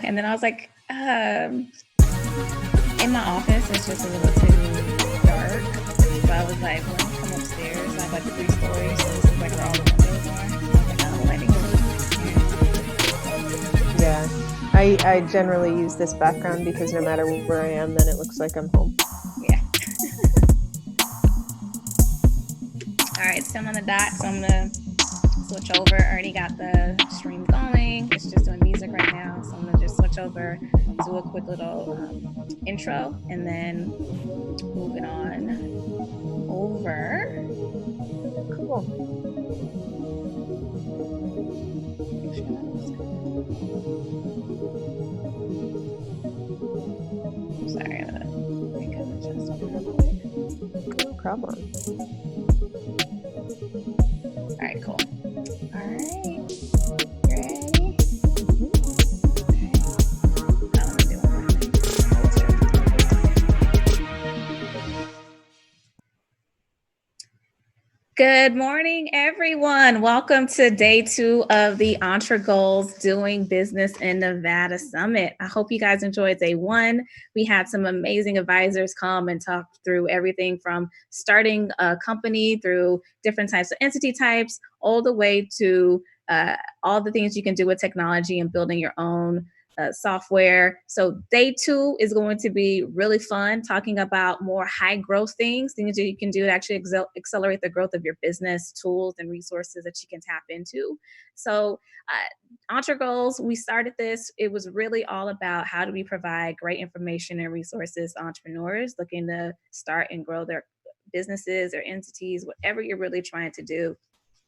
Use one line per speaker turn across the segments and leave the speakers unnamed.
And then I was like, in my office, it's just a little too dark. So I was like, let me come upstairs. I have like 3 stories, so this is like where all the windows are. I was like, oh, lighting is
Yeah, I generally use this background because no matter where I am, then it looks like I'm home.
Yeah. All right, still on the dot, so I'm gonna switch over. I already got the stream going. It's just doing music right now, so I'm gonna just switch over, do a quick little intro, and then moving on over.
Cool.
Sorry, I'm gonna make an adjustment real quick.
No problem.
All right, cool. All right, you ready? Good morning, everyone. Welcome to day 2 of the Entre Goals Doing Business in Nevada Summit. I hope you guys enjoyed day 1. We had some amazing advisors come and talk through everything from starting a company through different types of entity types, all the way to all the things you can do with technology and building your own software. So day 2 is going to be really fun, talking about more high growth things that you can do to actually accelerate the growth of your business, tools and resources that you can tap into. So Entre Goals, we started this. It was really all about how do we provide great information and resources to entrepreneurs looking to start and grow their businesses or entities, whatever you're really trying to do.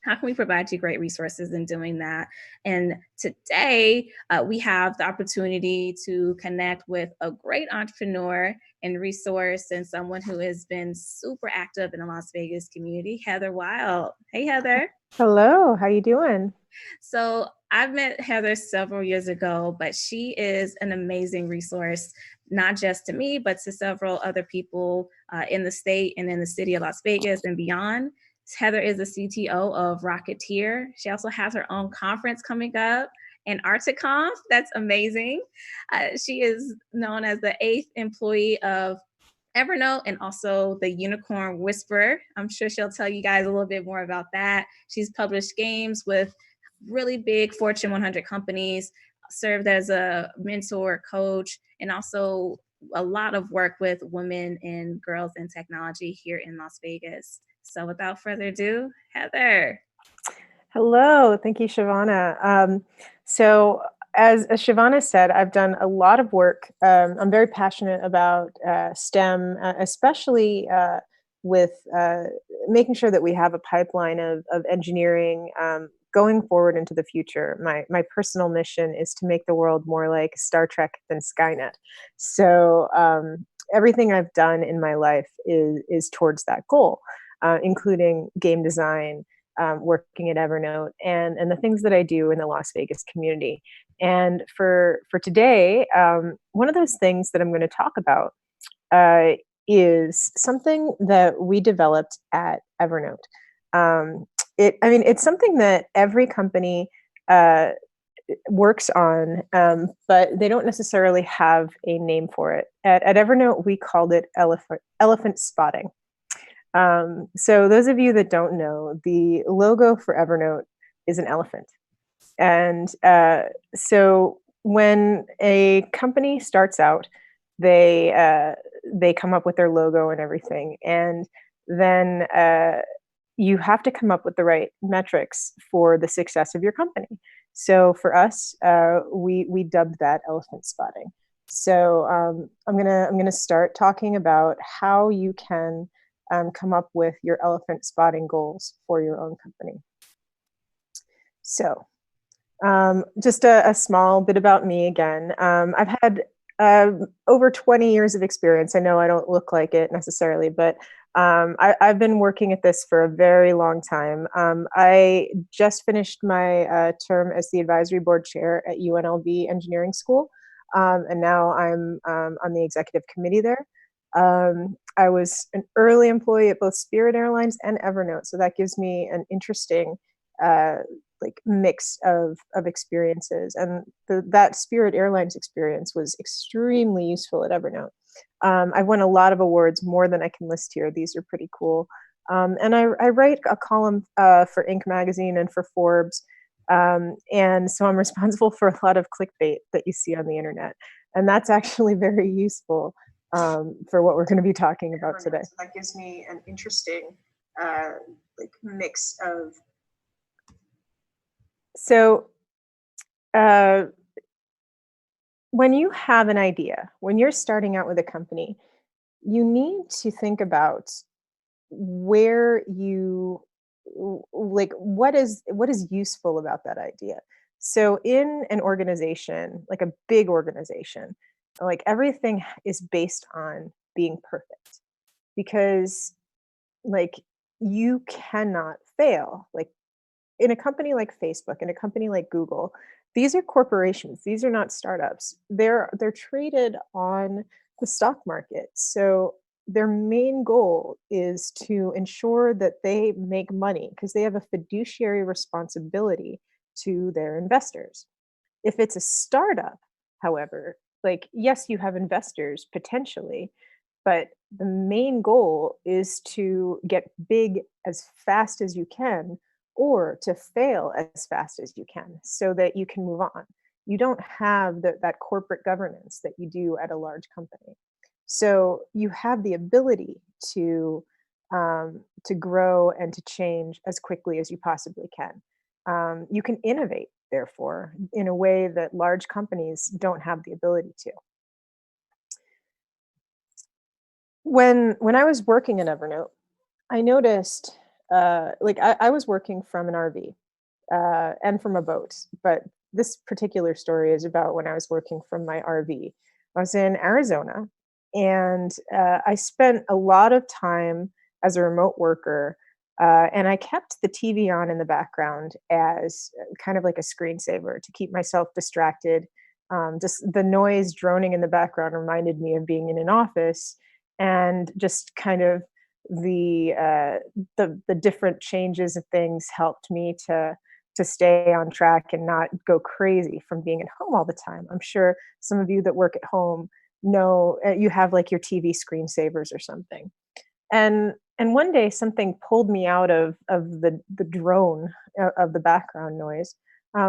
How can we provide you great resources in doing that? And today, we have the opportunity to connect with a great entrepreneur and resource and someone who has been super active in the Las Vegas community, Heather Wilde. Hey, Heather.
Hello, how you doing?
So I've met Heather several years ago, but she is an amazing resource, not just to me, but to several other people in the state and in the city of Las Vegas and beyond. Heather is the CTO of Rocketeer. She also has her own conference coming up, and Articonf. That's amazing. She is known as the eighth employee of Evernote and also the Unicorn Whisperer. I'm sure she'll tell you guys a little bit more about that. She's published games with really big Fortune 100 companies, served as a mentor, coach, and also a lot of work with women and girls in technology here in Las Vegas. So without further ado, Heather.
Hello, thank you, Shavana. So, as Shavana said, I've done a lot of work. I'm very passionate about STEM, especially with making sure that we have a pipeline of engineering going forward into the future. My personal mission is to make the world more like Star Trek than Skynet. So, everything I've done in my life is towards that goal, including game design, working at Evernote, and the things that I do in the Las Vegas community. And for today, one of those things that I'm going to talk about uh, is something that we developed at Evernote. It's something that every company uh, works on, but they don't necessarily have a name for it. At Evernote, we called it elephant spotting. So those of you that don't know, the logo for Evernote is an elephant. And so when a company starts out, they come up with their logo and everything, and then you have to come up with the right metrics for the success of your company. So for us, we dubbed that elephant spotting. So I'm gonna start talking about how you can come up with your elephant spotting goals for your own company. So just a small bit about me again. I've had over 20 years of experience. I know I don't look like it necessarily, but I've been working at this for a very long time. I just finished my term as the advisory board chair at UNLV Engineering School, and now I'm on the executive committee there. I was an early employee at both Spirit Airlines and Evernote, so that gives me an interesting mix of experiences. And that Spirit Airlines experience was extremely useful at Evernote. I've won a lot of awards, more than I can list here. These are pretty cool. And I write a column for Inc. magazine and for Forbes. And so I'm responsible for a lot of clickbait that you see on the internet. And that's actually very useful for what we're going to be talking about today. So that gives me an interesting mix of. So when you have an idea, when you're starting out with a company, you need to think about where you what is useful about that idea. So in an organization, like a big organization, like everything is based on being perfect, because like you cannot fail. Like in a company like Facebook, in a company like Google, these are corporations. These are not startups. They're traded on the stock market. So their main goal is to ensure that they make money because they have a fiduciary responsibility to their investors. If it's a startup, however, like yes, you have investors potentially, but the main goal is to get big as fast as you can or to fail as fast as you can so that you can move on. You don't have that corporate governance that you do at a large company. So you have the ability to grow and to change as quickly as you possibly can. You can innovate, therefore, in a way that large companies don't have the ability to. When I was working at Evernote, I noticed like I was working from an RV and from a boat, but this particular story is about when I was working from my RV. I was in Arizona, and I spent a lot of time as a remote worker. And I kept the TV on in the background as kind of like a screensaver to keep myself distracted. Just the noise droning in the background reminded me of being in an office, and just kind of the different changes of things helped me to stay on track and not go crazy from being at home all the time. I'm sure some of you that work at home know you have like your TV screensavers or something. And one day something pulled me out of the drone of the background noise,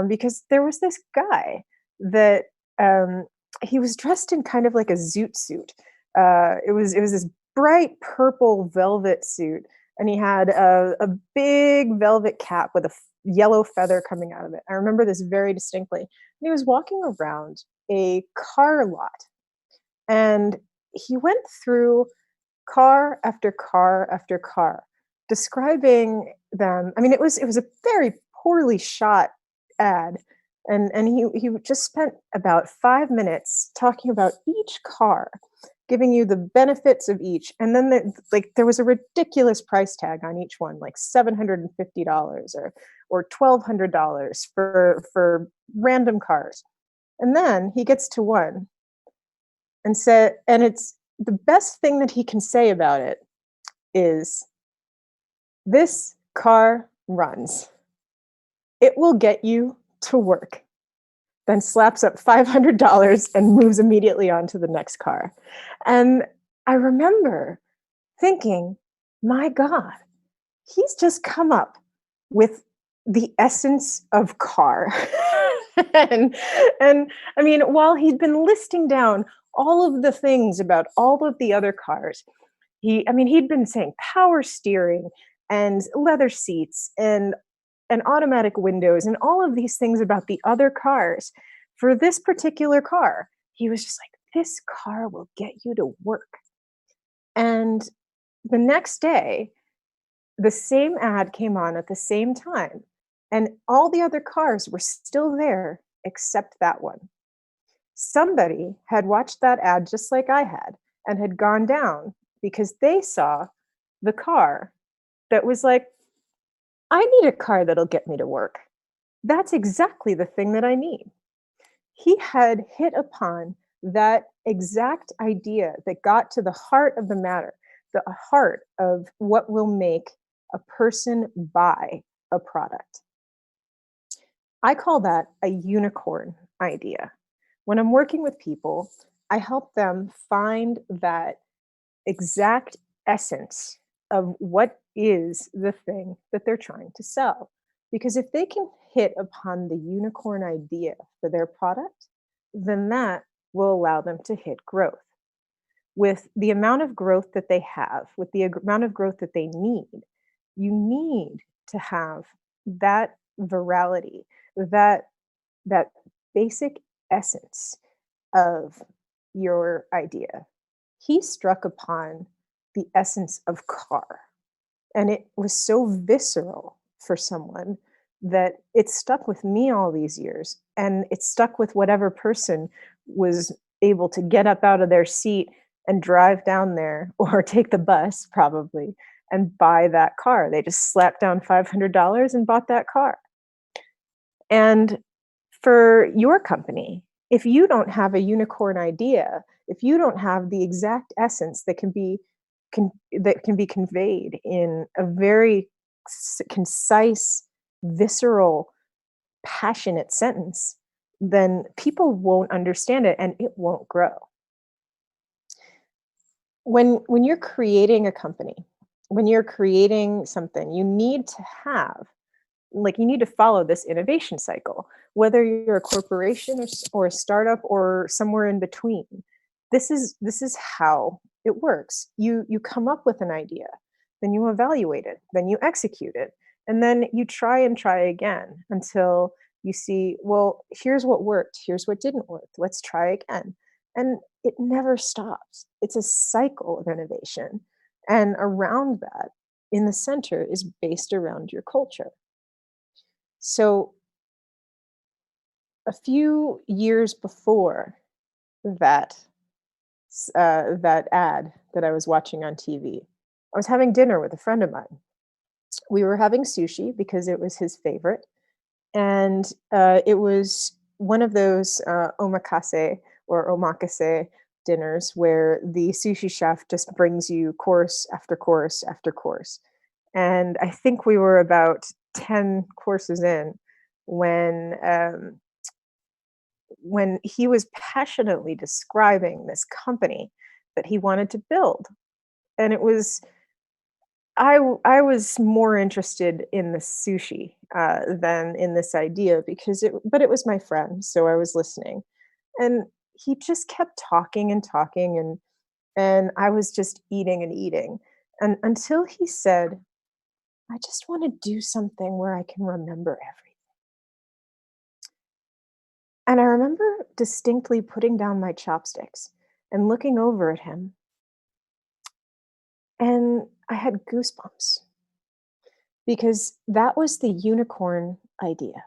because there was this guy that um, he was dressed in kind of like a zoot suit. It was this bright purple velvet suit, and he had a big velvet cap with a yellow feather coming out of it. I remember this very distinctly. And he was walking around a car lot, and he went through car after car after car, describing them. I mean, it was a very poorly shot ad, and he just spent about 5 minutes talking about each car, giving you the benefits of each, and then like there was a ridiculous price tag on each one, like $750 or $1,200 for random cars. And then he gets to one and said, and it's the best thing that he can say about it is, "This car runs. It will get you to work." Then slaps up $500 and moves immediately on to the next car. And I remember thinking, my God, he's just come up with the essence of car. and and I mean, while he'd been listing down all of the things about all of the other cars, he'd been saying power steering and leather seats and automatic windows and all of these things about the other cars. For this particular car, he was just like, this car will get you to work. And the next day, the same ad came on at the same time, and all the other cars were still there except that one. Somebody had watched that ad just like I and had gone down because they saw the car that was like, I need a car that'll get me to work. That's exactly the thing that I need. He had hit upon that exact idea that got to the heart of the matter, the heart of what will make a person buy a product. I call that a unicorn idea. When I'm working with people, I help them find that exact essence of what is the thing that they're trying to sell. Because if they can hit upon the unicorn idea for their product, then that will allow them to hit growth. With the amount of growth that they have, with the amount of growth that they need, you need to have that virality, that that basic essence of your idea. He struck upon the essence of car, and it was so visceral for someone that it stuck with me all these years, and it stuck with whatever person was able to get up out of their seat and drive down there or take the bus probably and buy that car. They just slapped down $500 and bought that car. And for your company, if you don't have a unicorn idea, if you don't have the exact essence that that can be conveyed in a very concise, visceral, passionate sentence, then people won't understand it and it won't grow. When you're creating a company, when you're creating something, you need to have, like, you need to follow this innovation cycle, whether you're a corporation or a startup or somewhere in between. This is how it works. You come up with an idea, then you evaluate it, then you execute it, and then you try and try again until you see, well, here's what worked, here's what didn't work, let's try again. And it never stops. It's a cycle of innovation. And around that, in the center is based around your culture. So a few years before that that ad that I was watching on TV, I was having dinner with a friend of mine. We were having sushi because it was his favorite, and it was one of those omakase or omakase dinners where the sushi chef just brings you course after course after course. And I think we were about 10 courses in when when he was passionately describing this company that he wanted to build. And it was I was more interested in the sushi, than in this idea because it was my friend, so I was listening. And he just kept talking and talking, and I was just eating and eating. And until he said, "I just wanna do something where I can remember everything." And I remember distinctly putting down my chopsticks and looking over at him, and I had goosebumps because that was the unicorn idea.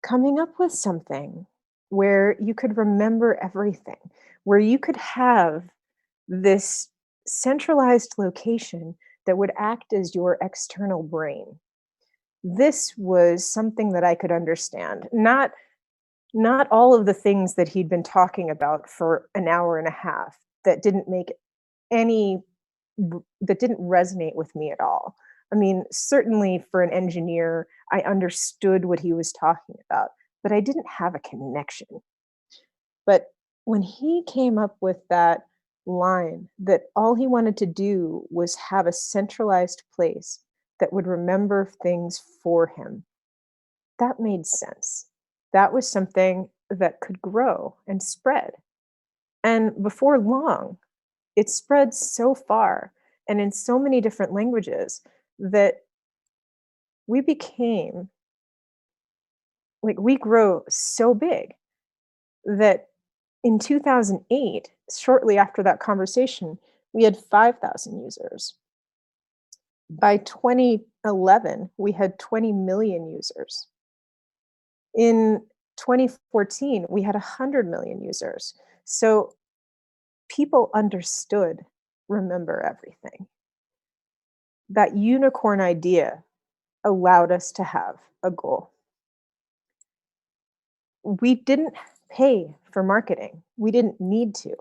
Coming up with something where you could remember everything, where you could have this centralized location that would act as your external brain. This was something that I could understand. Not all of the things that he'd been talking about for an hour and a half that didn't make any that didn't resonate with me at all. I mean, certainly for an engineer, I understood what he was talking about, but I didn't have a connection. But when he came up with that line that all he wanted to do was have a centralized place that would remember things for him, that made sense. That was something that could grow and spread. And before long, it spread so far and in so many different languages that we became we grow so big that in 2008, shortly after that conversation, we had 5,000 users. By 2011, we had 20 million users. In 2014, we had 100 million users. So people understood remember everything. That unicorn idea allowed us to have a goal. We didn't pay for marketing. We didn't need to.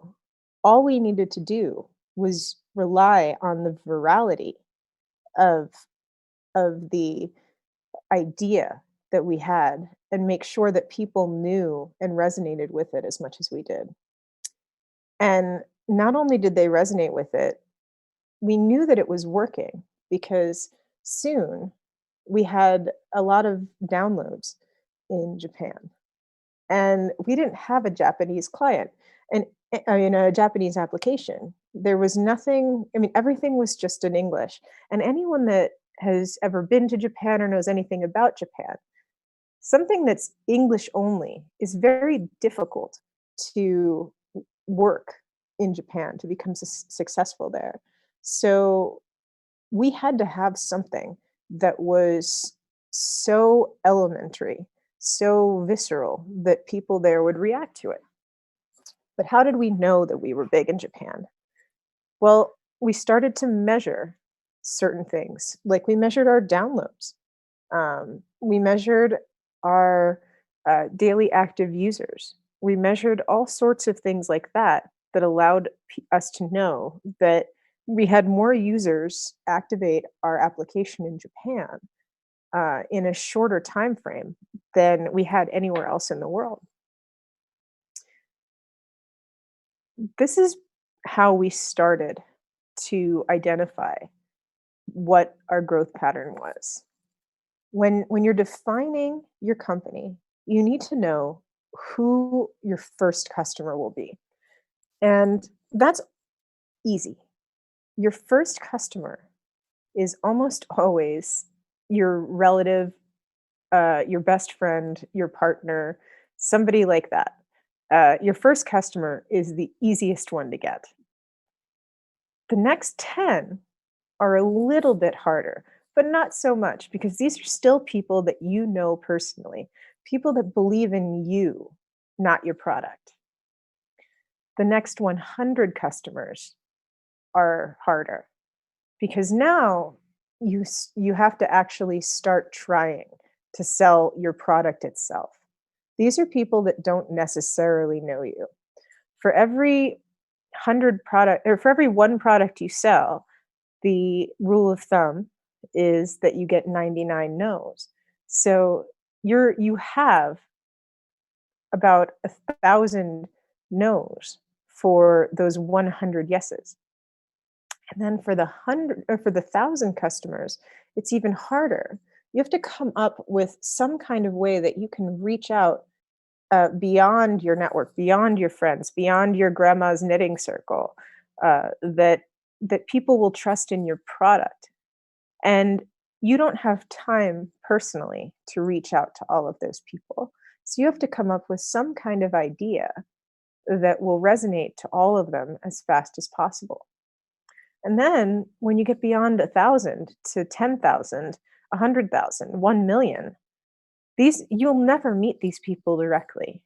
All we needed to do was rely on the virality of the idea that we had and make sure that people knew and resonated with it as much as we did. And not only did they resonate with it, we knew that it was working because soon we had a lot of downloads in Japan. And we didn't have a Japanese client and I mean a Japanese application. There was nothing, I mean everything was just in English. And anyone that has ever been to Japan or knows anything about Japan, something that's English only is very difficult to work in Japan to become successful there. So we had to have something that was so elementary, so visceral that people there would react to it. But how did we know that we were big in Japan? Well, we started to measure certain things, like we measured our downloads, we measured our daily active users. We measured all sorts of things like that that allowed us to know that we had more users activate our application in Japan in a shorter time frame than we had anywhere else in the world. This is how we started to identify what our growth pattern was. When you're defining your company, you need to know who your first customer will be. And that's easy. Your first customer is almost always your relative, your best friend, your partner, somebody like that. Your first customer is the easiest one to get. The next 10 are a little bit harder, but not so much because these are still people that you know personally, people that believe in you, not your product. The next 100 customers are harder because now you have to actually start trying to sell your product itself. These are people that don't necessarily know you. For every 100 product or for every one product you sell, the rule of thumb is that you get 99 no's. So you have about 1,000 no's for those 100 yeses. And then for the 100 or for the 1,000 customers, it's even harder. You have to come up with some kind of way that you can reach out beyond your network, beyond your friends, beyond your grandma's knitting circle, that people will trust in your product. And you don't have time personally to reach out to all of those people. So you have to come up with some kind of idea that will resonate to all of them as fast as possible. And then when you get beyond 1,000 to 10,000, 100,000, 1,000,000, these you'll never meet these people directly.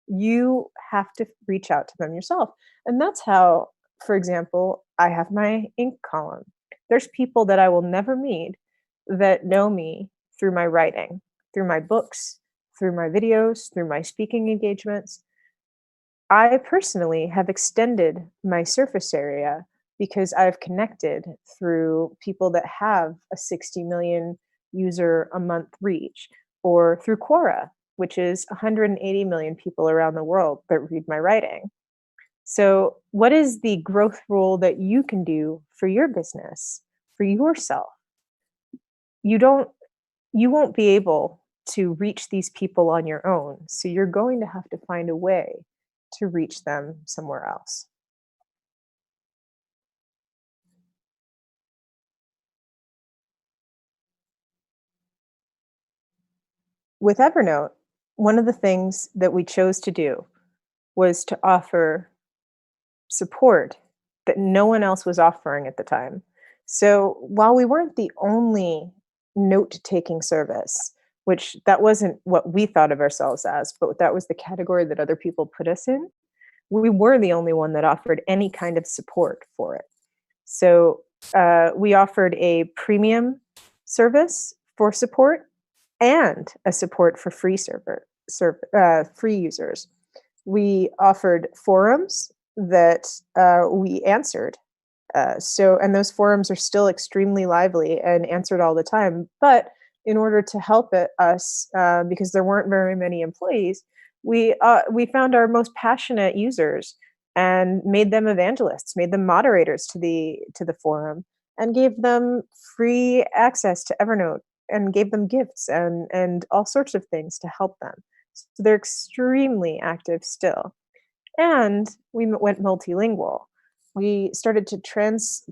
You have to reach out to them yourself. And that's how, for example, I have my ink column. There's people that I will never meet that know me through my writing, through my books, through my videos, through my speaking engagements. I personally have extended my surface area because I've connected through people that have a 60 million user a month reach, or through Quora, which is 180 million people around the world that read my writing. So, what is the growth rule that you can do for your business, for yourself? You don't you won't be able to reach these people on your own. So you're going to have to find a way to reach them somewhere else. With Evernote, one of the things that we chose to do was to offer support that no one else was offering at the time. So while we weren't the only note taking service, which that wasn't what we thought of ourselves as, but that was the category that other people put us in, we were the only one that offered any kind of support for it. So we offered a premium service for support and a support for free users. We offered forums that we answered. And those forums are still extremely lively and answered all the time. But in order to help us, because there weren't very many employees, we found our most passionate users and made them evangelists, made them moderators to the forum, and gave them free access to Evernote and gave them gifts and all sorts of things to help them. So they're extremely active still. And we went multilingual. We started to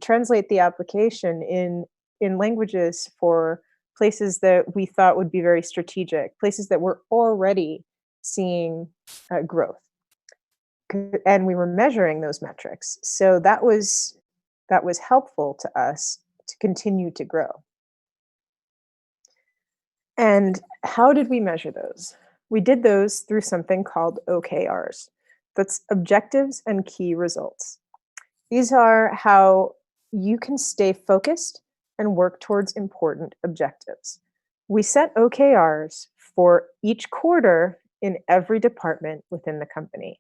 translate the application in languages for places that we thought would be very strategic, places that were already seeing growth, and we were measuring those metrics. So that was helpful to us to continue to grow. And how did we measure those? We did those through something called OKRs. That's objectives and key results. These are how you can stay focused and work towards important objectives. We set OKRs for each quarter in every department within the company.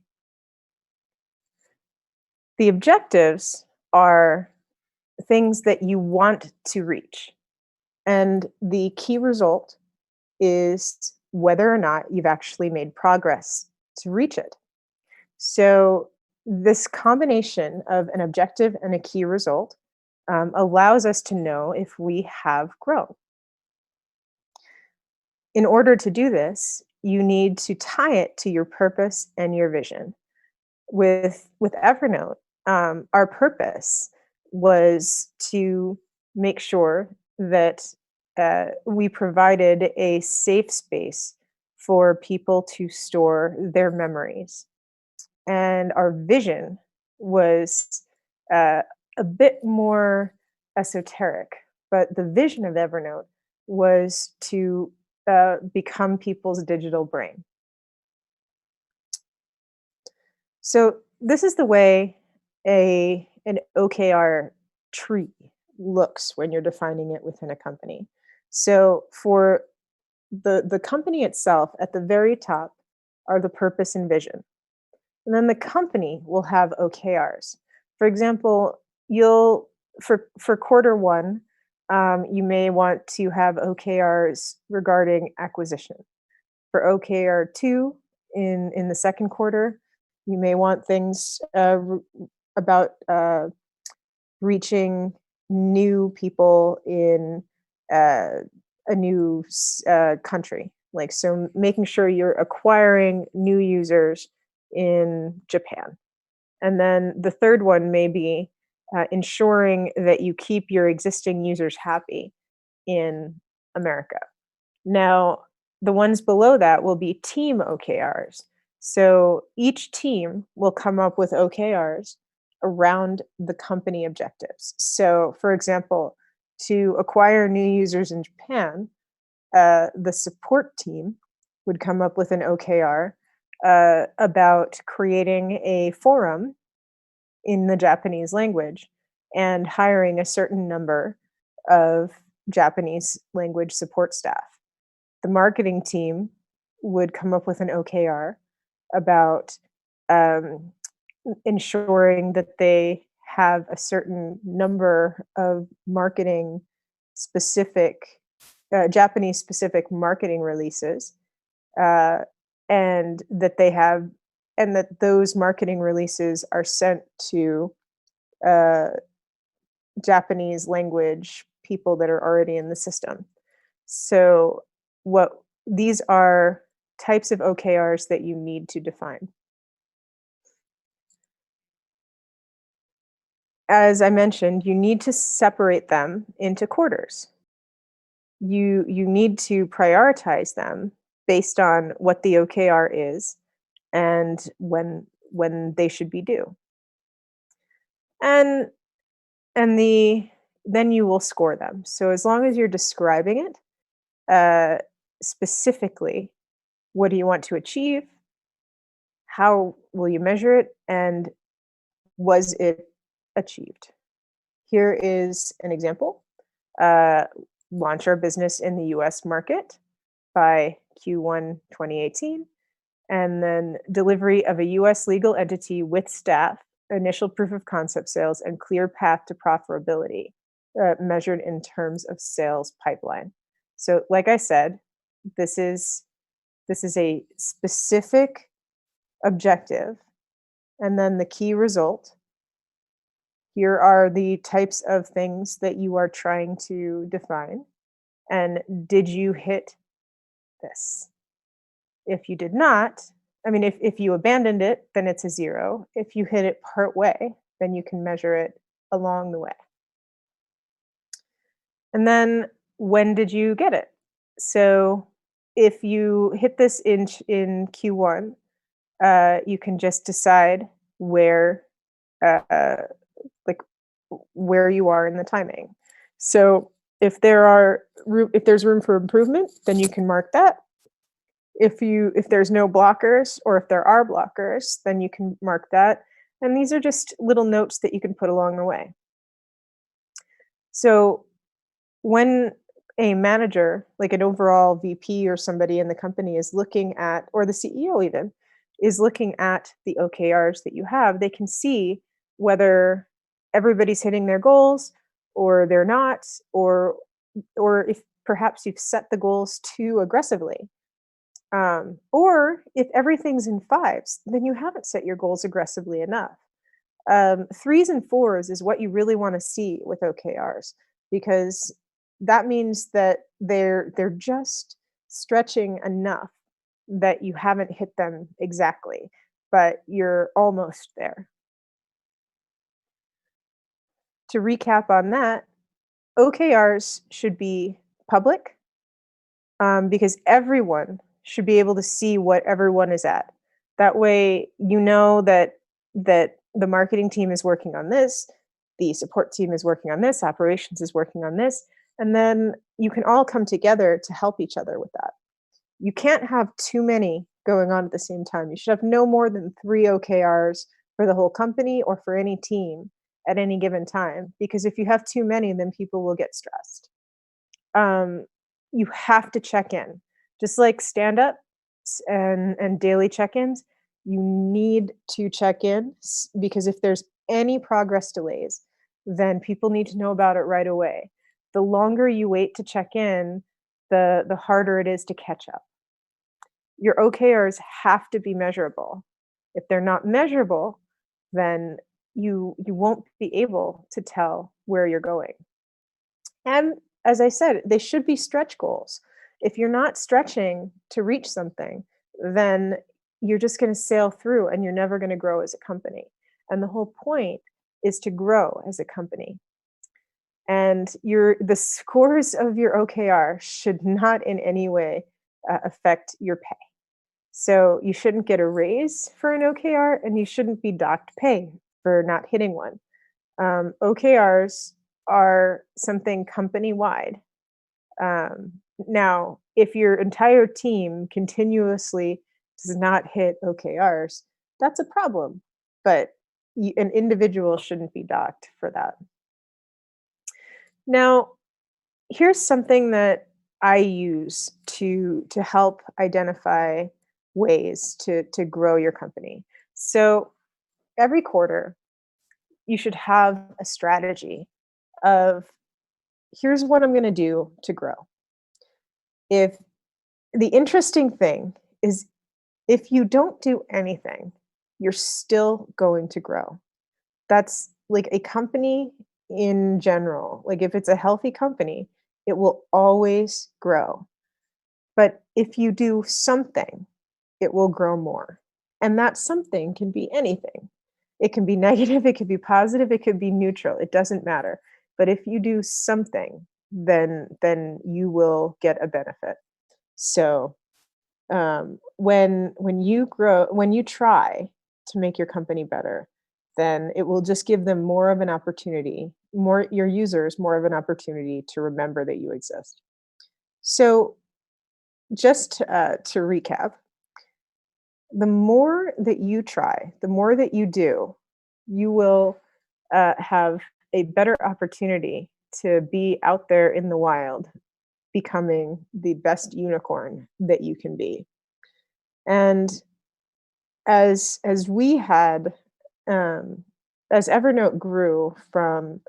The objectives are things that you want to reach. And the key result is whether or not you've actually made progress to reach it. So, this combination of an objective and a key result allows us to know if we have grown. In order to do this, you need to tie it to your purpose and your vision. With Evernote, our purpose was to make sure that we provided a safe space for people to store their memories. And our vision was uh, a bit more. esoteric, but the vision of Evernote was to become people's digital brain. So this is the way an OKR tree looks when you're defining it within a company. So for the company itself, at the very top are the purpose and vision. And then the company will have OKRs. For example, you'll for quarter one, you may want to have OKRs regarding acquisition. For OKR two in the second quarter, you may want things about reaching new people in uh, a new country. Like, so making sure you're acquiring new users in Japan. And then the third one may be ensuring that you keep your existing users happy in America. Now, the ones below that will be team OKRs. So each team will come up with OKRs around the company objectives. So, for example, to acquire new users in Japan, the support team would come up with an OKR about creating a forum in the Japanese language and hiring a certain number of Japanese language support staff. The marketing team would come up with an OKR about um, ensuring that they have a certain number of marketing specific, Japanese specific marketing releases, uh, and that they have, and that those marketing releases are sent to uh, Japanese language people that are already in the system. So, what these are types of OKRs that you need to define. As I mentioned, you need to separate them into quarters. You need to prioritize them based on what the OKR is and when they should be due. And the then you will score them. So as long as you're describing it specifically, what do you want to achieve? How will you measure it? And was it achieved? Here is an example. Uh, Launch our business in the US market by Q1 2018. And then delivery of a US legal entity with staff, initial proof of concept sales, and clear path to profitability measured in terms of sales pipeline. So, like I said, this is a specific objective, and then the key result. Here are the types of things that you are trying to define. And did you hit this? If you did not, I mean, if you abandoned it, then it's a 0. If you hit it part way, then you can measure it along the way. And then when did you get it? So if you hit this in Q1, you can just decide where uh, like where you are in the timing. So if there's room for improvement, then you can mark that. If there's no blockers, or if there are blockers, then you can mark that. And these are just little notes that you can put along the way. So when a manager, like an overall VP or somebody in the company, is looking at, or the CEO even, is looking at the OKRs that you have, they can see whether everybody's hitting their goals or they're not, or if perhaps you've set the goals too aggressively. Or if everything's in 5s, then you haven't set your goals aggressively enough. 3s and 4s is what you really want to see with OKRs, because that means that they're just stretching enough that you haven't hit them exactly, but you're almost there. To recap on that, OKRs should be public, because everyone should be able to see what everyone is at. That way, you know that the marketing team is working on this, the support team is working on this, operations is working on this, and then you can all come together to help each other with that. You can't have too many going on at the same time. You should have no more than 3 OKRs for the whole company or for any team at any given time, because if you have too many, then people will get stressed. Um, you have to check in. Just like stand ups and daily check-ins, you need to check in because if there's any progress delays, then people need to know about it right away. The longer you wait to check in, the harder it is to catch up. Your OKRs have to be measurable. If they're not measurable, then you won't be able to tell where you're going. And as I said, they should be stretch goals. If you're not stretching to reach something, then you're just going to sail through and you're never going to grow as a company. And the whole point is to grow as a company. And the scores of your OKR should not in any way affect your pay. So you shouldn't get a raise for an OKR and you shouldn't be docked pay for not hitting one. OKRs are something company wide. Now, if your entire team continuously does not hit OKRs, that's a problem. But an individual shouldn't be docked for that. Now, here's something that I use to help identify ways to grow your company. So every quarter, you should have a strategy of here's what I'm going to do to grow. If the interesting thing is if you don't do anything, you're still going to grow. That's like a company in general. Like if it's a healthy company, it will always grow. But if you do something, it will grow more. And that something can be anything. It can be negative, it could be positive, it could be neutral. It doesn't matter. But if you do something, then you will get a benefit. So when you grow, when you try to make your company better, then it will just give them more of an opportunity, more your users more of an opportunity to remember that you exist. So just to recap, the more that you try, the more that you do, you will have a better opportunity to be out there in the wild, becoming the best unicorn that you can be. And as we had, as Evernote grew from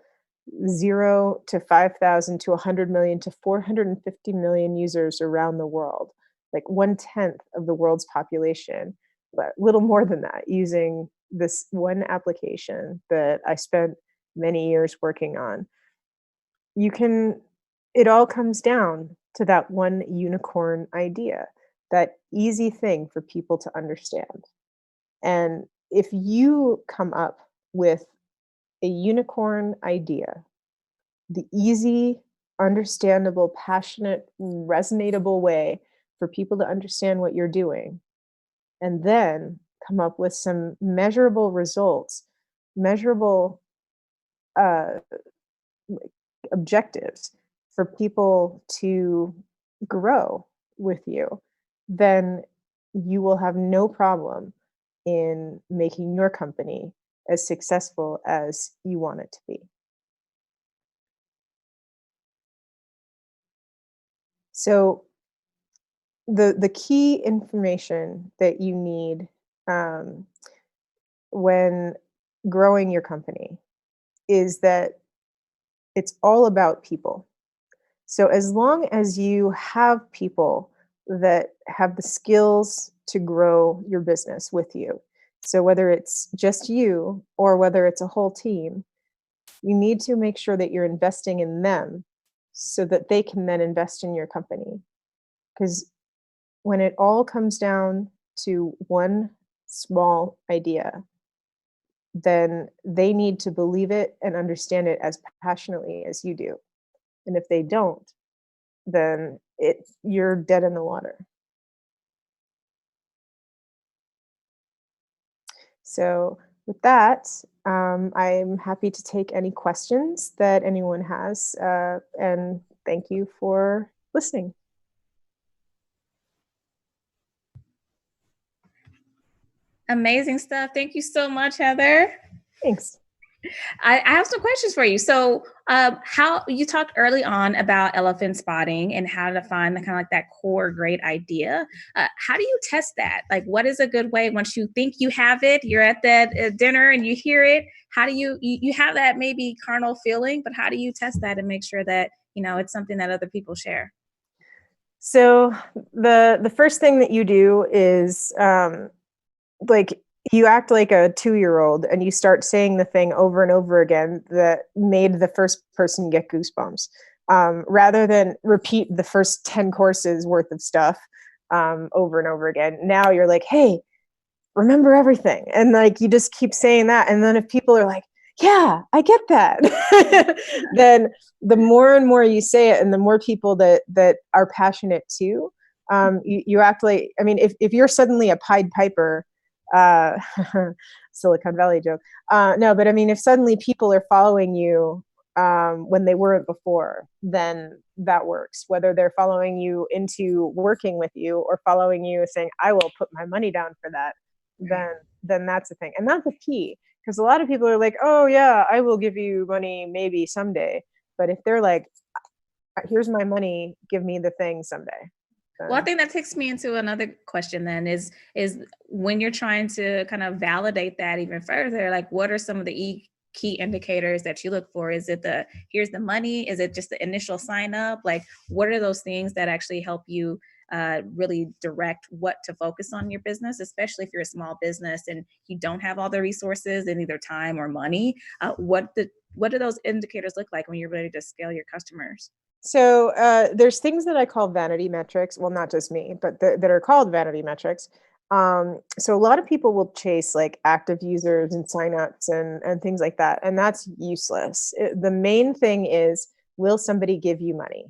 0 to 5,000 to 100 million to 450 million users around the world, like 1/10 of the world's population, but little more than that, using this one application that I spent many years working on. You can, it all comes down to that one unicorn idea, that easy thing for people to understand. And if you come up with a unicorn idea, the easy, understandable, passionate, resonatable way for people to understand what you're doing, and then come up with some measurable results, measurable uh, objectives for people to grow with you, then you will have no problem in making your company as successful as you want it to be. So the key information that you need um, when growing your company is that it's all about people. So as long as you have people that have the skills to grow your business with you, so whether it's just you or whether it's a whole team, you need to make sure that you're investing in them so that they can then invest in your company. Because when it all comes down to one small idea, then they need to believe it and understand it as passionately as you do. And if they don't, then you're dead in the water. So with that, I'm happy to take any questions that anyone has. And thank you for listening.
Amazing stuff. Thank you so much, Heather.
Thanks.
I have some questions for you. So, how you talked early on about elephant spotting and how to find the kind of like that core great idea. How do you test that? Like, what is a good way once you think you have it? You're at that dinner and you hear it. How do you have that maybe carnal feeling? But how do you test that and make sure that it's something that other people share?
So the first thing that you do is like you act like a 2-year-old and you start saying the thing over and over again that made the first person get goosebumps, rather than repeat the first 10 courses worth of stuff over and over again. Now you're like, hey, remember everything. And like you just keep saying that. And then if people are like, yeah, I get that, then the more and more you say it and the more people that are passionate too, you act like, I mean, if you're suddenly a Pied Piper, uh, Silicon Valley joke. No, but I mean, if suddenly people are following you when they weren't before, then that works. Whether they're following you into working with you or following you saying, I will put my money down for that, then that's the thing. And that's the key. Because a lot of people are like, oh yeah, I will give you money maybe someday. But if they're like, here's my money, give me the thing someday.
Well, I think that takes me into another question then is when you're trying to kind of validate that even further, like what are some of the key indicators that you look for? Is it here's the money? Is it just the initial sign up? Like what are those things that actually help you really direct what to focus on in your business, especially if you're a small business and you don't have all the resources in either time or money? What do those indicators look like when you're ready to scale your customers?
So there's things that I call vanity metrics. Well, not just me, but that are called vanity metrics. So a lot of people will chase like active users and signups and things like that. And that's useless. The main thing is, will somebody give you money?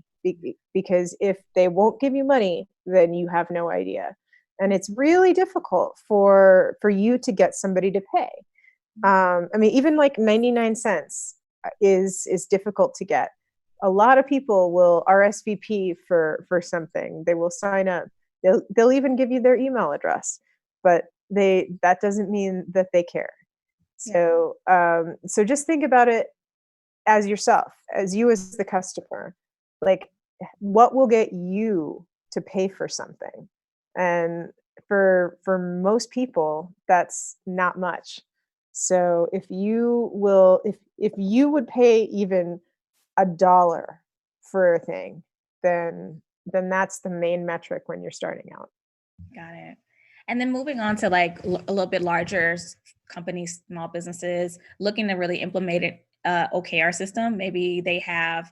Because if they won't give you money, then you have no idea. And it's really difficult for you to get somebody to pay. I mean, even like 99 cents is difficult to get. A lot of people will RSVP for something. They will sign up. They'll even give you their email address, but that doesn't mean that they care. So so just think about it as yourself, as you as the customer. Like, what will get you to pay for something? And for most people, that's not much. So if you would pay even $1 for a thing, then that's the main metric when you're starting out.
Got it. And then moving on to like a little bit larger companies, small businesses looking to really implement it, OKR system. Maybe they have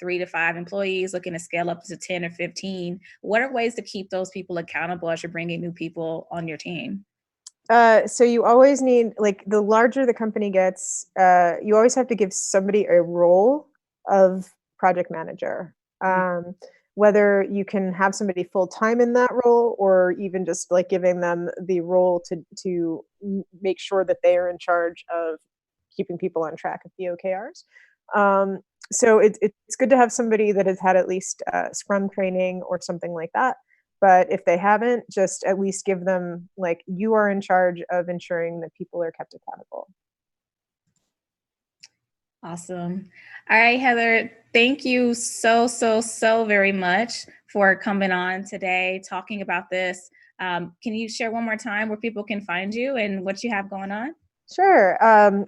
3 to 5 employees looking to scale up to 10 or 15. What are ways to keep those people accountable as you're bringing new people on your team?
So you always need, like, the larger the company gets, you always have to give somebody a role of project manager. Whether you can have somebody full-time in that role, or even just like giving them the role to make sure that they are in charge of keeping people on track of the OKRs. So it's good to have somebody that has had at least Scrum training or something like that. But if they haven't, just at least give them, like, you are in charge of ensuring that people are kept accountable.
Awesome. All right, Heather, thank you so very much for coming on today, talking about this. Can you share one more time where people can find you and what you have going on?
Sure.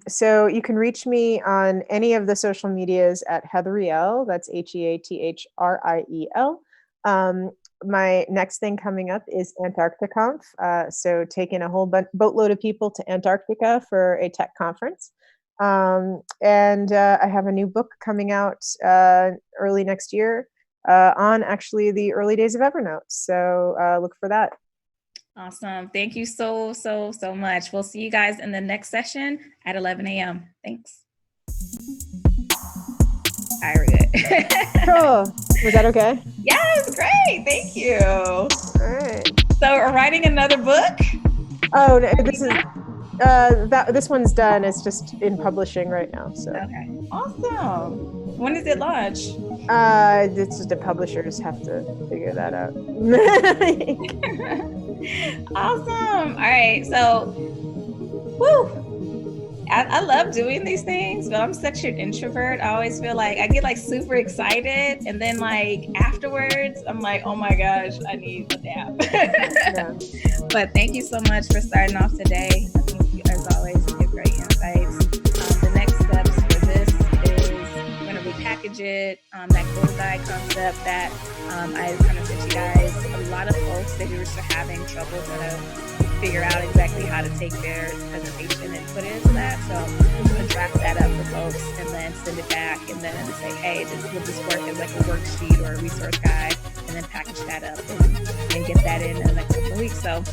So you can reach me on any of the social medias at Heatheriel. That's HEATHRIEL. My next thing coming up is Antarcticonf. So taking a whole boatload of people to Antarctica for a tech conference. And I have a new book coming out early next year on actually the early days of Evernote. So look for that.
Awesome. Thank you so much. We'll see you guys in the next session at 11 a.m. Thanks. All right, we're good.
Cool. Was that okay?
Yes, great. Thank you. All
right.
So we're writing another book?
Oh, no, this is... This one's done. It's just in publishing right now. So
Okay, awesome. When does it launch?
it's just the publishers have to figure that out.
Awesome. All right, so, woo. I love doing these things, but I'm such an introvert. I always feel like I get like super excited, and then like afterwards, I'm like, oh my gosh, I need a nap.
Yeah.
But thank you so much for starting off today. I think you, as always, give great insights. The next steps for this is we're going to repackage it. That GoalGuide concept that I kind of sent you guys. A lot of folks that are having trouble trying to figure out exactly how to take their presentation and put it into that. So I'm going to draft that up for folks and then send it back and then say, hey, will this work as like a worksheet or a resource guide, and then package that up and get that in the next couple of weeks. So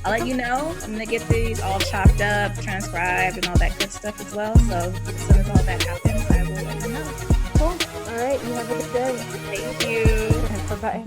I'll let you know. I'm going to get these all chopped up, transcribed, and all that good stuff as well. So as soon as all that happens, I will let you know.
Cool. All right. You have a good day.
Thank you.
Bye-bye.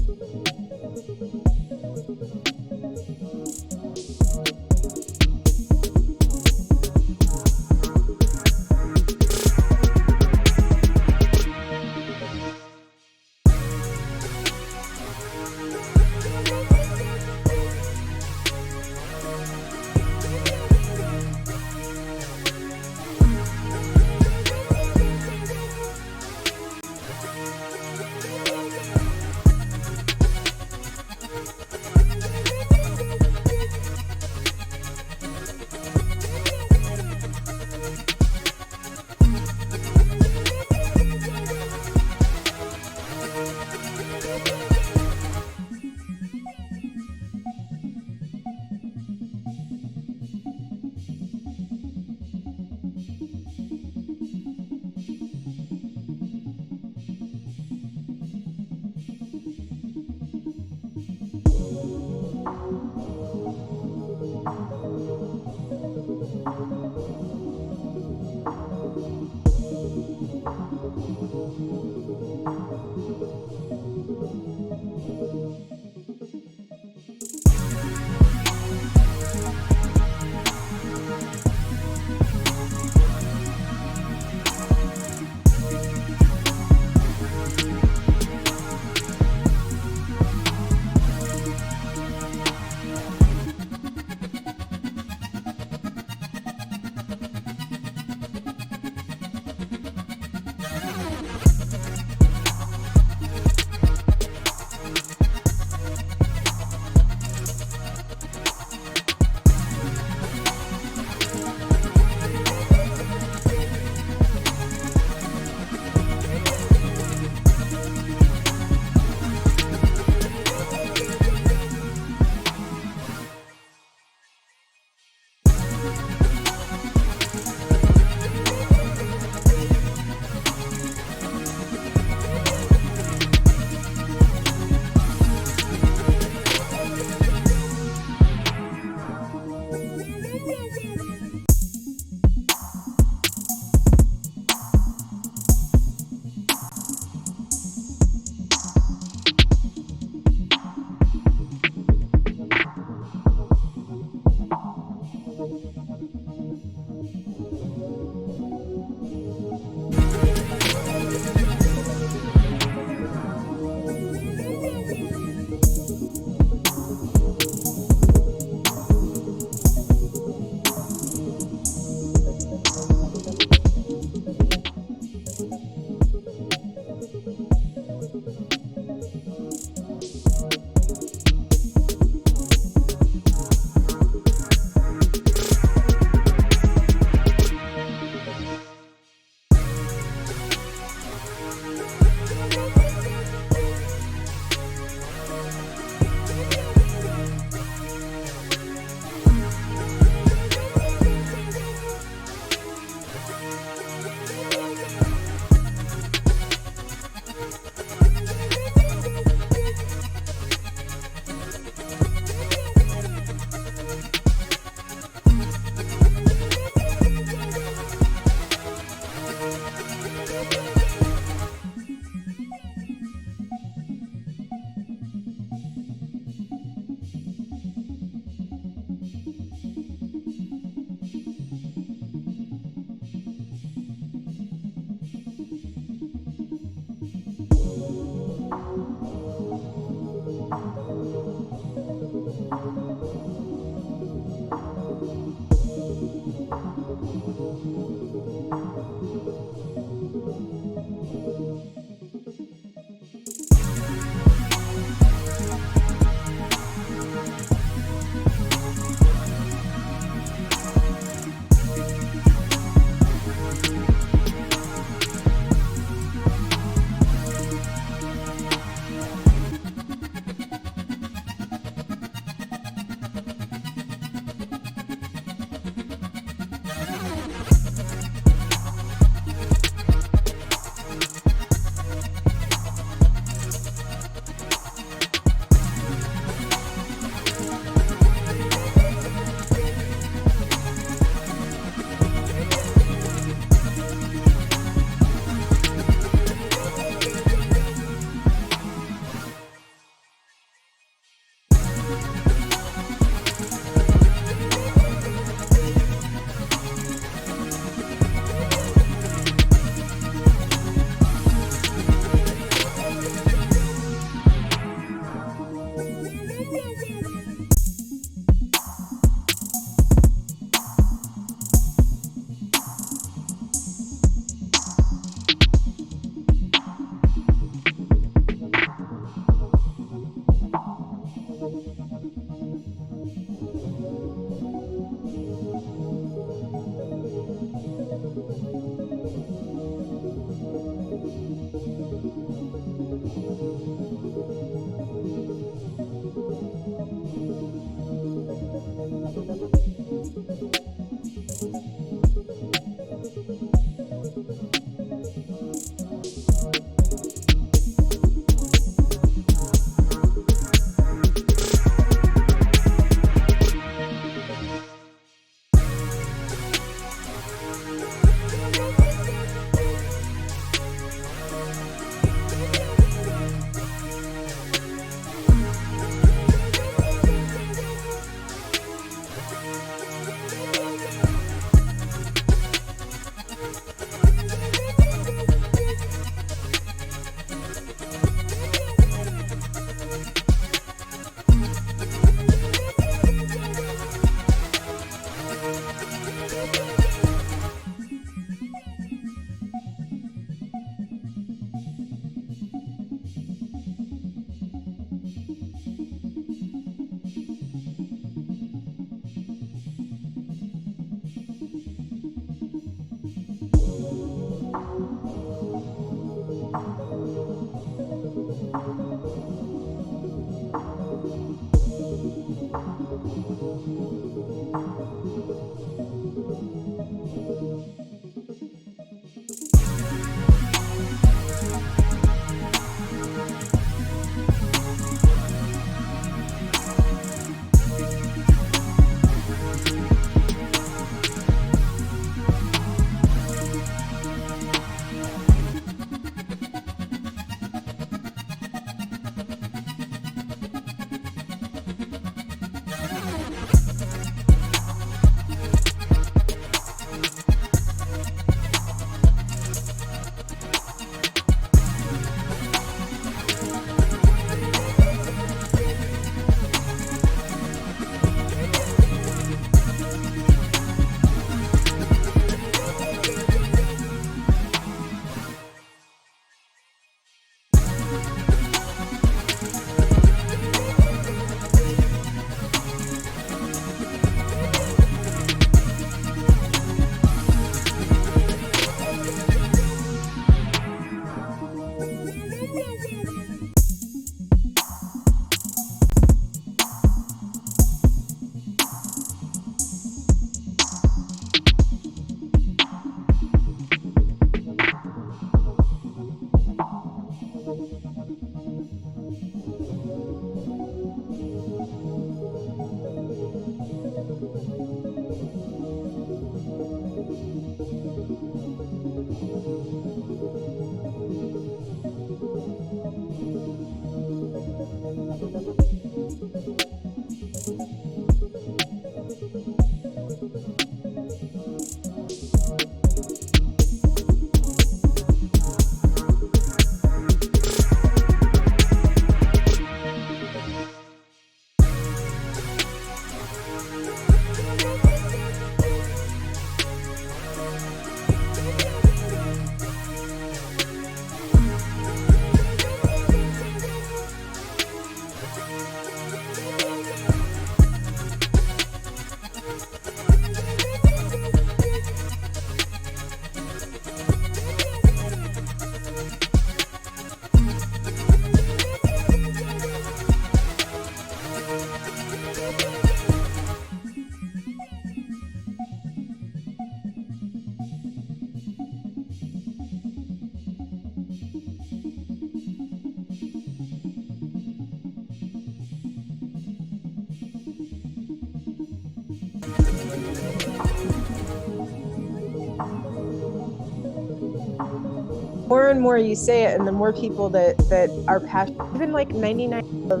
More and more you say it, and the more people that are passionate, even like 99 of.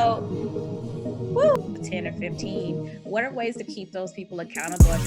Oh, woo, 10 or 15. What are ways to keep those people accountable?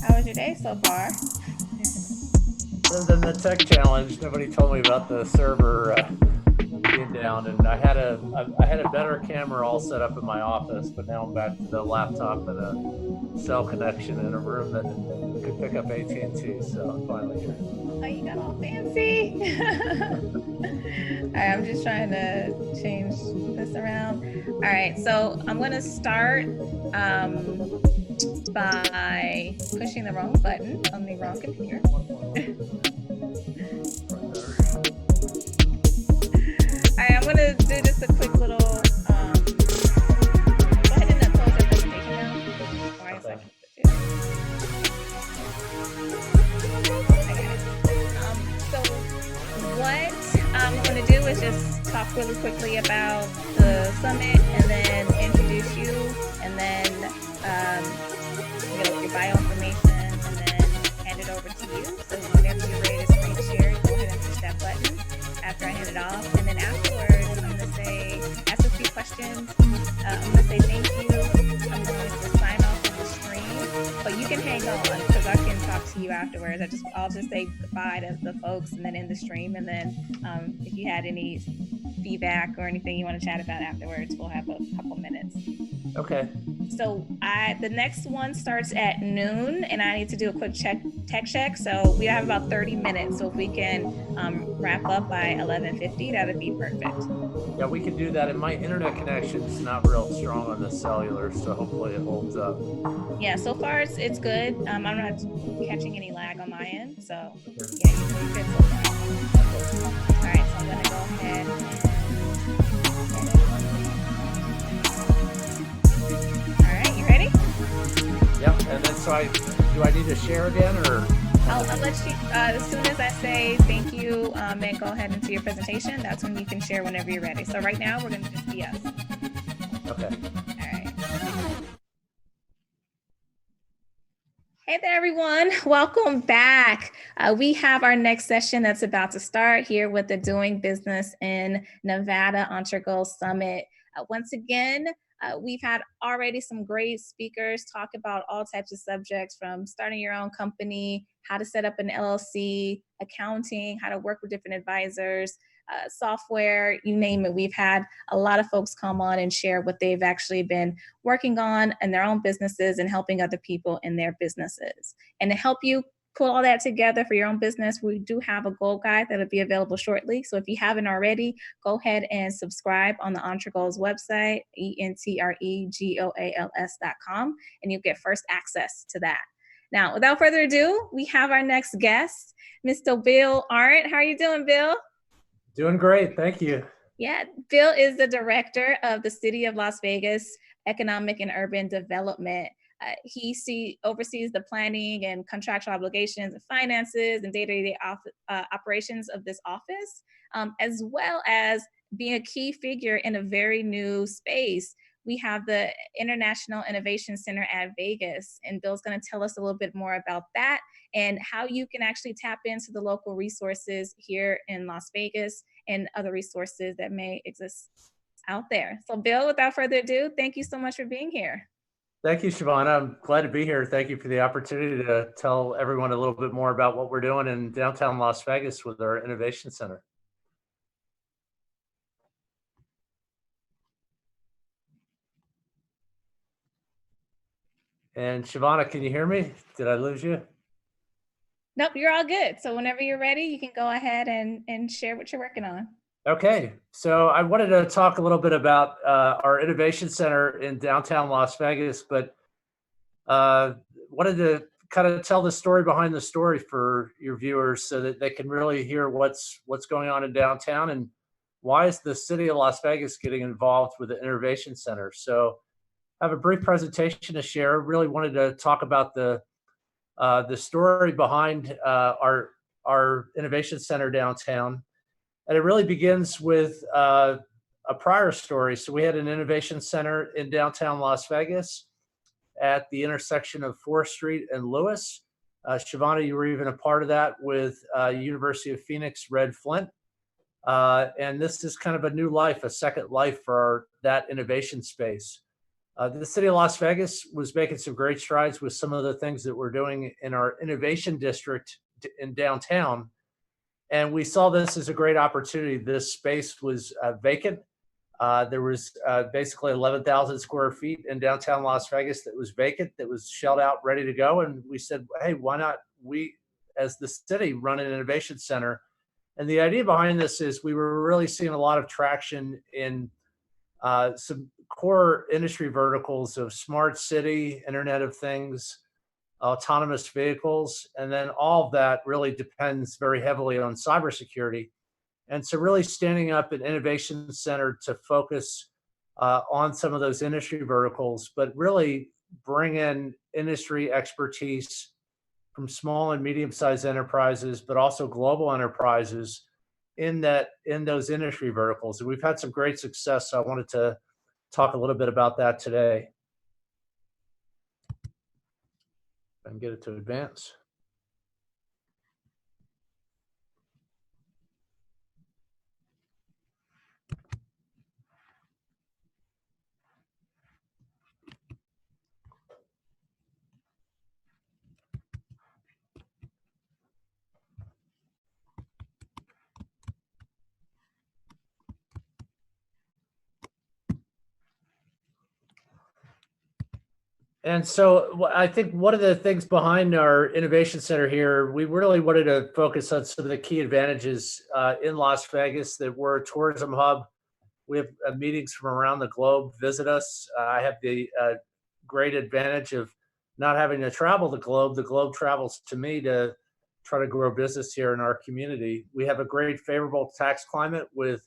How was your day so far?
Other than the tech challenge, nobody told me about the server being down, and I had a better camera all set up in my office, but now I'm back to the laptop and a cell connection in a room that could pick up AT&T. So I'm finally here.
Oh, you got all fancy. All right, I'm just trying to change this around. All right, so I'm going to start by pushing the wrong button on the wrong computer. All right, I'm going to do just a quick little, go ahead and close your presentation now. All right,
Okay.
So what I'm going to do is just talk really quickly about the summit and then introduce you, and then your bio information, and then hand it over to you. So whenever you're ready to screen share, go ahead and push that button after I hand it off. And then afterwards, I'm going to ask a few questions. I'm going to say thank you. I'm going to sign off of the stream, but you can hang on because I can talk to you afterwards. I'll just say goodbye to the folks and then end the stream. And then if you had any feedback or anything you want to chat about afterwards, we'll have a couple minutes.
Okay.
So the next one starts at noon, and I need to do a quick tech check. So we have about 30 minutes. So if we can wrap up by 11:50, that would be perfect.
Yeah, we can do that. And my internet connection's not real strong on the cellular, so hopefully it holds up.
Yeah, so far it's good. I'm not catching any lag on my end. So yeah, you're good so far. All right, so I'm going to go ahead and
Yep, and then so do I need to share again, or?
I'll let you, as soon as I say thank you and go ahead and see your presentation, that's when you can share whenever you're ready. So right now, we're going to just be us.
Okay.
All right. Hey there, everyone. Welcome back. We have our next session that's about to start here with the Doing Business in Nevada EntreGoals Summit. Once again, We've had already some great speakers talk about all types of subjects from starting your own company, how to set up an LLC, accounting, how to work with different advisors, software, you name it. We've had a lot of folks come on and share what they've actually been working on in their own businesses and helping other people in their businesses. And to help you pull all that together for your own business, we do have a goal guide that'll be available shortly. So if you haven't already, go ahead and subscribe on the EntreGoals website, EntreGoals.com, and you'll get first access to that. Now, without further ado, we have our next guest, Mr. Bill Arent. How are you doing, Bill?
Doing great, thank you.
Yeah, Bill is the director of the City of Las Vegas Economic and Urban Development. He oversees the planning and contractual obligations and finances and day-to-day operations of this office, as well as being a key figure in a very new space. We have the International Innovation Center at Vegas, and Bill's going to tell us a little bit more about that and how you can actually tap into the local resources here in Las Vegas and other resources that may exist out there. So Bill, without further ado, thank you so much for being here.
Thank you, Shavana. I'm glad to be here. Thank you for the opportunity to tell everyone a little bit more about what we're doing in downtown Las Vegas with our Innovation Center. And Shavana, can you hear me? Did I lose you?
Nope, you're all good. So whenever you're ready, you can go ahead and share what you're working on.
Okay, so I wanted to talk a little bit about our Innovation Center in downtown Las Vegas, but wanted to kind of tell the story behind the story for your viewers so that they can really hear what's going on in downtown and why is the city of Las Vegas getting involved with the Innovation Center. So I have a brief presentation to share. Really wanted to talk about the story behind our Innovation Center downtown. And it really begins with a prior story. So we had an Innovation Center in downtown Las Vegas at the intersection of 4th Street and Lewis. Shavana, you were even a part of that with University of Phoenix Red Flint. And this is kind of a new life, a second life for that innovation space. The city of Las Vegas was making some great strides with some of the things that we're doing in our innovation district in downtown. And we saw this as a great opportunity. This space was vacant. There was basically 11,000 square feet in downtown Las Vegas that was vacant, that was shelled out, ready to go. And we said, hey, why not we, as the city, run an innovation center? And the idea behind this is we were really seeing a lot of traction in some core industry verticals of smart city, Internet of Things, autonomous vehicles, and then all of that really depends very heavily on cybersecurity. And so really standing up an innovation center to focus on some of those industry verticals, but really bring in industry expertise from small and medium-sized enterprises, but also global enterprises in those industry verticals. And we've had some great success. So I wanted to talk a little bit about that today. If I can get it to advance. And so I think one of the things behind our innovation center here, we really wanted to focus on some of the key advantages in Las Vegas, that we're a tourism hub. We have meetings from around the globe visit us. I have the great advantage of not having to travel the globe. The globe travels to me to try to grow business here in our community. We have a great favorable tax climate with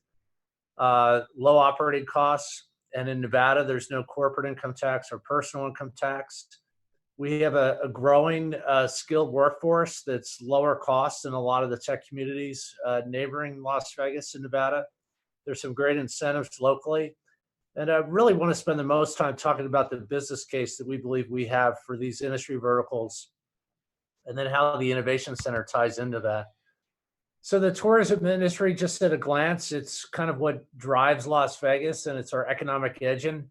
low operating costs. And in Nevada, there's no corporate income tax or personal income tax. We have a growing skilled workforce that's lower cost than a lot of the tech communities neighboring Las Vegas and Nevada. There's some great incentives locally. And I really want to spend the most time talking about the business case that we believe we have for these industry verticals, and then how the Innovation Center ties into that. So the tourism industry, just at a glance, it's kind of what drives Las Vegas, and it's our economic engine.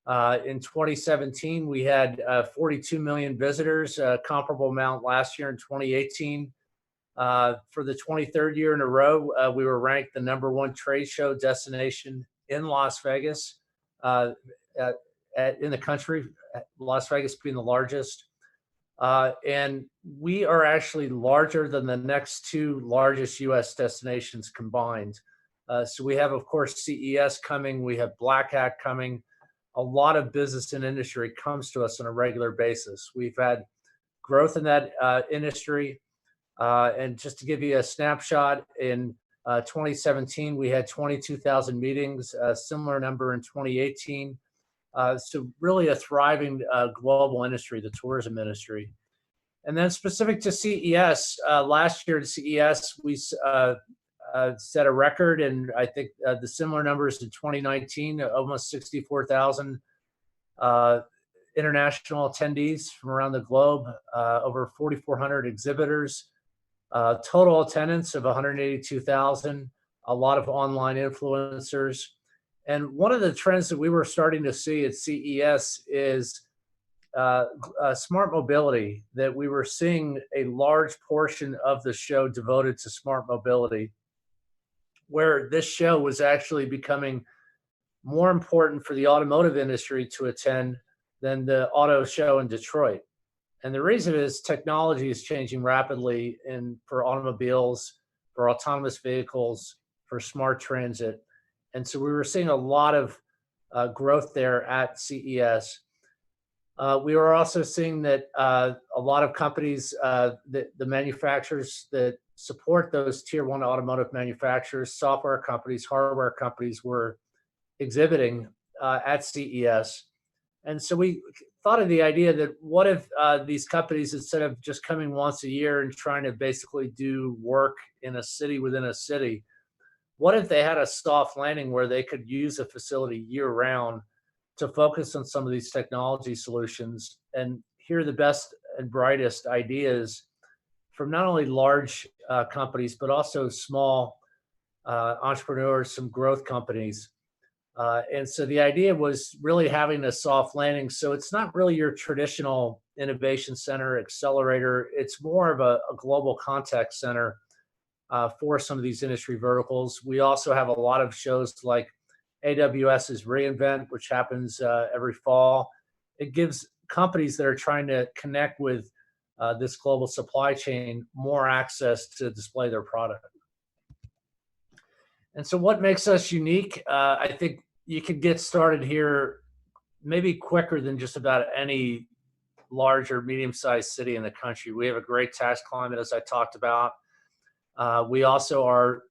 In 2017, we had 42 million visitors, comparable amount last year in 2018. For the 23rd year in a row, we were ranked the #1 trade show destination in Las Vegas, in the country, Las Vegas being the largest. And we are actually larger than the next two largest US destinations combined. So we have, of course, CES coming, we have Black Hat coming. A lot of business and industry comes to us on a regular basis. We've had growth in that industry. And just to give you a snapshot, in 2017, we had 22,000 meetings, a similar number in 2018. So really a thriving global industry, the tourism industry. And then specific to CES, last year at CES, we set a record, and I think the similar numbers in 2019, almost 64,000 international attendees from around the globe, over 4,400 exhibitors, total attendance of 182,000, a lot of online influencers. And one of the trends that we were starting to see at CES is smart mobility, that we were seeing a large portion of the show devoted to smart mobility, where this show was actually becoming more important for the automotive industry to attend than the auto show in Detroit. And the reason is technology is changing rapidly for automobiles, for autonomous vehicles, for smart transit. And so we were seeing a lot of growth there at CES. We were also seeing that a lot of companies, the manufacturers that support those tier 1 automotive manufacturers, software companies, hardware companies, were exhibiting at CES. And so we thought of the idea that what if these companies, instead of just coming once a year and trying to basically do work in a city within a city, what if they had a soft landing where they could use a facility year round to focus on some of these technology solutions and hear the best and brightest ideas from not only large companies, but also small entrepreneurs, some growth companies. And so the idea was really having a soft landing. So it's not really your traditional innovation center accelerator. It's more of a global contact center for some of these industry verticals. We also have a lot of shows like AWS's reInvent, which happens every fall. It gives companies that are trying to connect with this global supply chain more access to display their product. And so what makes us unique? I think you could get started here maybe quicker than just about any large or medium-sized city in the country. We have a great tax climate, as I talked about. We also are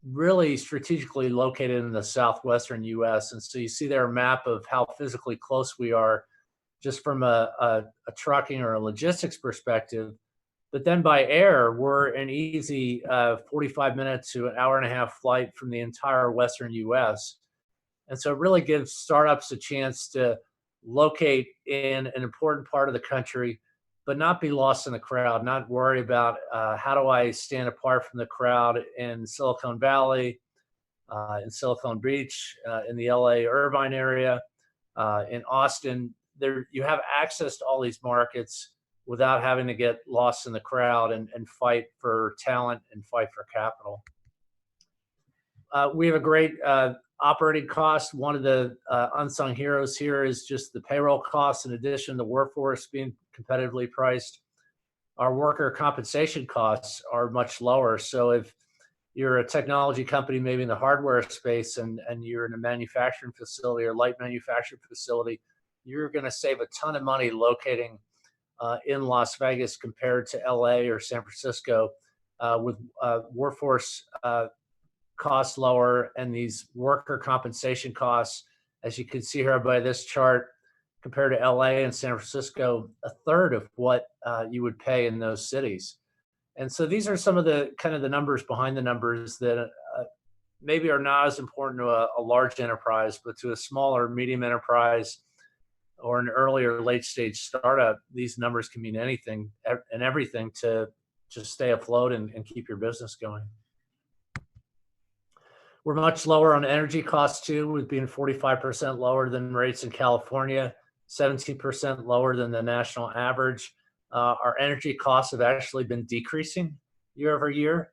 really strategically located in the southwestern US. And so you see there a map of how physically close we are just from a trucking or a logistics perspective. But then by air, we're an easy 45 minutes to an hour and a half flight from the entire western US. And so it really gives startups a chance to locate in an important part of the country, but not be lost in the crowd, not worry about how do I stand apart from the crowd in Silicon Valley, in Silicon Beach, in the LA Irvine area, in Austin. There, you have access to all these markets without having to get lost in the crowd and fight for talent and fight for capital. We have a great operating cost. One of the unsung heroes here is just the payroll costs, in addition to the workforce being competitively priced. Our worker compensation costs are much lower. So if you're a technology company, maybe in the hardware space, and you're in a manufacturing facility or light manufacturing facility, you're going to save a ton of money locating in Las Vegas compared to LA or San Francisco, with workforce costs lower and these worker compensation costs, as you can see here by this chart, compared to LA and San Francisco, a third of what you would pay in those cities. And so these are some of the kind of the numbers behind the numbers that maybe are not as important to a large enterprise, but to a smaller, medium enterprise or an earlier late stage startup, these numbers can mean anything and everything to just stay afloat and keep your business going. We're much lower on energy costs too, with being 45% lower than rates in California, 17% lower than the national average. Our energy costs have actually been decreasing year over year.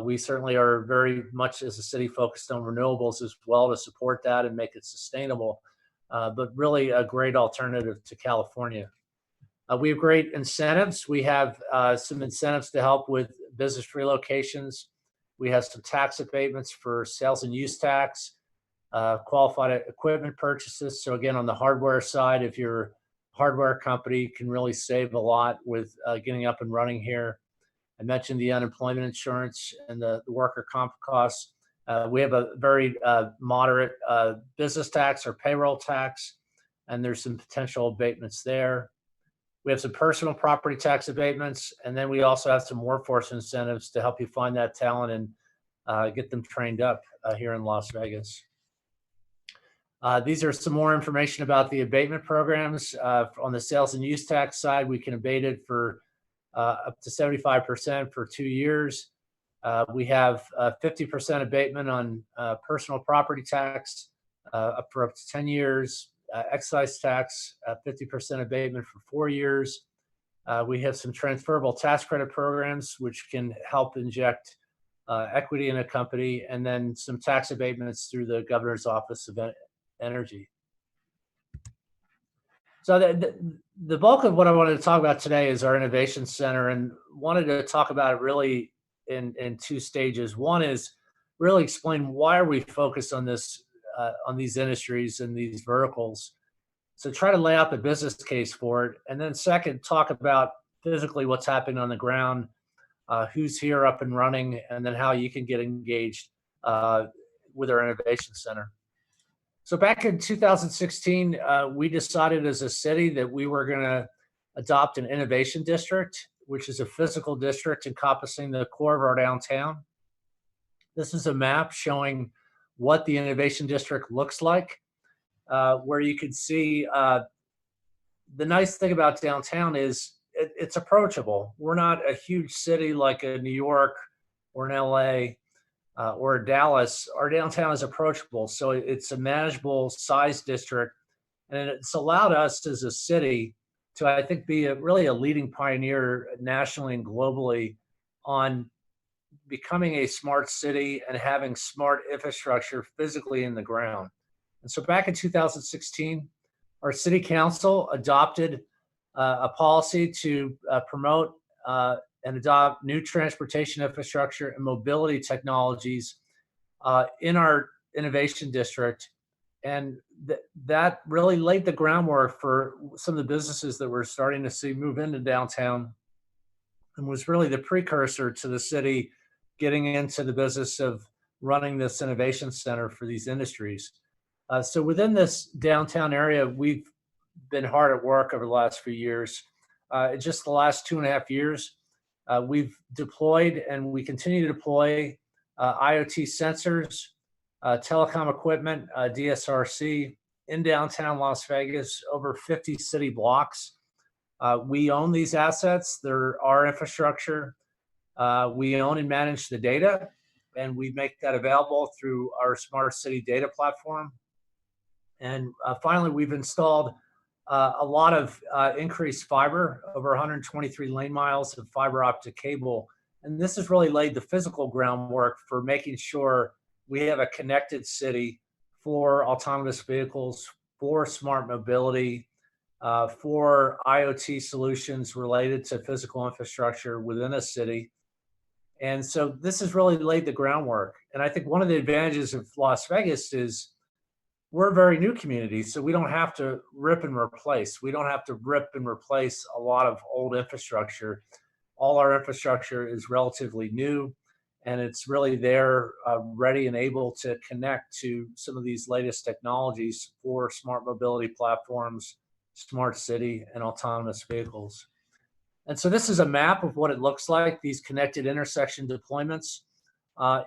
We certainly are very much as a city focused on renewables as well to support that and make it sustainable, but really a great alternative to California. We have great incentives. We have some incentives to help with business relocations. We have some tax abatements for sales and use tax, qualified equipment purchases. So again, on the hardware side, if you're a hardware company, you can really save a lot with getting up and running here. I mentioned the unemployment insurance and the worker comp costs. We have a very moderate business tax or payroll tax, and there's some potential abatements there. We have some personal property tax abatements, and then we also have some workforce incentives to help you find that talent and get them trained up here in Las Vegas. These are some more information about the abatement programs. On the sales and use tax side, we can abate it for up to 75% for 2 years. We have 50% abatement on personal property tax for up to 10 years. Excise tax, 50% abatement for 4 years. We have some transferable tax credit programs, which can help inject equity in a company, and then some tax abatements through the Governor's Office of Energy. So the bulk of what I wanted to talk about today is our innovation center, and wanted to talk about it really in 2 stages. One is really explain why are we focused on this, on these industries and these verticals. So try to lay out the business case for it. And then second, talk about physically what's happening on the ground, who's here up and running, and then how you can get engaged with our innovation center. So back in 2016, we decided as a city that we were going to adopt an innovation district, which is a physical district encompassing the core of our downtown. This is a map showing what the innovation district looks like, where you can see the nice thing about downtown is it's approachable. We're not a huge city like a New York or an LA or a Dallas. Our downtown is approachable, so it's a manageable size district, and it's allowed us as a city to, I think, be really a leading pioneer nationally and globally on becoming a smart city and having smart infrastructure physically in the ground. And so back in 2016, our city council adopted a policy to promote and adopt new transportation infrastructure and mobility technologies in our innovation district. And that really laid the groundwork for some of the businesses that we're starting to see move into downtown, and was really the precursor to the city getting into the business of running this innovation center for these industries. So within this downtown area, we've been hard at work over the last few years. Just the last 2.5 years, we've deployed and we continue to deploy IoT sensors, telecom equipment, DSRC in downtown Las Vegas, over 50 city blocks. We own these assets. They're our infrastructure. We own and manage the data, and we make that available through our smart city data platform. And finally, we've installed a lot of increased fiber, over 123 lane miles of fiber optic cable. And this has really laid the physical groundwork for making sure we have a connected city for autonomous vehicles, for smart mobility, for IoT solutions related to physical infrastructure within a city. And so this has really laid the groundwork. And I think one of the advantages of Las Vegas is we're a very new community, so we don't have to rip and replace. We don't have to rip and replace a lot of old infrastructure. All our infrastructure is relatively new, and it's really there, ready and able to connect to some of these latest technologies for smart mobility platforms, smart city, and autonomous vehicles. And so this is a map of what it looks like, these connected intersection deployments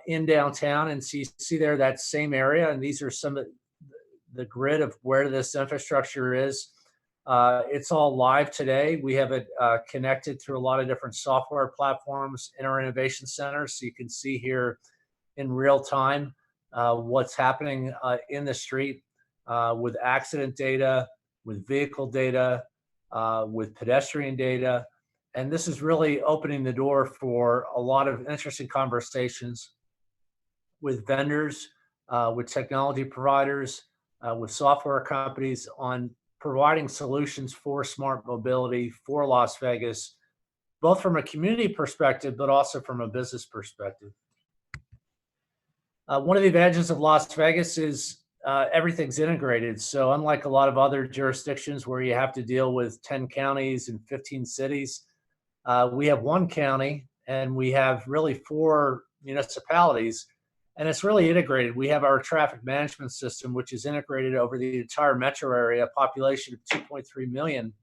in downtown. And so you see there that same area, and these are some of the grid of where this infrastructure is. It's all live today. We have it connected through a lot of different software platforms in our innovation center. So you can see here in real time what's happening in the street with accident data, with vehicle data, with pedestrian data. And this is really opening the door for a lot of interesting conversations with vendors, with technology providers, with software companies on providing solutions for smart mobility for Las Vegas, both from a community perspective, but also from a business perspective. One of the advantages of Las Vegas is everything's integrated. So unlike a lot of other jurisdictions where you have to deal with 10 counties and 15 cities, we have one county and we have really 4 municipalities, and it's really integrated. We have our traffic management system, which is integrated over the entire metro area, a population of 2.3 million.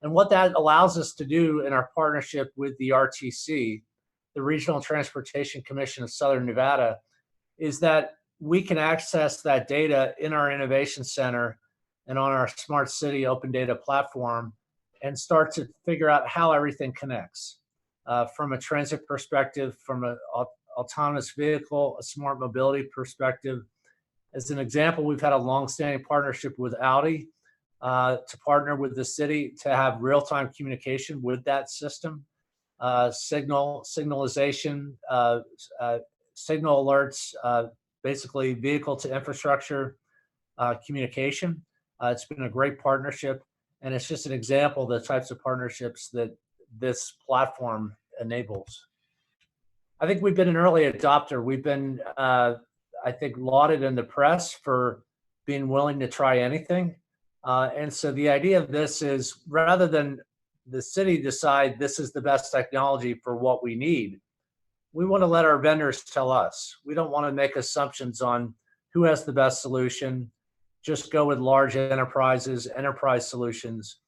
And what that allows us to do in our partnership with the RTC, the Regional Transportation Commission of Southern Nevada, is that we can access that data in our innovation center and on our smart city open data platform and start to figure out how everything connects from a transit perspective, from an autonomous vehicle, a smart mobility perspective. As an example, we've had a long-standing partnership with Audi to partner with the city to have real-time communication with that system, signalization, signal alerts, basically vehicle to infrastructure communication. It's been a great partnership, and it's just an example of the types of partnerships that this platform enables. I think we've been an early adopter. We've been, I think, lauded in the press for being willing to try anything. And so the idea of this is, rather than the city decide this is the best technology for what we need, we want to let our vendors tell us. We don't want to make assumptions on who has the best solution. Just go with large enterprises, enterprise solutions.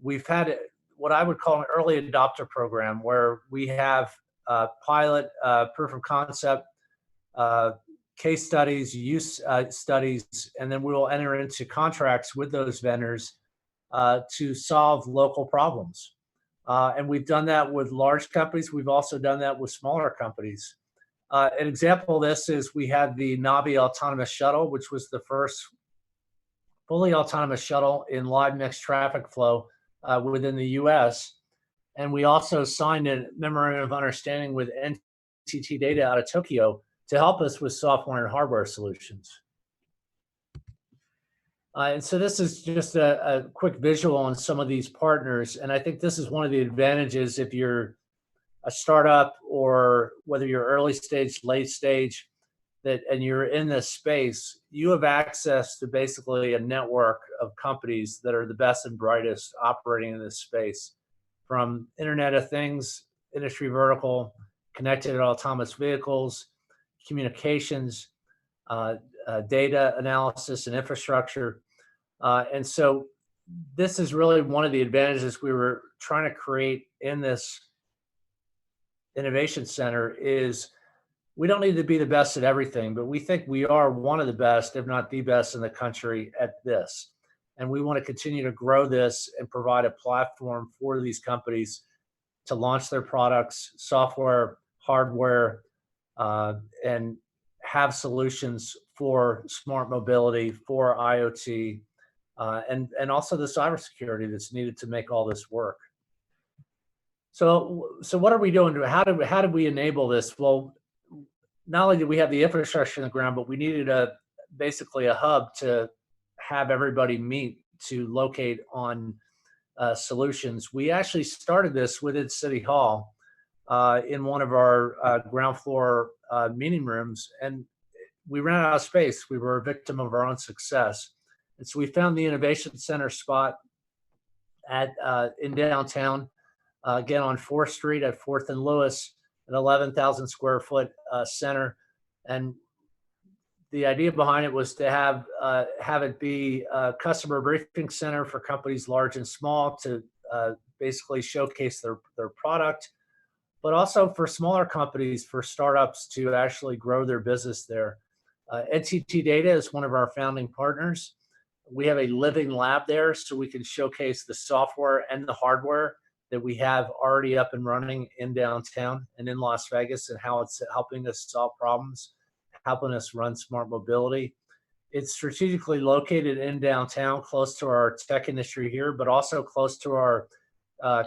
We've had what I would call an early adopter program where we have pilot, proof of concept, case studies, use studies, and then we will enter into contracts with those vendors to solve local problems. And we've done that with large companies. We've also done that with smaller companies. An example of this is we had the Navi autonomous shuttle, which was the first fully autonomous shuttle in live mixed traffic flow within the US. And we also signed a memorandum of understanding with NTT Data out of Tokyo to help us with software and hardware solutions. And so this is just a quick visual on some of these partners. And I think this is one of the advantages if you're a startup or whether you're early stage, late stage, and you're in this space, you have access to basically a network of companies that are the best and brightest operating in this space, from Internet of Things, industry vertical, connected and autonomous vehicles, communications, data analysis and infrastructure. And so this is really one of the advantages we were trying to create in this innovation center is we don't need to be the best at everything, but we think we are one of the best, if not the best in the country at this. And we want to continue to grow this and provide a platform for these companies to launch their products, software, hardware, and have solutions for smart mobility, for IoT, and also the cybersecurity that's needed to make all this work. So what are we doing? How do we enable this? Well, not only did we have the infrastructure in the ground, but we needed basically a hub to have everybody meet to locate on solutions. We actually started this within City Hall in one of our ground floor meeting rooms, and we ran out of space. We were a victim of our own success. And so we found the Innovation Center spot in downtown, again on 4th Street at 4th and Lewis, an 11,000 square foot center. And the idea behind it was to have it be a customer briefing center for companies large and small to basically showcase their product, but also for smaller companies, for startups to actually grow their business there. NTT Data is one of our founding partners. We have a living lab there so we can showcase the software and the hardware that we have already up and running in downtown and in Las Vegas and how it's helping us solve problems, helping us run smart mobility. It's strategically located in downtown, close to our tech industry here, but also close to our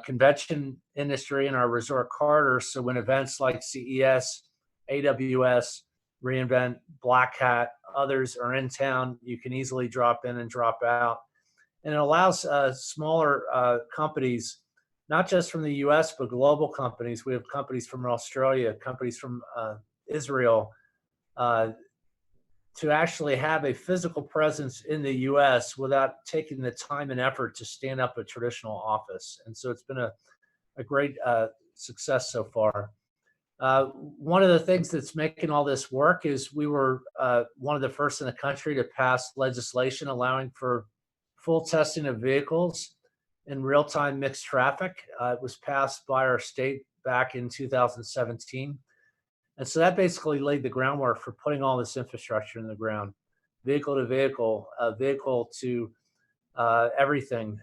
convention industry and our resort corridor. So when events like CES, AWS, reInvent, Black Hat, others are in town, you can easily drop in and drop out. And it allows smaller companies, not just from the US, but global companies. We have companies from Australia, companies from Israel, to actually have a physical presence in the US without taking the time and effort to stand up a traditional office. And so it's been a great success so far. One of the things that's making all this work is we were one of the first in the country to pass legislation allowing for full testing of vehicles in real-time mixed traffic. It was passed by our state back in 2017. And so that basically laid the groundwork for putting all this infrastructure in the ground, vehicle to vehicle, vehicle to everything,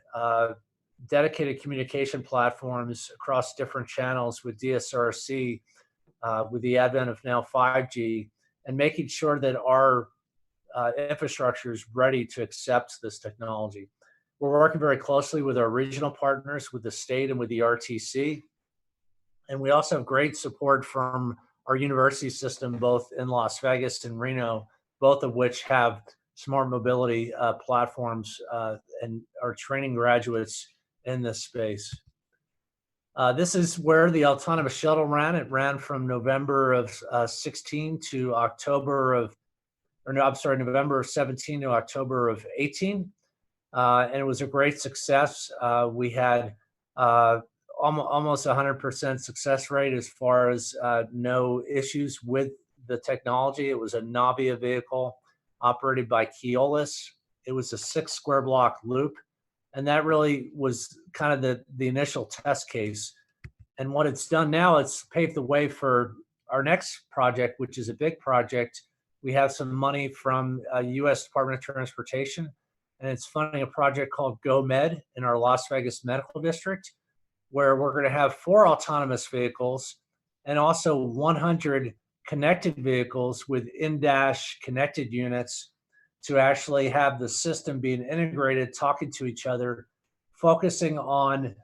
dedicated communication platforms across different channels with DSRC, with the advent of now 5G, and making sure that our infrastructure is ready to accept this technology. We're working very closely with our regional partners, with the state and with the RTC. And we also have great support from our university system, both in Las Vegas and Reno, both of which have smart mobility platforms and are training graduates in this space. This is where the autonomous shuttle ran. It ran from November of 16 to October of, or no, I'm sorry, November of 17 to October of 18. And it was a great success. We had almost 100% success rate as far as no issues with the technology. It was a Navia vehicle operated by Keolis. It was a 6 square block loop. And that really was kind of the initial test case. And what it's done now, it's paved the way for our next project, which is a big project. We have some money from U.S. Department of Transportation, and it's funding a project called GoMed in our Las Vegas Medical District, where we're going to have 4 autonomous vehicles and also 100 connected vehicles with in-dash connected units to actually have the system being integrated, talking to each other, focusing on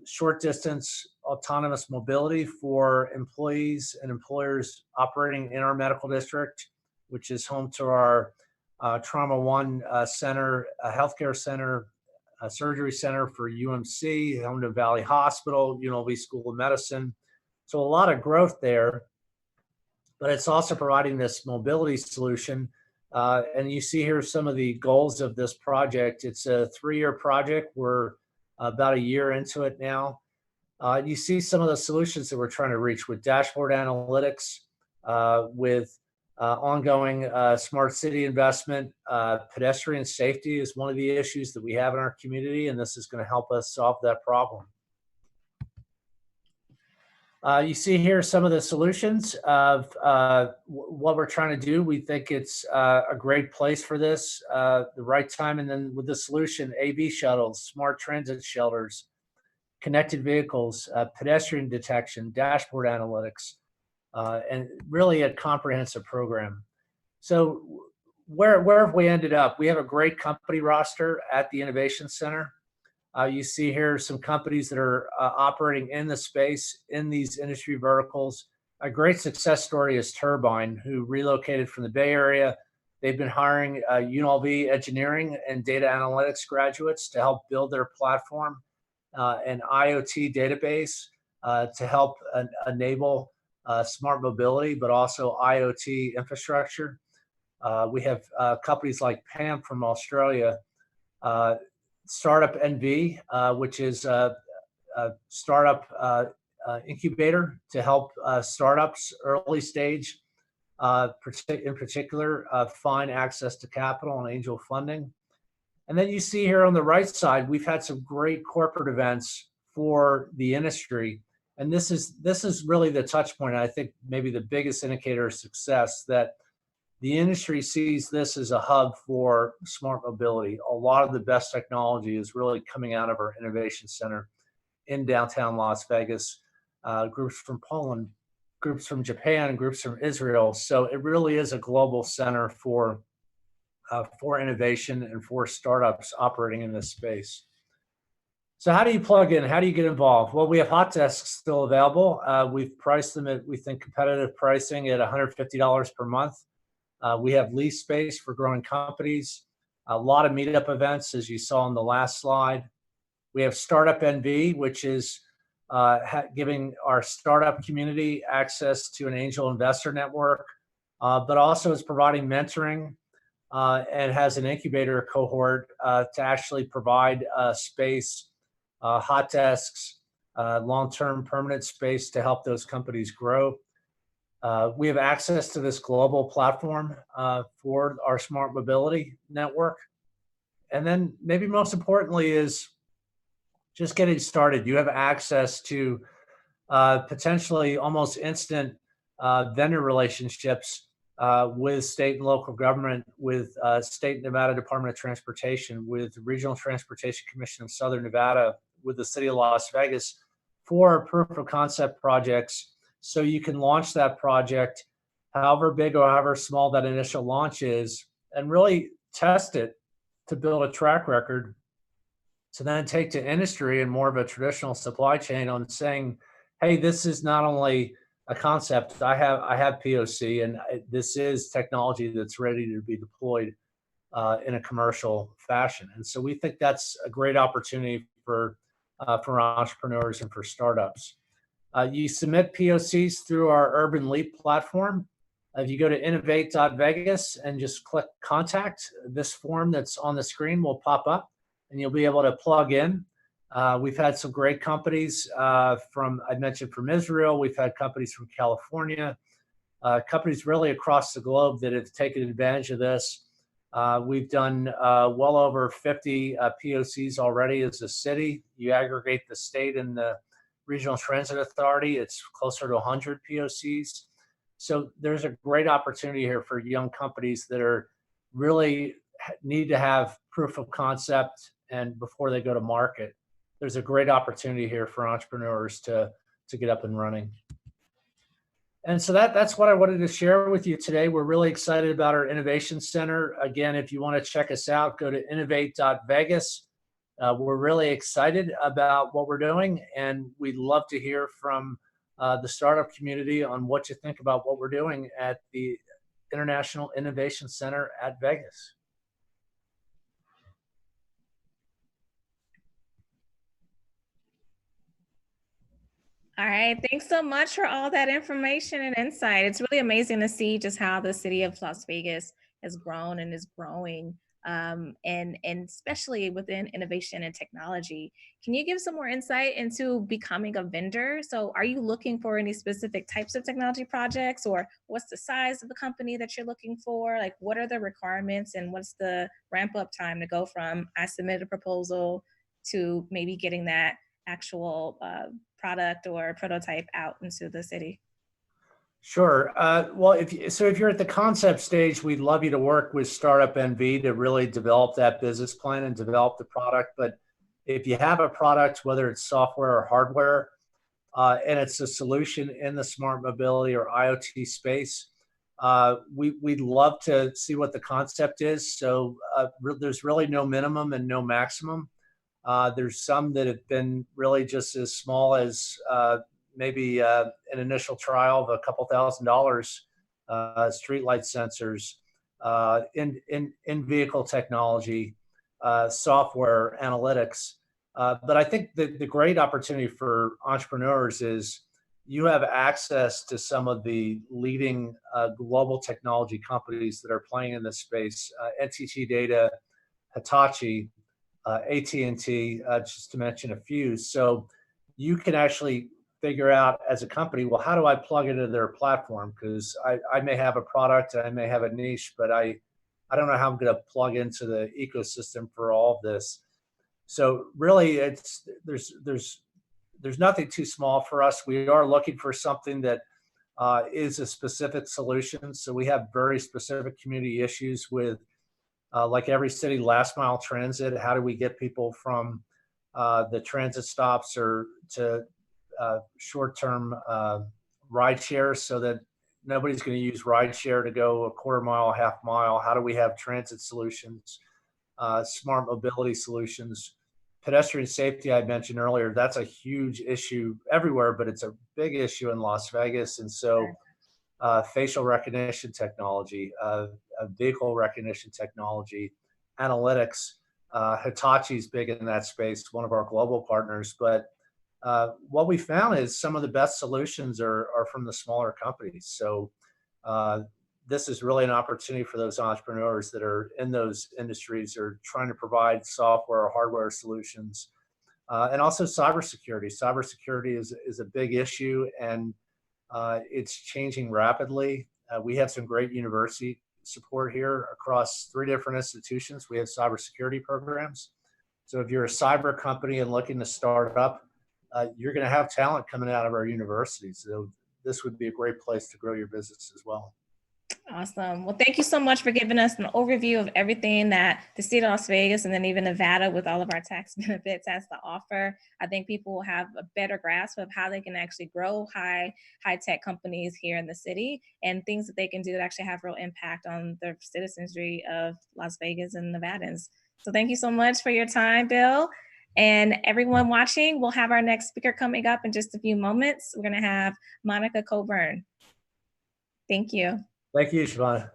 short distance autonomous mobility for employees and employers operating in our medical district, which is home to our Trauma One center, healthcare center, surgery center for UMC, home to Valley Hospital, UNLV School of Medicine. So a lot of growth there, but it's also providing this mobility solution. And you see here some of the goals of this project. It's a 3-year project. We're about a year into it now. You see some of the solutions that we're trying to reach with dashboard analytics, with ongoing smart city investment. Pedestrian safety is one of the issues that we have in our community, and this is going to help us solve that problem. You see here some of the solutions of what we're trying to do. We think it's a great place for this, the right time, and then with the solution, AV shuttles, smart transit shelters, connected vehicles, pedestrian detection, dashboard analytics, and really a comprehensive program. So where have we ended up? We have a great company roster at the Innovation Center. You see here some companies that are operating in the space in these industry verticals. A great success story is Turbine, who relocated from the Bay Area. They've been hiring UNLV engineering and data analytics graduates to help build their platform, an IoT database to help enable smart mobility, but also IoT infrastructure. We have companies like PAM from Australia, Startup NV, which is a startup incubator to help startups early stage, in particular, find access to capital and angel funding. And then you see here on the right side, we've had some great corporate events for the industry. And this is really the touch point. I think maybe the biggest indicator of success, that the industry sees this as a hub for smart mobility. A lot of the best technology is really coming out of our innovation center in downtown Las Vegas. Groups from Poland groups from Japan, and groups from Israel. So it really is a global center for innovation and for startups operating in this space. So how do you plug in? How do you get involved? Well, we have hot desks still available. We've priced them at, we think, competitive pricing at $150 per month. We have lease space for growing companies, a lot of meetup events, as you saw on the last slide. We have Startup NV, which is giving our startup community access to an angel investor network, but also is providing mentoring and has an incubator cohort to actually provide space, hot desks, long-term permanent space to help those companies grow. We have access to this global platform for our smart mobility network. And then maybe most importantly is just getting started. You have access to potentially almost instant vendor relationships with state and local government, with state and Nevada Department of Transportation, with the Regional Transportation Commission of Southern Nevada, with the City of Las Vegas for proof of concept projects. So you can launch that project, however big or however small that initial launch is, and really test it to build a track record to then take to industry and more of a traditional supply chain on saying, hey, this is not only a concept, I have POC, and this is technology that's ready to be deployed in a commercial fashion. And so we think that's a great opportunity for entrepreneurs and for startups. You submit POCs through our Urban Leap platform. If you go to innovate.vegas and just click contact, this form that's on the screen will pop up and you'll be able to plug in. We've had some great companies I mentioned from Israel. We've had companies from California, companies really across the globe that have taken advantage of this. We've done well over 50 POCs already as a city. You aggregate the state and the Regional Transit Authority, it's closer to 100 POCs. So there's a great opportunity here for young companies that are really need to have proof of concept and before they go to market. There's a great opportunity here for entrepreneurs to get up and running. And so that's what I wanted to share with you today. We're really excited about our Innovation Center. Again, if you want to check us out, go to innovate.vegas. We're really excited about what we're doing, and we'd love to hear from the startup community on what you think about what we're doing at the International Innovation Center at Vegas.
All right, thanks so much for all that information and insight. It's really amazing to see just how the city of Las Vegas has grown and is growing, and especially within innovation and technology. Can you give some more insight into becoming a vendor? So are you looking for any specific types of technology projects, or what's the size of the company that you're looking for? Like, what are the requirements and what's the ramp up time to go from I submitted a proposal to maybe getting that actual product or prototype out into the city?
Sure. Well, if you're at the concept stage, we'd love you to work with Startup NV to really develop that business plan and develop the product. But if you have a product, whether it's software or hardware, and it's a solution in the smart mobility or IoT space, we'd love to see what the concept is. So there's really no minimum and no maximum. There's some that have been really just as small as maybe an initial trial of a couple $1,000, streetlight sensors, in-vehicle technology, software, analytics. But I think the great opportunity for entrepreneurs is you have access to some of the leading global technology companies that are playing in this space, NTT Data, Hitachi, AT&T, just to mention a few. So you can actually figure out as a company, well, how do I plug into their platform? Because I may have a product, I may have a niche, but I don't know how I'm going to plug into the ecosystem for all of this. So really, there's nothing too small for us. We are looking for something that is a specific solution. So we have very specific community issues with, like every city, last mile transit. How do we get people from the transit stops or to short-term ride share so that nobody's going to use ride share to go a quarter mile, half mile? How do we have transit solutions, smart mobility solutions? Pedestrian safety, I mentioned earlier, that's a huge issue everywhere, but it's a big issue in Las Vegas. And so facial recognition technology, vehicle recognition technology, analytics. Hitachi's big in that space, one of our global partners. But what we found is some of the best solutions are from the smaller companies. So this is really an opportunity for those entrepreneurs that are in those industries or trying to provide software or hardware solutions. And also cybersecurity. Cybersecurity is a big issue, and it's changing rapidly. We have some great university support here across 3 different institutions. We have cybersecurity programs. So if you're a cyber company and looking to start up, you're going to have talent coming out of our universities. So this would be a great place to grow your business as well.
Awesome. Well, thank you so much for giving us an overview of everything that the state of Las Vegas and then even Nevada with all of our tax benefits has to offer. I think people will have a better grasp of how they can actually grow high tech companies here in the city and things that they can do that actually have real impact on the citizenry of Las Vegas and Nevadans. So thank you so much for your time, Bill. And everyone watching, we'll have our next speaker coming up in just a few moments. We're going to have Monica Coburn. Thank you.
Thank you, Shavana.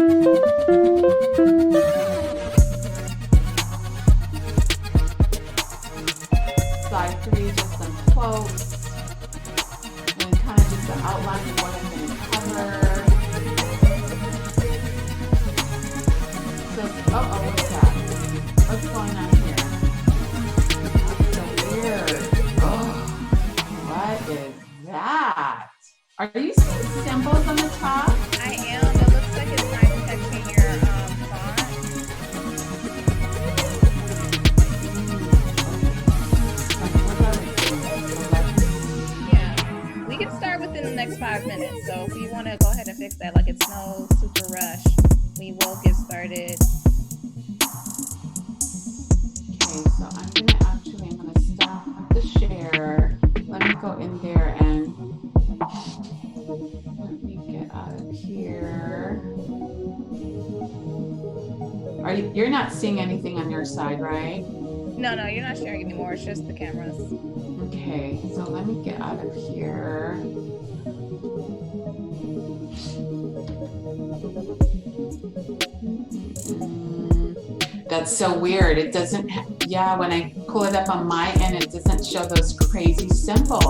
Slide 3, just some quotes. And kind of just the outline of what I'm going to cover. So, what's that? What's going on here? That's so weird. Oh, what is that? Are you seeing symbols on the top?
I am. It looks like it's not catching your font. Yeah. We can start within the next 5 minutes. So if you want to go ahead and fix that, like it's no super rush, we will get started.
Okay, so I'm gonna stop the share. Let me go in there and let me get out of here. You're not seeing anything on your side, right?
No, you're not sharing anymore. It's just the cameras.
Okay, so let me get out of here. That's so weird. It doesn't, yeah, when I pull it up on my end, it doesn't show those crazy symbols.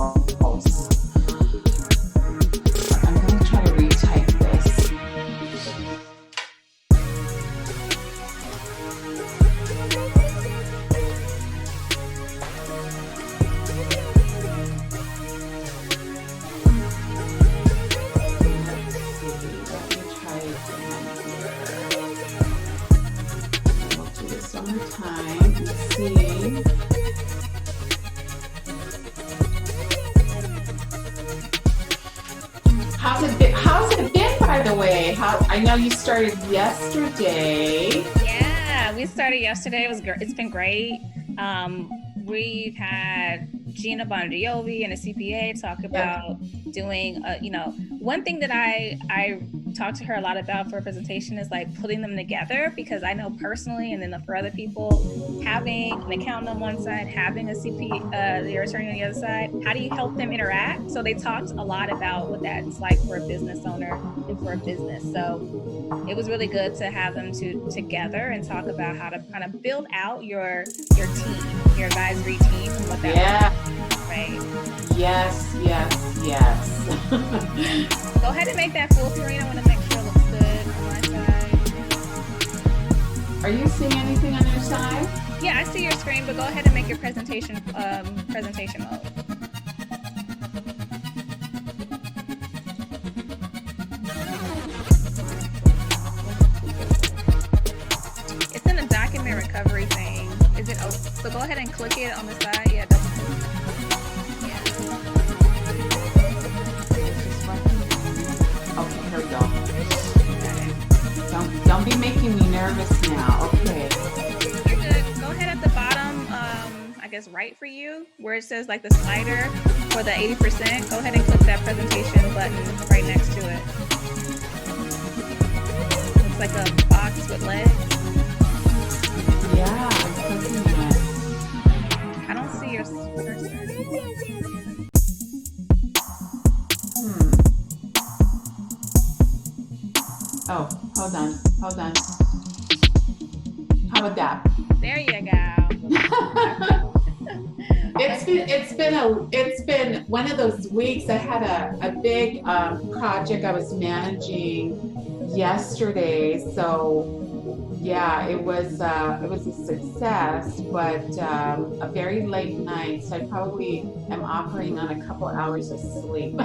I'm going to try to retype this. Time to see. How's it been, by the way? I know you started yesterday.
Yeah, we started yesterday. It's been great. We've had Gina Bongiovi and a CPA talk about doing, one thing that I talk to her a lot about for a presentation is like putting them together, because I know personally, and then for other people, having an accountant on one side, having a your attorney on the other side, how do you help them interact? So they talked a lot about what that's like for a business owner and for a business. So it was really good to have them together and talk about how to kind of build out your team, your advisory team, and what that right?
Yes.
Go ahead and make that full screen. I want to make sure it looks good on my side.
Are you seeing anything on your side?
Yeah, I see your screen, but go ahead and make your presentation mode. It's in the document recovery thing. Is it open? So go ahead and click it on the side. Yeah, double click.
Okay, here we go. Don't be making me nervous now. Okay.
You're good. Go ahead at the bottom, I guess right for you, where it says like the slider for the 80%. Go ahead and click that presentation button right next to it. Looks like a box with legs.
Yeah, I'm clicking it.
I don't see your cursor.
Oh, hold on. How about that?
There you go.
It's been one of those weeks. I had a big project I was managing yesterday, so yeah, it was a success, but a very late night, so I probably am operating on a couple hours of sleep.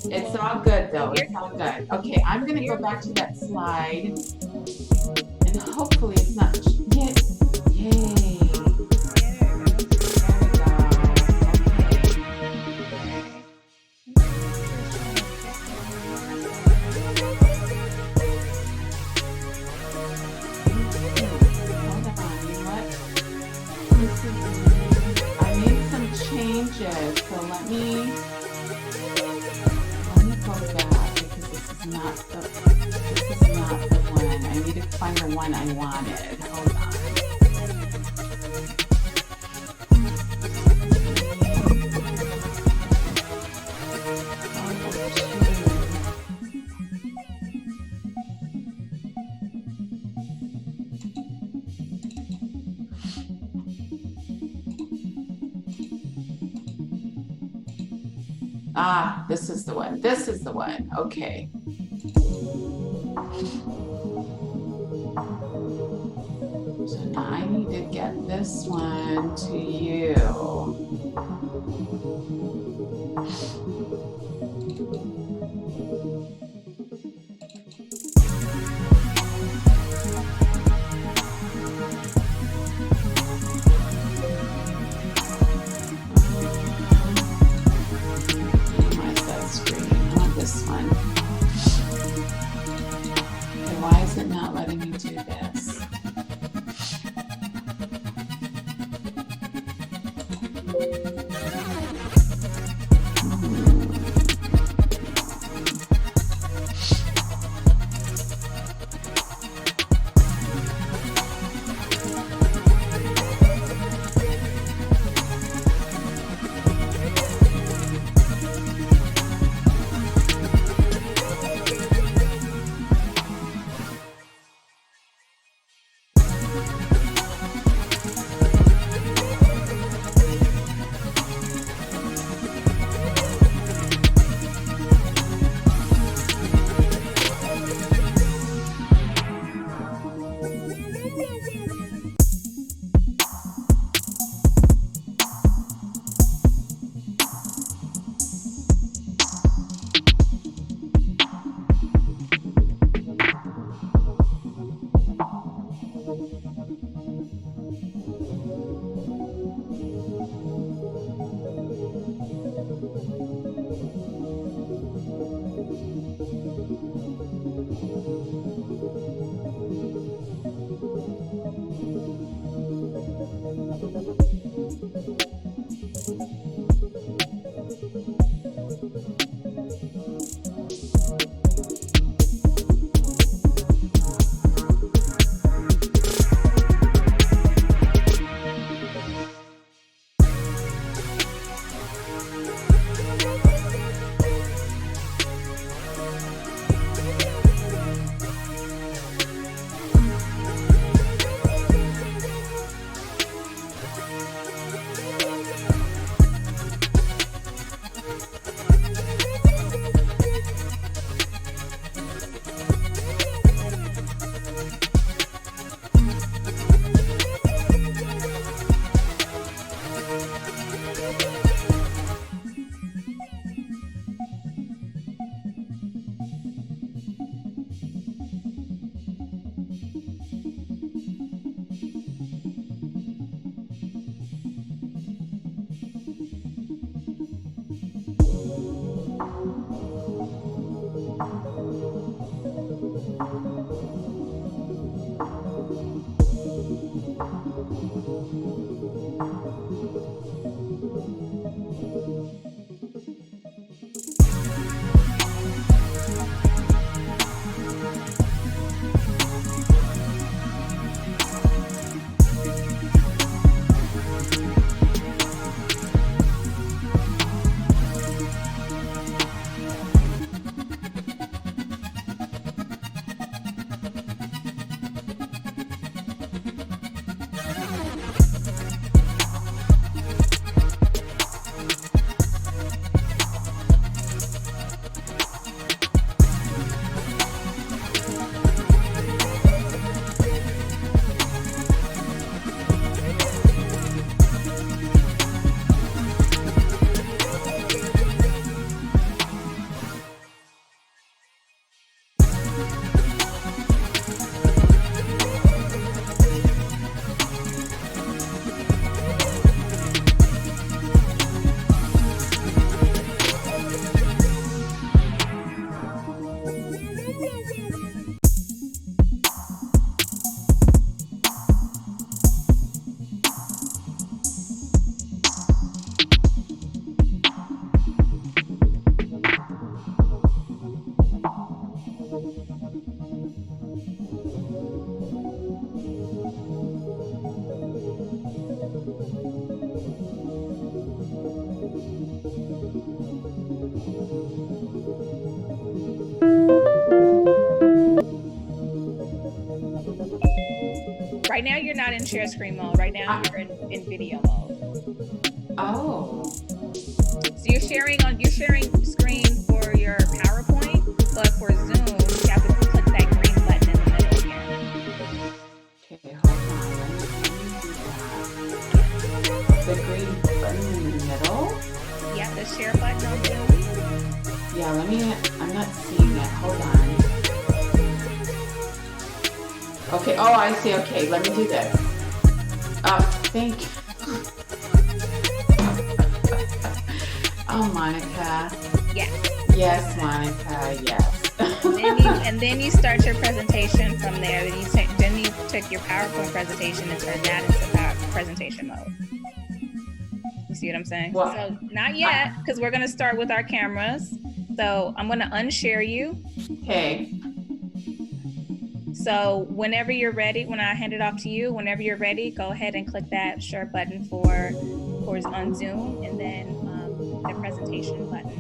It's all good though. It's all good. Okay, I'm gonna go back to that slide, and hopefully it's not. Yay! So let me go back, because this is not the one. I need to find the one I wanted. Hold on. Ah, this is the one. This is the one. Okay. So now I need to get this one to you. Minimize that screen. I want this one. Okay, why is it not letting me do this?
Right now, you're not in share screen mode. Right now, you're in video mode.
Oh.
So you're sharing screen for your PowerPoint, but for Zoom, you have to click that green button in the middle here.
Okay, hold on. The green button in the middle.
Yeah, the share button on Zoom.
Yeah, I'm not seeing it. Hold on. Okay, oh, I see. Okay, let me do this. Thank you. Oh, Monica.
Yeah.
Yes, Monica, yes.
And then you start your presentation from there. Then you take your PowerPoint presentation and turn that into presentation mode. You see what I'm saying?
Well,
so not yet, because we're going to start with our cameras. So I'm going to unshare you.
Okay.
So whenever you're ready, when I hand it off to you, whenever you're ready, go ahead and click that share button for on Zoom, and then the presentation button.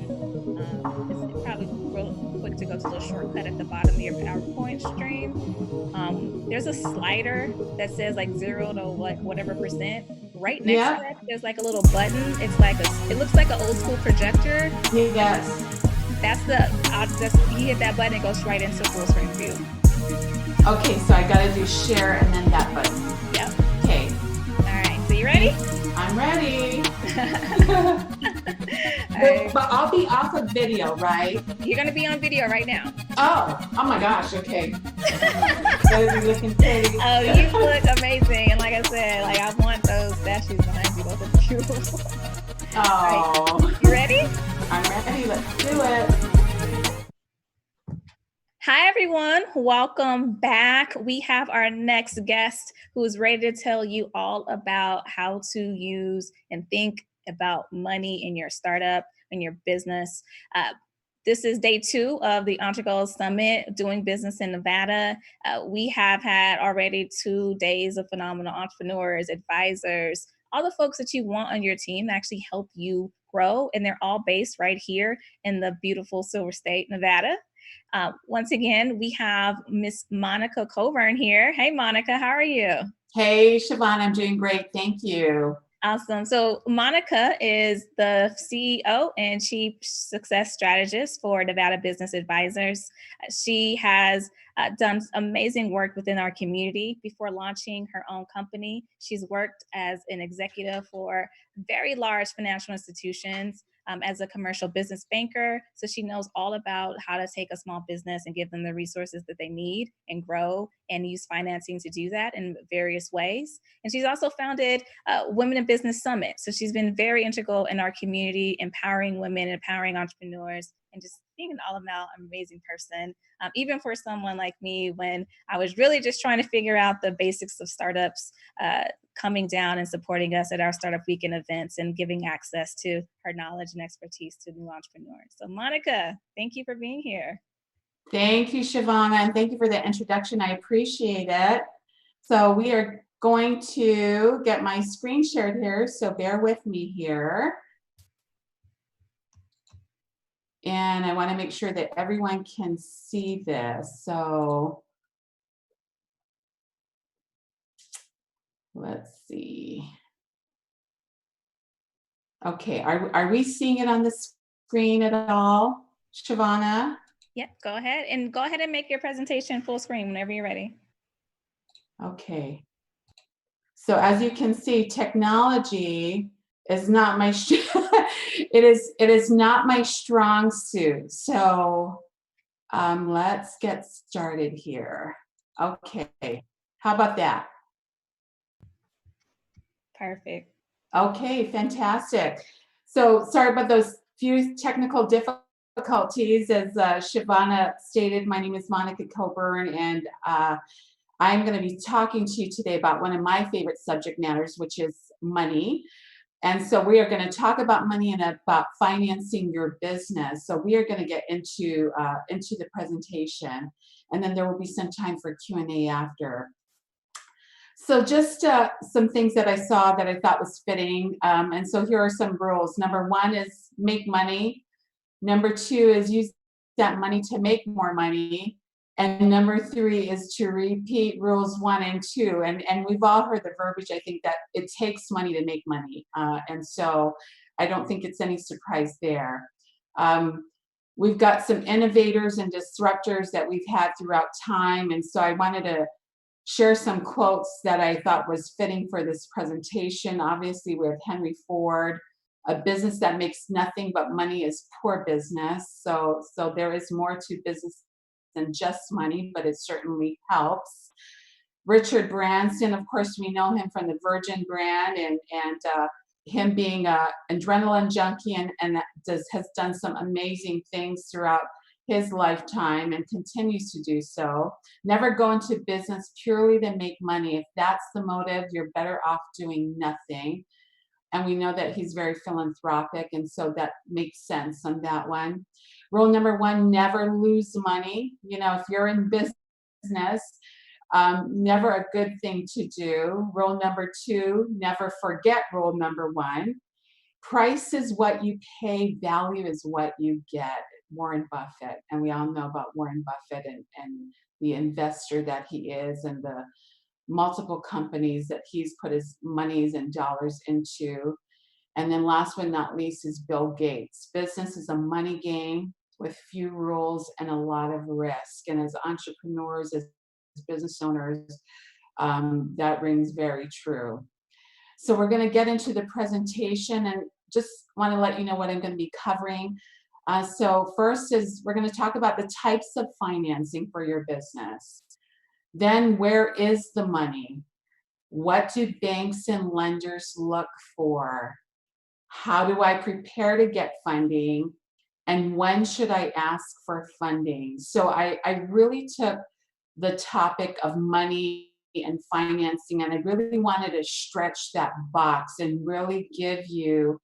It's probably real quick to go to the little shortcut at the bottom of your PowerPoint stream. There's a slider that says like 0 to like whatever percent. Right next to that, there's like a little button. It looks like an old school projector.
Yes.
You hit that button, it goes right into full screen view.
Okay, so I gotta do share and then that button.
Yep.
Okay.
All right, so you ready?
I'm ready.
Right.
But I'll be off of video, right?
You're gonna be on video right now.
Oh my gosh, okay. Better be looking pretty.
Oh, you look amazing. And like I said, like I want those statues behind you. Those are beautiful.
Oh.
Right. You ready?
I'm ready, let's do it.
Hi, everyone. Welcome back. We have our next guest who is ready to tell you all about how to use and think about money in your startup, in your business. This is day 2 of the EntreGoals Summit, Doing Business in Nevada. We have had already 2 days of phenomenal entrepreneurs, advisors, all the folks that you want on your team to actually help you grow. And they're all based right here in the beautiful Silver State, Nevada. Once again, we have Miss Monica Coburn here. Hey, Monica, how are you?
Hey, Siobhan, I'm doing great. Thank you.
Awesome. So Monica is the CEO and Chief Success Strategist for Nevada Business Advisors. She has done amazing work within our community. Before launching her own company, she's worked as an executive for very large financial institutions, as a commercial business banker. So she knows all about how to take a small business and give them the resources that they need and grow and use financing to do that in various ways. And she's also founded Women in Business Summit. So she's been very integral in our community, empowering women, empowering entrepreneurs, and just being an all-around amazing person. Even for someone like me, when I was really just trying to figure out the basics of startups, coming down and supporting us at our Startup Weekend events and giving access to her knowledge and expertise to new entrepreneurs. So Monica, thank you for being here.
Thank you, Siobhan, and thank you for the introduction. I appreciate it. So we are going to get my screen shared here, so bear with me here. And I want to make sure that everyone can see this. So let's see. Okay, are we seeing it on the screen at all, Shavana?
Yeah, go ahead and make your presentation full screen whenever you're ready.
Okay. So as you can see, technology is not my it is not my strong suit. So let's get started here. Okay, how about that?
Perfect.
Okay, fantastic. So sorry about those few technical difficulties. As Shavana stated, my name is Monica Coburn, and I'm going to be talking to you today about one of my favorite subject matters, which is money. And so we are going to talk about money and about financing your business. So we are going to get into the presentation, and then there will be some time for Q&A after. So just some things that I saw that I thought was fitting. And so here are some rules. Number 1 is make money. Number 2 is use that money to make more money. And number 3 is to repeat rules 1 and 2. And we've all heard the verbiage, I think, that it takes money to make money. And so I don't think it's any surprise there. We've got some innovators and disruptors that we've had throughout time, and so I wanted to share some quotes that I thought was fitting for this presentation. Obviously, we have Henry Ford, a business that makes nothing but money is poor business. So there is more to business than just money, but it certainly helps. Richard Branson, of course, we know him from the Virgin brand, and him being an adrenaline junkie, and has done some amazing things throughout his lifetime and continues to do so. Never go into business purely to make money. If that's the motive, you're better off doing nothing. And we know that he's very philanthropic, and so that makes sense on that one. Rule number one, never lose money. You know, if you're in business, never a good thing to do. Rule number two, never forget rule number one. Price is what you pay, value is what you get. Warren Buffett, and we all know about Warren Buffett and the investor that he is, and the multiple companies that he's put his monies and dollars into. And then last but not least is Bill Gates. Business is a money game with few rules and a lot of risk. And as entrepreneurs, as business owners, that rings very true. So we're going to get into the presentation, and just want to let you know what I'm going to be covering. So first is we're going to talk about the types of financing for your business. Then, where is the money? What do banks and lenders look for? How do I prepare to get funding? And when should I ask for funding? So I really took the topic of money and financing, and I really wanted to stretch that box and really give you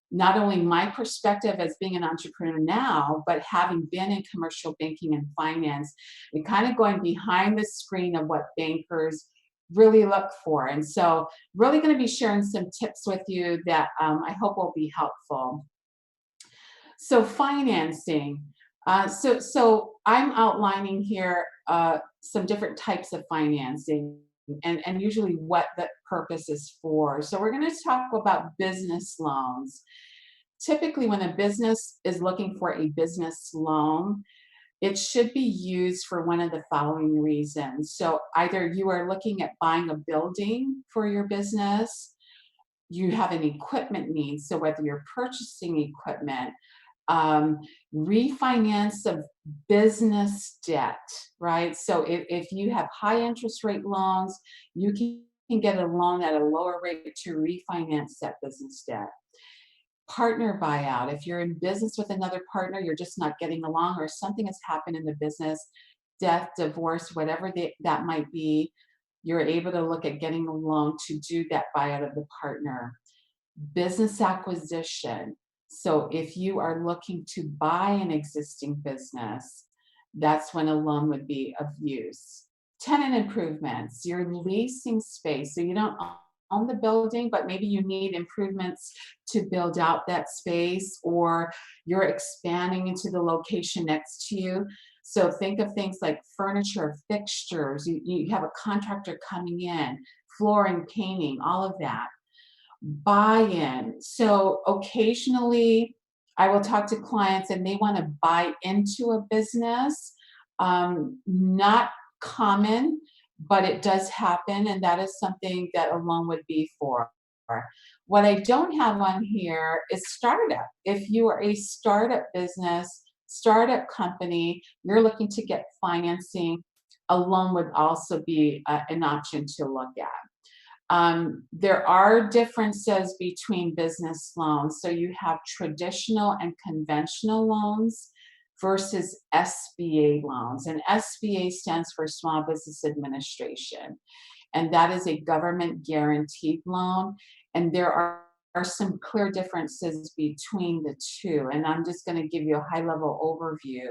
not only my perspective as being an entrepreneur now, but having been in commercial banking and finance, and kind of going behind the screen of what bankers really look for. And so really going to be sharing some tips with you that I hope will be helpful. So financing. So I'm outlining here some different types of financing, and usually what the purpose is for. So we're going to talk about business loans. Typically, when a business is looking for a business loan, it should be used for one of the following reasons. So either you are looking at buying a building for your business, you have an equipment need, so whether you're purchasing equipment, refinance of business debt, right? So if you have high interest rate loans, you can get a loan at a lower rate to refinance that business debt. Partner buyout. If you're in business with another partner, you're just not getting along, or something has happened in the business, death, divorce, whatever that might be, you're able to look at getting a loan to do that buyout of the partner. Business acquisition. So if you are looking to buy an existing business, that's when a loan would be of use. Tenant improvements. You're leasing space, so you don't own the building, but maybe you need improvements to build out that space, or you're expanding into the location next to you. So think of things like furniture, fixtures, you have a contractor coming in, flooring, painting, all of that. Buy-in. So occasionally I will talk to clients and they want to buy into a business. Not common, but it does happen, and that is something that a loan would be for. What I don't have on here is startup. If you are a startup business, startup company, you're looking to get financing, a loan would also be an option to look at. There are differences between business loans. So you have traditional and conventional loans versus SBA loans. And SBA stands for Small Business Administration. And that is a government guaranteed loan. And there are some clear differences between the two. And I'm just going to give you a high level overview.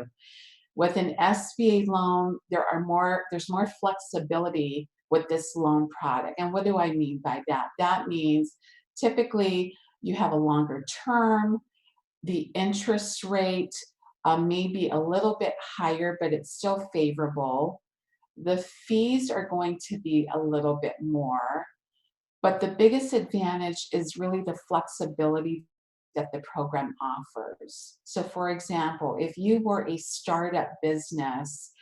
With an SBA loan, there's more flexibility with this loan product. And what do I mean by that? That means typically you have a longer term, the interest rate may be a little bit higher, but it's still favorable. The fees are going to be a little bit more, But the biggest advantage is really the flexibility that the program offers. So for example, if you were a startup business,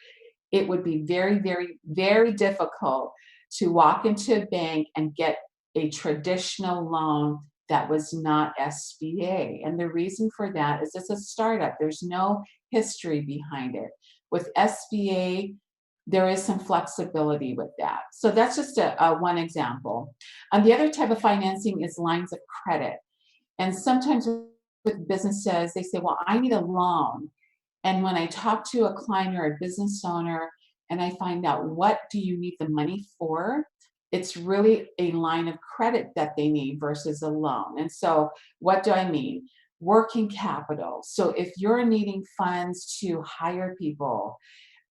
it would be very, very, very difficult to walk into a bank and get a traditional loan that was not SBA. And the reason for that is it's a startup. There's no history behind it. With SBA, there is some flexibility with that. So that's just a one example. And the other type of financing is lines of credit. And sometimes with businesses, they say, well, I need a loan. And when I talk to a client or a business owner and I find out what do you need the money for, it's really a line of credit that they need versus a loan. And so what do I mean? Working capital. So if you're needing funds to hire people,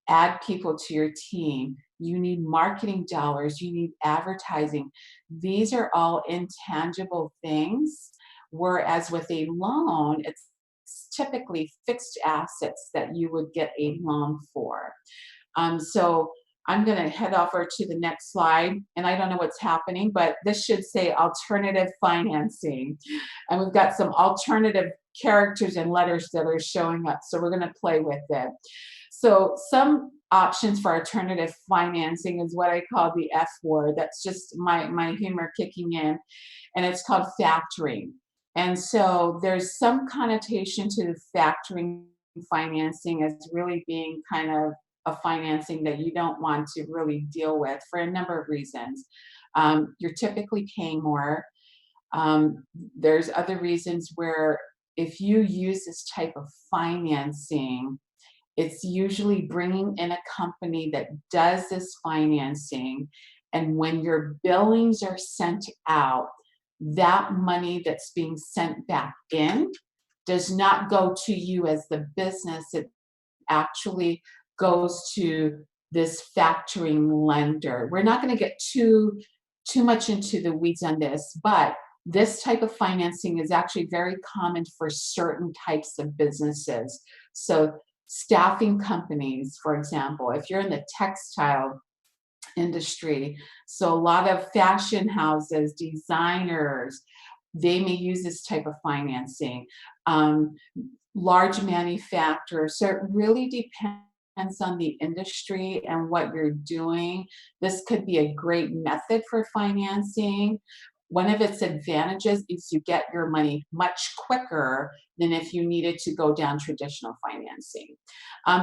add people to your team, you need marketing dollars, you need advertising. These are all intangible things. Whereas with a loan, it's typically fixed assets that you would get a loan for. So I'm going to head over to the next slide, and I don't know what's happening, but this should say alternative financing. And we've got some alternative characters and letters that are showing up, so we're going to play with it. So some options for alternative financing is what I call the F word. That's just my humor kicking in, and it's called factoring. And so there's some connotation to factoring financing as really being kind of a financing that you don't want to really deal with for a number of reasons. You're typically paying more. There's other reasons where if you use this type of financing, it's usually bringing in a company that does this financing. And when your billings are sent out, that money that's being sent back in does not go to you as the business. It actually goes to this factoring lender. We're not going to get too much into the weeds on this, but this type of financing is actually very common for certain types of businesses. So staffing companies, for example, if you're in the textile industry, so a lot of fashion houses, designers, they may use this type of financing. Large manufacturers, so it really depends on the industry and what you're doing. This could be a great method for financing. One of its advantages is you get your money much quicker than if you needed to go down traditional financing.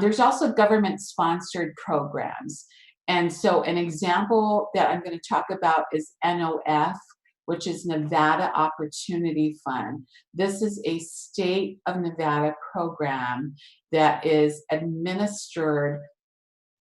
There's also government-sponsored programs. And so an example that I'm going to talk about is NOF, which is Nevada Opportunity Fund. This is a state of Nevada program that is administered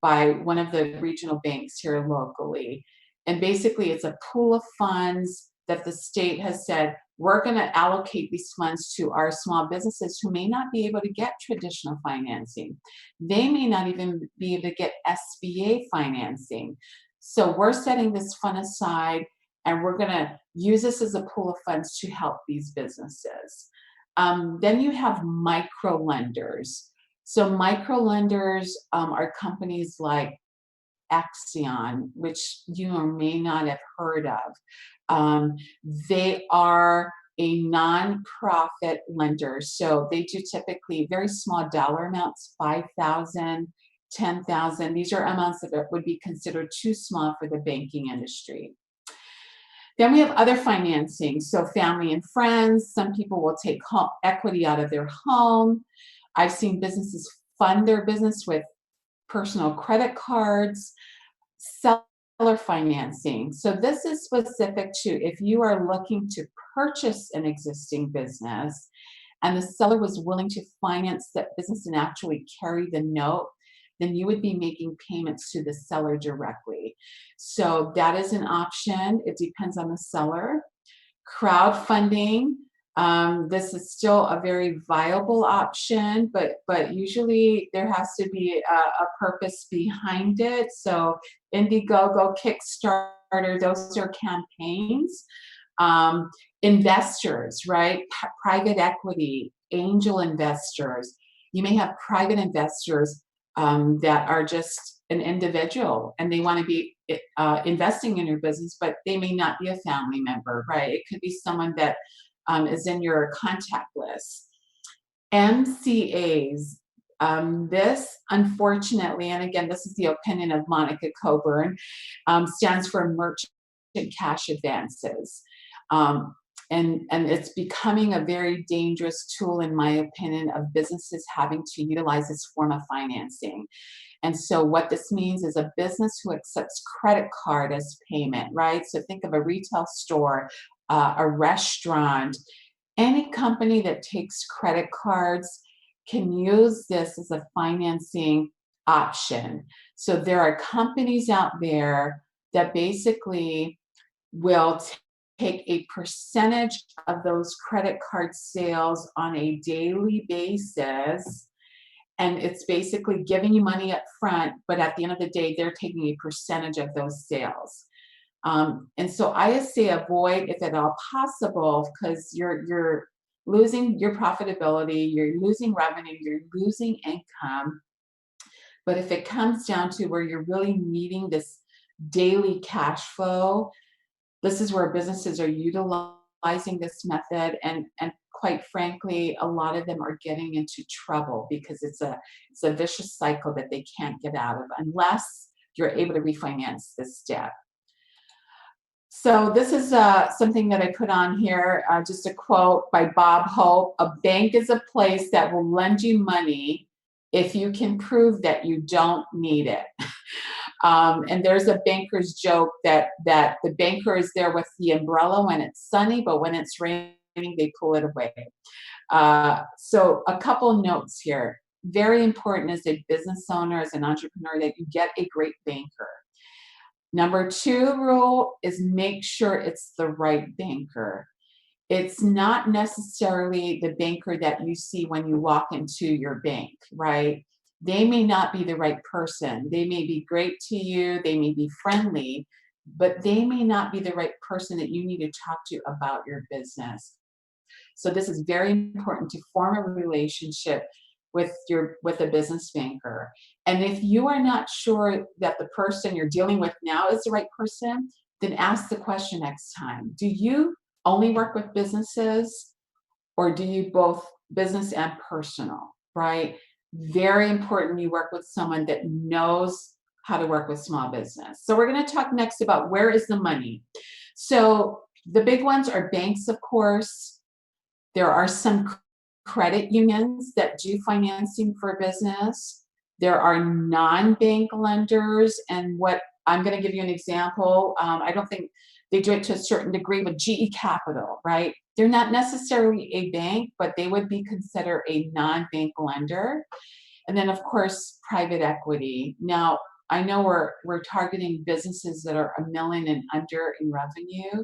by one of the regional banks here locally. And basically it's a pool of funds that the state has said, we're going to allocate these funds to our small businesses who may not be able to get traditional financing. They may not even be able to get SBA financing. So we're setting this fund aside and we're going to use this as a pool of funds to help these businesses. Then you have micro lenders. So micro lenders are companies like Axion, which you may not have heard of. They are a nonprofit lender. So they do typically very small dollar amounts, 5,000, 10,000. These are amounts that would be considered too small for the banking industry. Then we have other financing. So family and friends, some people will take equity out of their home. I've seen businesses fund their business with personal credit cards, seller financing. So this is specific to if you are looking to purchase an existing business and the seller was willing to finance that business and actually carry the note, then you would be making payments to the seller directly. So that is an option. It depends on the seller. Crowdfunding. This is still a very viable option, but usually there has to be a purpose behind it. So Indiegogo, Kickstarter, those are campaigns. Investors, right? Private equity, angel investors. You may have private investors that are just an individual and they want to be investing in your business, but they may not be a family member, right? It could be someone that is in your contact list. MCAs. This, unfortunately, and again, this is the opinion of Monica Coburn, stands for merchant cash advances. And it's becoming a very dangerous tool, in my opinion, of businesses having to utilize this form of financing. And so what this means is a business who accepts credit card as payment, right? So think of a retail store, a restaurant, any company that takes credit cards can use this as a financing option. So there are companies out there that basically will take a percentage of those credit card sales on a daily basis. And it's basically giving you money up front, but at the end of the day, they're taking a percentage of those sales. And so I say avoid, if at all possible, because you're losing your profitability, you're losing revenue, you're losing income. But if it comes down to where you're really needing this daily cash flow, this is where businesses are utilizing this method, and quite frankly, a lot of them are getting into trouble because it's a vicious cycle that they can't get out of unless you're able to refinance this debt. So this is something that I put on here, just a quote by Bob Hope: "A bank is a place that will lend you money if you can prove that you don't need it." And there's a banker's joke that the banker is there with the umbrella when it's sunny, but when it's raining, they pull it away. So a couple notes here. Very important as a business owner, as an entrepreneur, that you get a great banker. Number 2 rule is make sure it's the right banker. It's not necessarily the banker that you see when you walk into your bank, right? They may not be the right person. They may be great to you, they may be friendly, but they may not be the right person that you need to talk to about your business. So this is very important, to form a relationship with a business banker. And if you are not sure that the person you're dealing with now is the right person, then ask the question next time: do you only work with businesses, or do you both business and personal, right? Very important you work with someone that knows how to work with small business. So we're going to talk next about where is the money. So the big ones are banks, of course. There are some credit unions that do financing for business. There are non-bank lenders, and what I'm going to give you an example. I don't think they do it to a certain degree, but GE Capital, right? They're not necessarily a bank, but they would be considered a non-bank lender. And then, of course, private equity. Now, I know we're targeting businesses that are $1 million and under in revenue,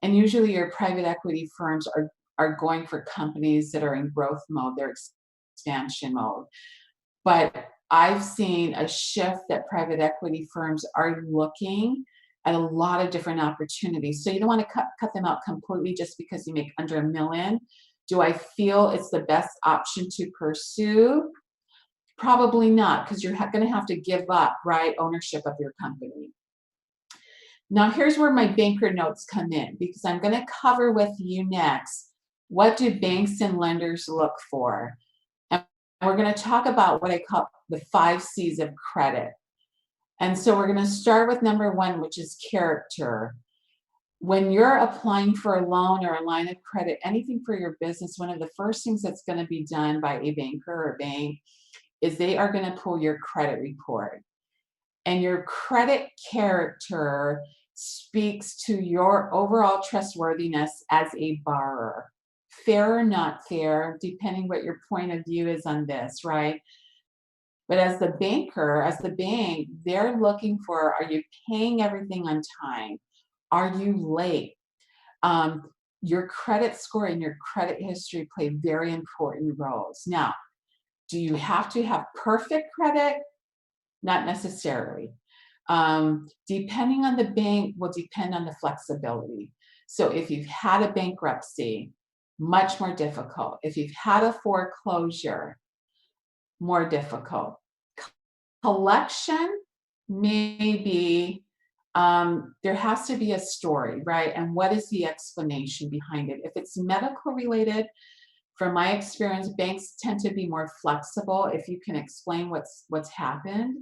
and usually your private equity firms are going for companies that are in growth mode, they're expansion mode. But I've seen a shift that private equity firms are looking at a lot of different opportunities. So you don't want to cut them out completely just because you make under $1 million. Do I feel it's the best option to pursue? Probably not, because you're going to have to give up, right, ownership of your company. Now here's where my banker notes come in, because I'm going to cover with you next, what do banks and lenders look for? And we're going to talk about what I call the 5 C's of credit. And so we're going to start with number 1, which is character. When you're applying for a loan or a line of credit, anything for your business, one of the first things that's going to be done by a banker or bank is they are going to pull your credit report. And your credit character speaks to your overall trustworthiness as a borrower. Fair or not fair, depending what your point of view is on this, right? But as the banker, as the bank, they're looking for, are you paying everything on time? Are you late? Your credit score and your credit history play very important roles. Now, do you have to have perfect credit? Not necessarily. Depending on the bank will depend on the flexibility. So if you've had a bankruptcy, much more difficult. If you've had a foreclosure, more difficult. Collection may be, there has to be a story, right? And what is the explanation behind it? If it's medical related, from my experience, banks tend to be more flexible if you can explain what's happened.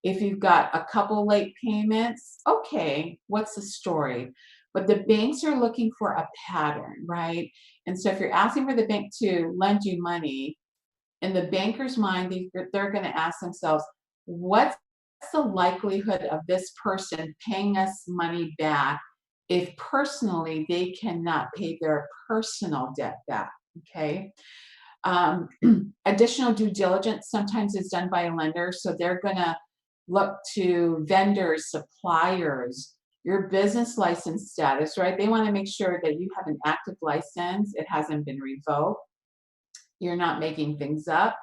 If you've got a couple late payments, okay, what's the story? But the banks are looking for a pattern, right? And so if you're asking for the bank to lend you money, in the banker's mind, they're going to ask themselves, what's the likelihood of this person paying us money back if personally they cannot pay their personal debt back? Okay. Additional due diligence sometimes is done by a lender. So they're going to look to vendors, suppliers, your business license status, right? They want to make sure that you have an active license, it hasn't been revoked, you're not making things up,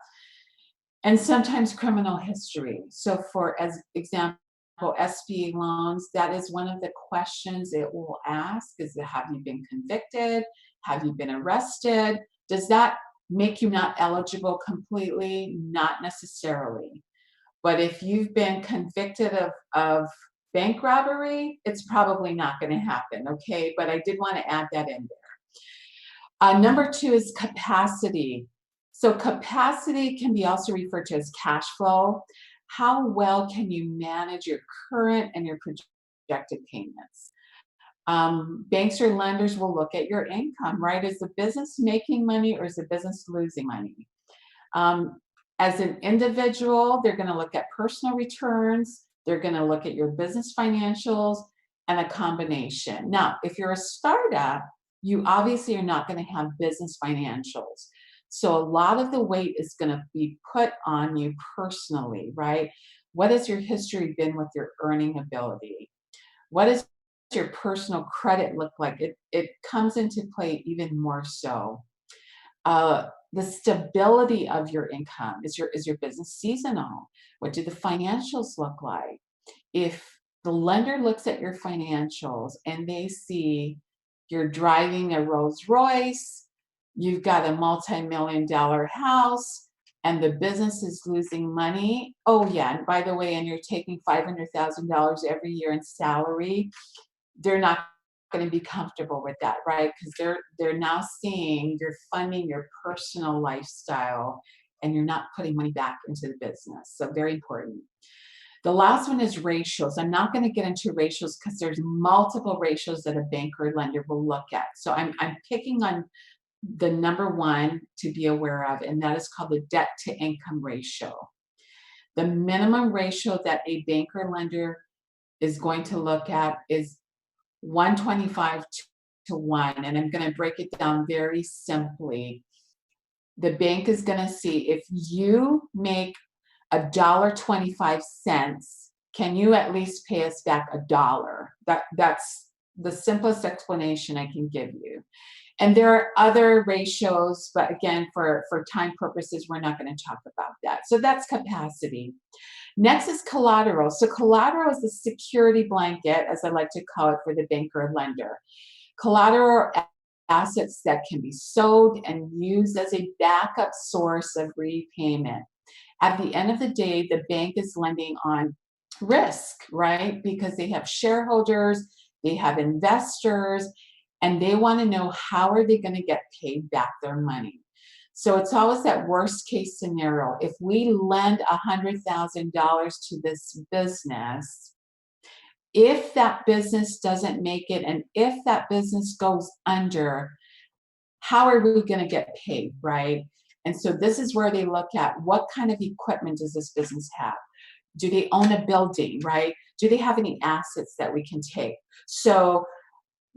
and sometimes criminal history. So for as example, SBA loans, that is one of the questions it will ask is, have you been convicted? Have you been arrested? Does that make you not eligible completely? Not necessarily. But if you've been convicted of bank robbery, it's probably not going to happen, okay? But I did want to add that in there. Number 2 is capacity. So capacity can be also referred to as cash flow. How well can you manage your current and your projected payments? Banks or lenders will look at your income, right? Is the business making money or is the business losing money? As an individual, they're going to look at personal returns. They're going to look at your business financials and a combination. Now, if you're a startup, you obviously are not going to have business financials. So a lot of the weight is going to be put on you personally, right? What has your history been with your earning ability? What does your personal credit look like? It comes into play even more so. The stability of your income. Is your business seasonal? What do the financials look like? If the lender looks at your financials and they see you're driving a Rolls Royce, you've got a multi-million-dollar house, and the business is losing money, oh yeah, and by the way, and you're taking $500,000 every year in salary, they're not going to be comfortable with that, right? Because they're now seeing you're funding your personal lifestyle and you're not putting money back into the business. So very important. The last one is ratios. I'm not going to get into ratios because there's multiple ratios that a bank or lender will look at. So I'm picking on the number 1 to be aware of, and that is called the debt to income ratio. The minimum ratio that a bank or lender is going to look at is 125 to 1. And I'm going to break it down very simply. The bank is going to see if you make $1.25, can you at least pay us back $1? That's the simplest explanation I can give you. And there are other ratios, but again, for time purposes, we're not going to talk about that. So that's capacity. Next is collateral. So collateral is the security blanket, as I like to call it, for the bank or lender. Collateral are assets that can be sold and used as a backup source of repayment. At the end of the day, the bank is lending on risk, right? Because they have shareholders, they have investors, and they want to know how are they going to get paid back their money. So it's always that worst case scenario. If we lend $100,000 to this business, if that business doesn't make it and if that business goes under, how are we going to get paid, right? And so this is where they look at what kind of equipment does this business have? Do they own a building, right? Do they have any assets that we can take? So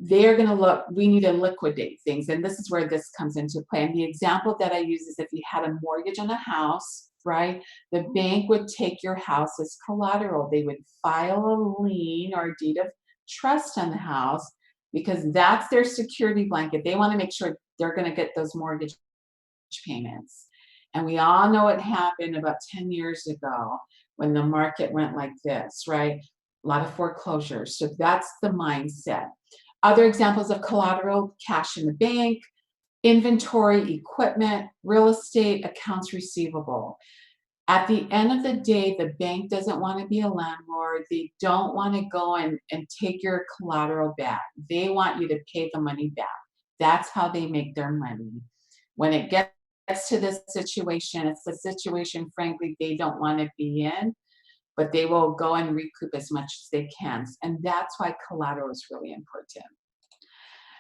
they're going to look, we need to liquidate things. And this is where this comes into play. And the example that I use is if you had a mortgage on a house, right? The bank would take your house as collateral. They would file a lien or a deed of trust on the house because that's their security blanket. They want to make sure they're going to get those mortgage payments. And we all know it happened about 10 years ago when the market went like this, right? A lot of foreclosures. So that's the mindset. Other examples of collateral: cash in the bank, inventory, equipment, real estate, accounts receivable. At the end of the day, the bank doesn't want to be a landlord. They don't want to go and take your collateral back. They want you to pay the money back. That's how they make their money. When it gets to this situation, it's a situation, frankly, they don't want to be in, but they will go and recoup as much as they can. And that's why collateral is really important.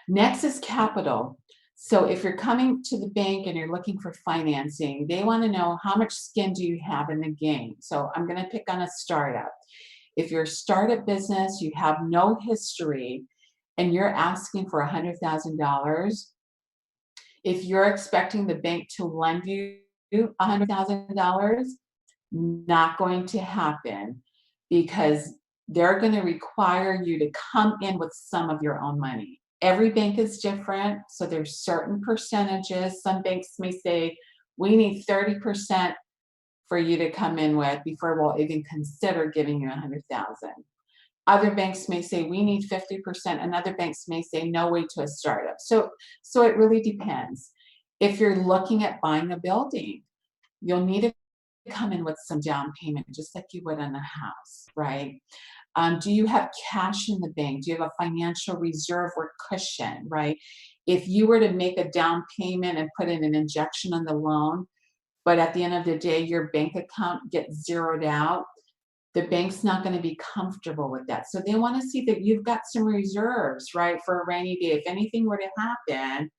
Next is capital. So if you're coming to the bank and you're looking for financing, they want to know how much skin do you have in the game. So I'm going to pick on a startup. If you're a startup business, you have no history, and you're asking for $100,000, if you're expecting the bank to lend you $100,000, not going to happen, because they're going to require you to come in with some of your own money. Every bank is different, so there's certain percentages. Some banks may say, we need 30% for you to come in with before we'll even consider giving you $100,000. Other banks may say, we need 50%, and other banks may say, no way to a startup. So it really depends. If you're looking at buying a building, you'll need to come in with some down payment, just like you would on a house, right? Do you have cash in the bank? Do you have a financial reserve or cushion, right? If you were to make a down payment and put in an injection on the loan, but at the end of the day, your bank account gets zeroed out, the bank's not going to be comfortable with that. So they want to see that you've got some reserves, right, for a rainy day. If anything were to happen,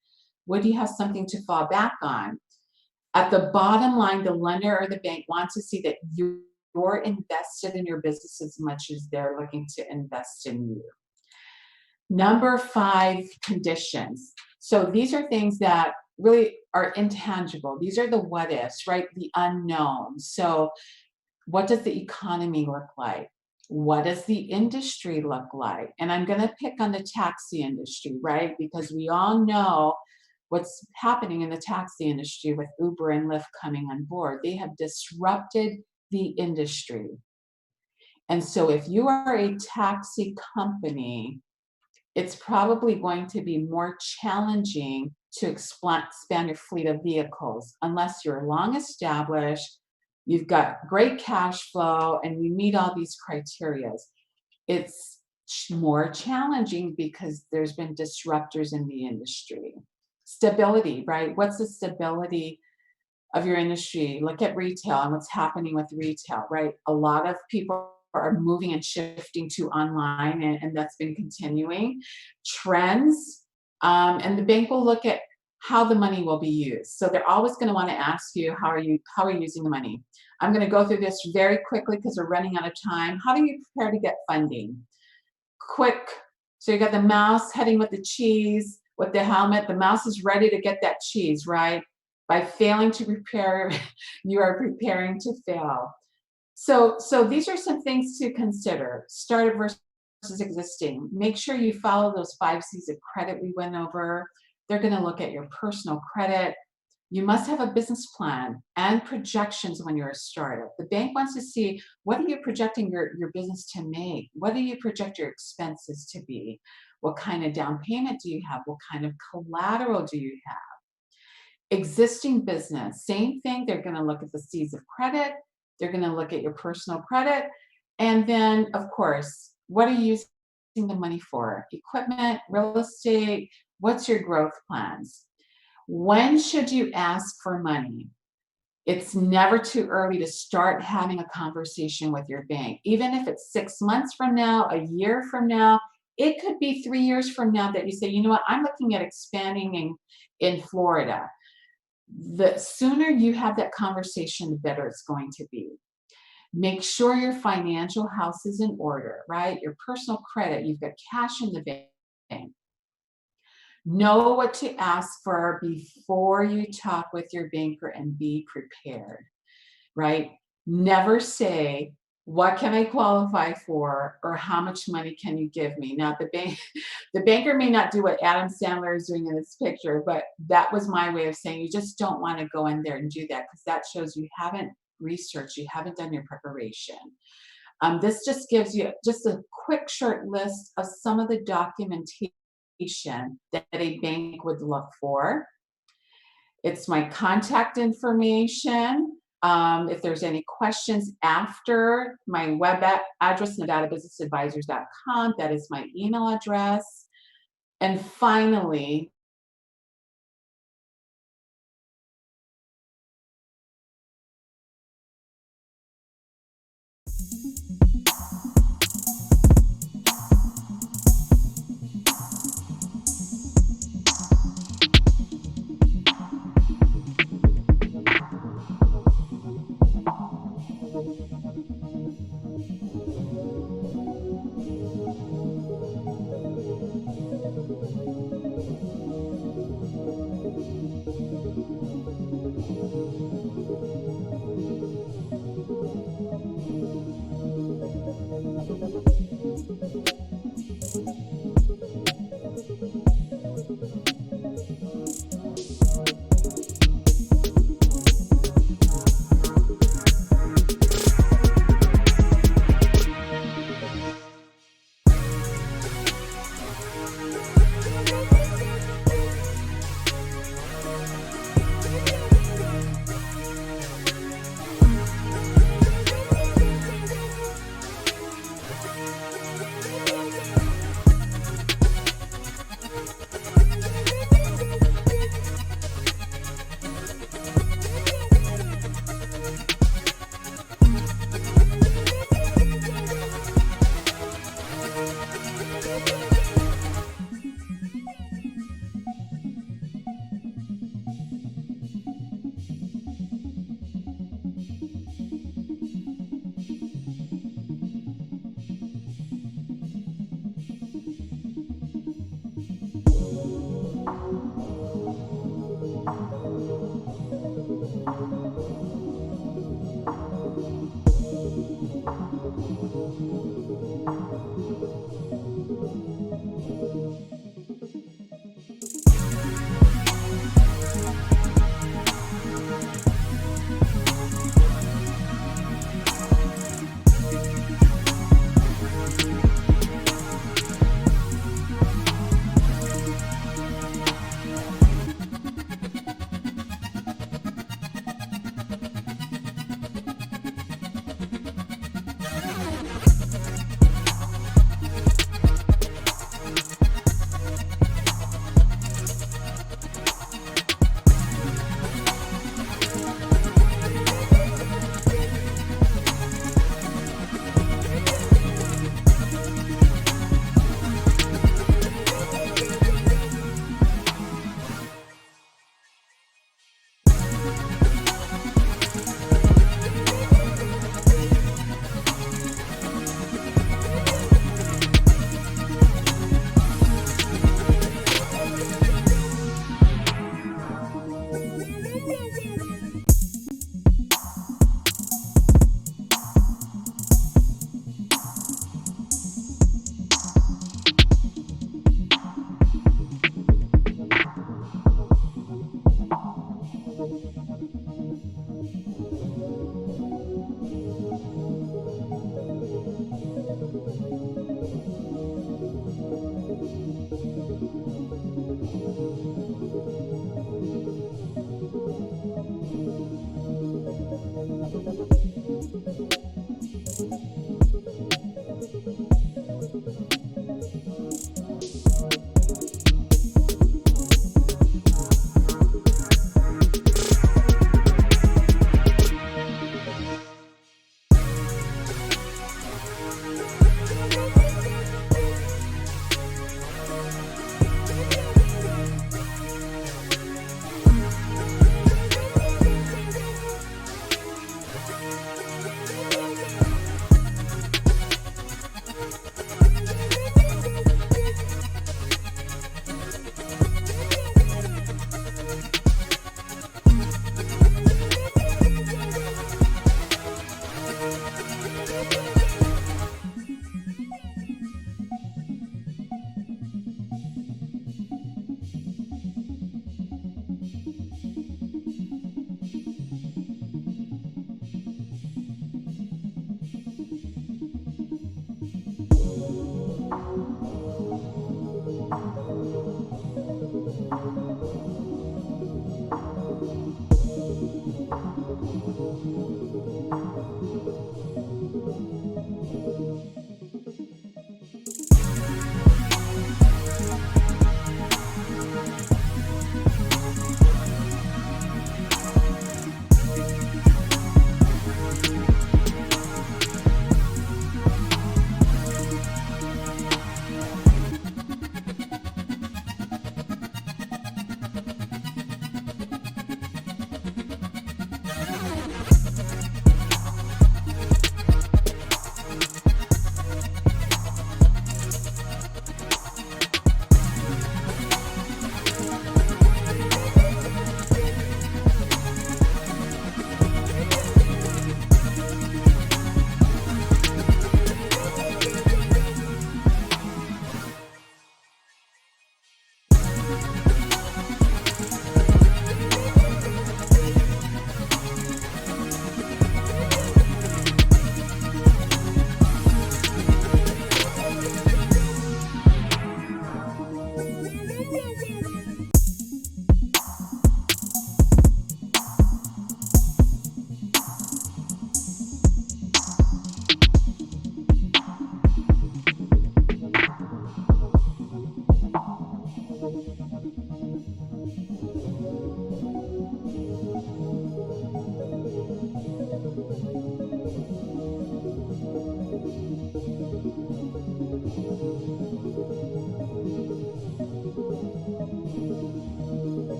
would you have something to fall back on? At the bottom line, the lender or the bank wants to see that you're invested in your business as much as they're looking to invest in you. Number 5, conditions. So these are things that really are intangible. These are the what ifs, right? The unknown. So what does the economy look like? What does the industry look like? And I'm going to pick on the taxi industry, right? Because we all know what's happening in the taxi industry with Uber and Lyft coming on board. They have disrupted the industry. And so if you are a taxi company, it's probably going to be more challenging to expand your fleet of vehicles unless you're long established, you've got great cash flow, and you meet all these criteria. It's more challenging because there's been disruptors in the industry. Stability, right? What's the stability of your industry? Look at retail and what's happening with retail, right? A lot of people are moving and shifting to online, and that's been continuing. Trends, and the bank will look at how the money will be used. So they're always going to want to ask you, how are you using the money? I'm going to go through this very quickly because we're running out of time. How do you prepare to get funding? Quick. So you got the mouse heading with the cheese, with the helmet. The mouse is ready to get that cheese, right? By failing to prepare, you are preparing to fail. So these are some things to consider. Startup versus existing. Make sure you follow those 5 C's of credit we went over. They're going to look at your personal credit. You must have a business plan and projections when you're a startup. The bank wants to see, what are you projecting your business to make? What do you project your expenses to be? What kind of down payment do you have? What kind of collateral do you have? Existing business, same thing. They're going to look at the C's of credit. They're going to look at your personal credit. And then, of course, what are you using the money for? Equipment, real estate. What's your growth plans? When should you ask for money? It's never too early to start having a conversation with your bank. Even if it's 6 months from now, a year from now, it could be 3 years from now that you say, you know what, I'm looking at expanding in Florida. The sooner you have that conversation, the better it's going to be. Make sure your financial house is in order, right? Your personal credit, you've got cash in the bank. Know what to ask for before you talk with your banker, and be prepared, right? Never say, what can I qualify for, or how much money can you give me? Now, the banker may not do what Adam Sandler is doing in this picture, but that was my way of saying, you just don't want to go in there and do that, because that shows you haven't researched, you haven't done your preparation. This just gives you just a quick short list of some of the documentation that a bank would look for. It's my contact information. If there's any questions after my web address, nevadabusinessadvisors.com, that is my email address. And finally,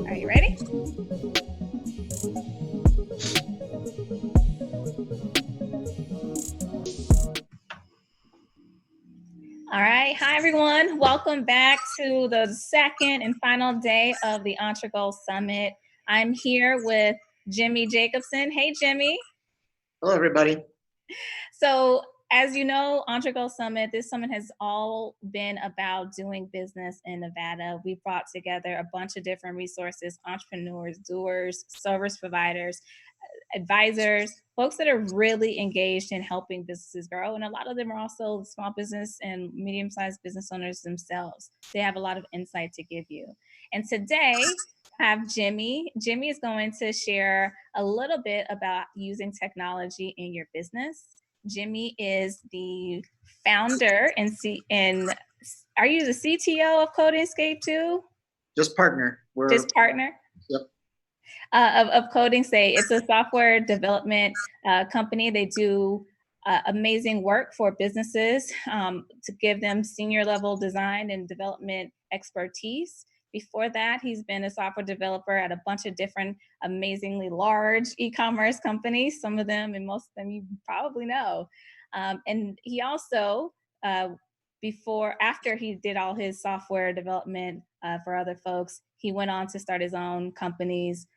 Are you ready? All right. Hi, everyone. Welcome back to the second and final day of the EntreGoals Summit. I'm here with Jimmy Jacobson. Hey, Jimmy.
Hello, everybody.
So, as you know, EntreGoals Summit, this summit has all been about doing business in Nevada. We brought together a bunch of different resources, entrepreneurs, doers, service providers, advisors, folks that are really engaged in helping businesses grow. And a lot of them are also small business and medium-sized business owners themselves. They have a lot of insight to give you. And today, I have Jimmy. Jimmy is going to share a little bit about using technology in your business. Jimmy is the founder and are you the CTO of Codingscape too?
Just partner.
Just partner?
Yep.
Of Codingscape. It's a software development company. They do amazing work for businesses to give them senior level design and development expertise. Before that, he's been a software developer at a bunch of different amazingly large e-commerce companies. Some of them and most of them you probably know. And he also, after he did all his software development for other folks, he went on to start his own companies,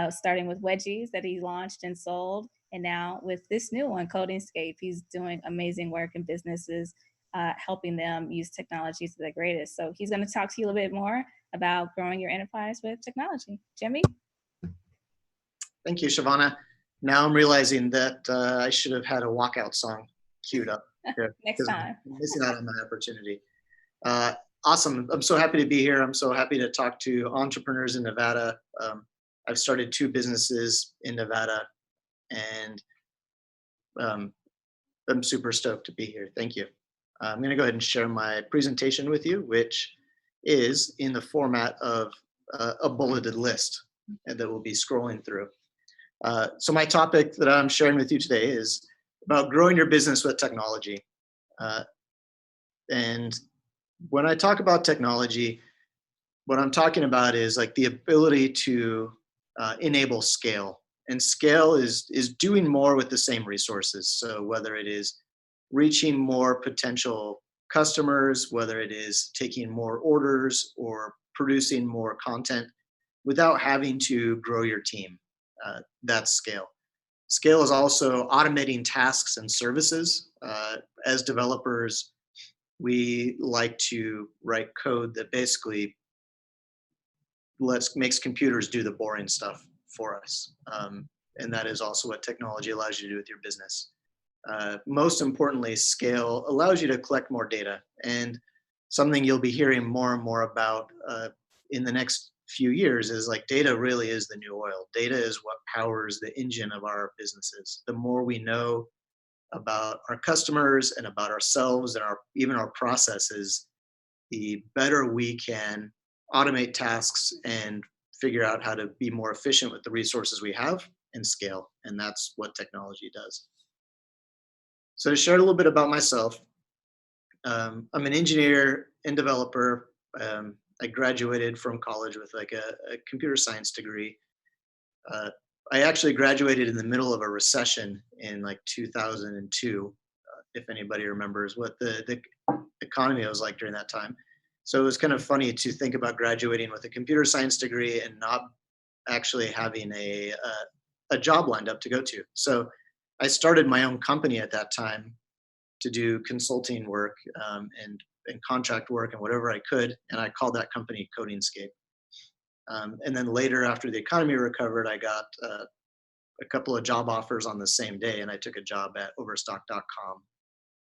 starting with Wedgies that he launched and sold. And now with this new one, Codingscape, he's doing amazing work in businesses, helping them use technology to the greatest. So he's going to talk to you a little bit more about growing your enterprise with technology. Jimmy?
Thank you, Shavana. Now I'm realizing that I should have had a walkout song queued up here.
Next time.
I'm missing out on that opportunity. Awesome. I'm so happy to be here. I'm so happy to talk to entrepreneurs in Nevada. I've started 2 businesses in Nevada, and I'm super stoked to be here. Thank you. I'm going to go ahead and share my presentation with you, which is in the format of a bulleted list that we'll be scrolling through. So my topic that I'm sharing with you today is about growing your business with technology. And when I talk about technology, what I'm talking about is like the ability to enable scale. And scale is doing more with the same resources. So whether it is reaching more potential customers, whether it is taking more orders or producing more content without having to grow your team, that's scale. Scale is also automating tasks and services. As developers, we like to write code that basically makes computers do the boring stuff for us. And that is also what technology allows you to do with your business. Most importantly, scale allows you to collect more data. And something you'll be hearing more and more about in the next few years is like data really is the new oil. Data is what powers the engine of our businesses. The more we know about our customers and about ourselves and even our processes, the better we can automate tasks and figure out how to be more efficient with the resources we have and scale. And that's what technology does. So to share a little bit about myself, I'm an engineer and developer. I graduated from college with like a computer science degree. Uh, I actually graduated in the middle of a recession in like 2002, if anybody remembers what the economy was like during that time. So it was kind of funny to think about graduating with a computer science degree and not actually having a job lined up to go to. So I started my own company at that time to do consulting work and contract work and whatever I could, and I called that company Codingscape. And then later, after the economy recovered, I got a couple of job offers on the same day, and I took a job at Overstock.com,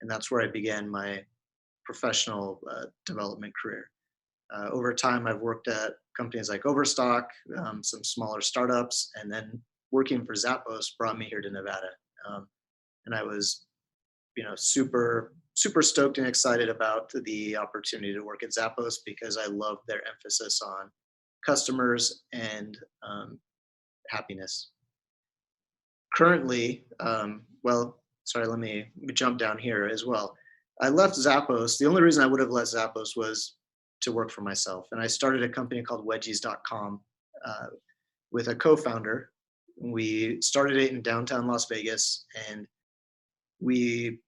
and that's where I began my professional development career. Over time, I've worked at companies like Overstock, some smaller startups, and then working for Zappos brought me here to Nevada. And I was, super stoked and excited about the opportunity to work at Zappos because I love their emphasis on customers and happiness. Currently, let me jump down here as well. I left Zappos. The only reason I would have left Zappos was to work for myself. And I started a company called Wedgies.com with a co-founder. We started it in downtown Las Vegas, and we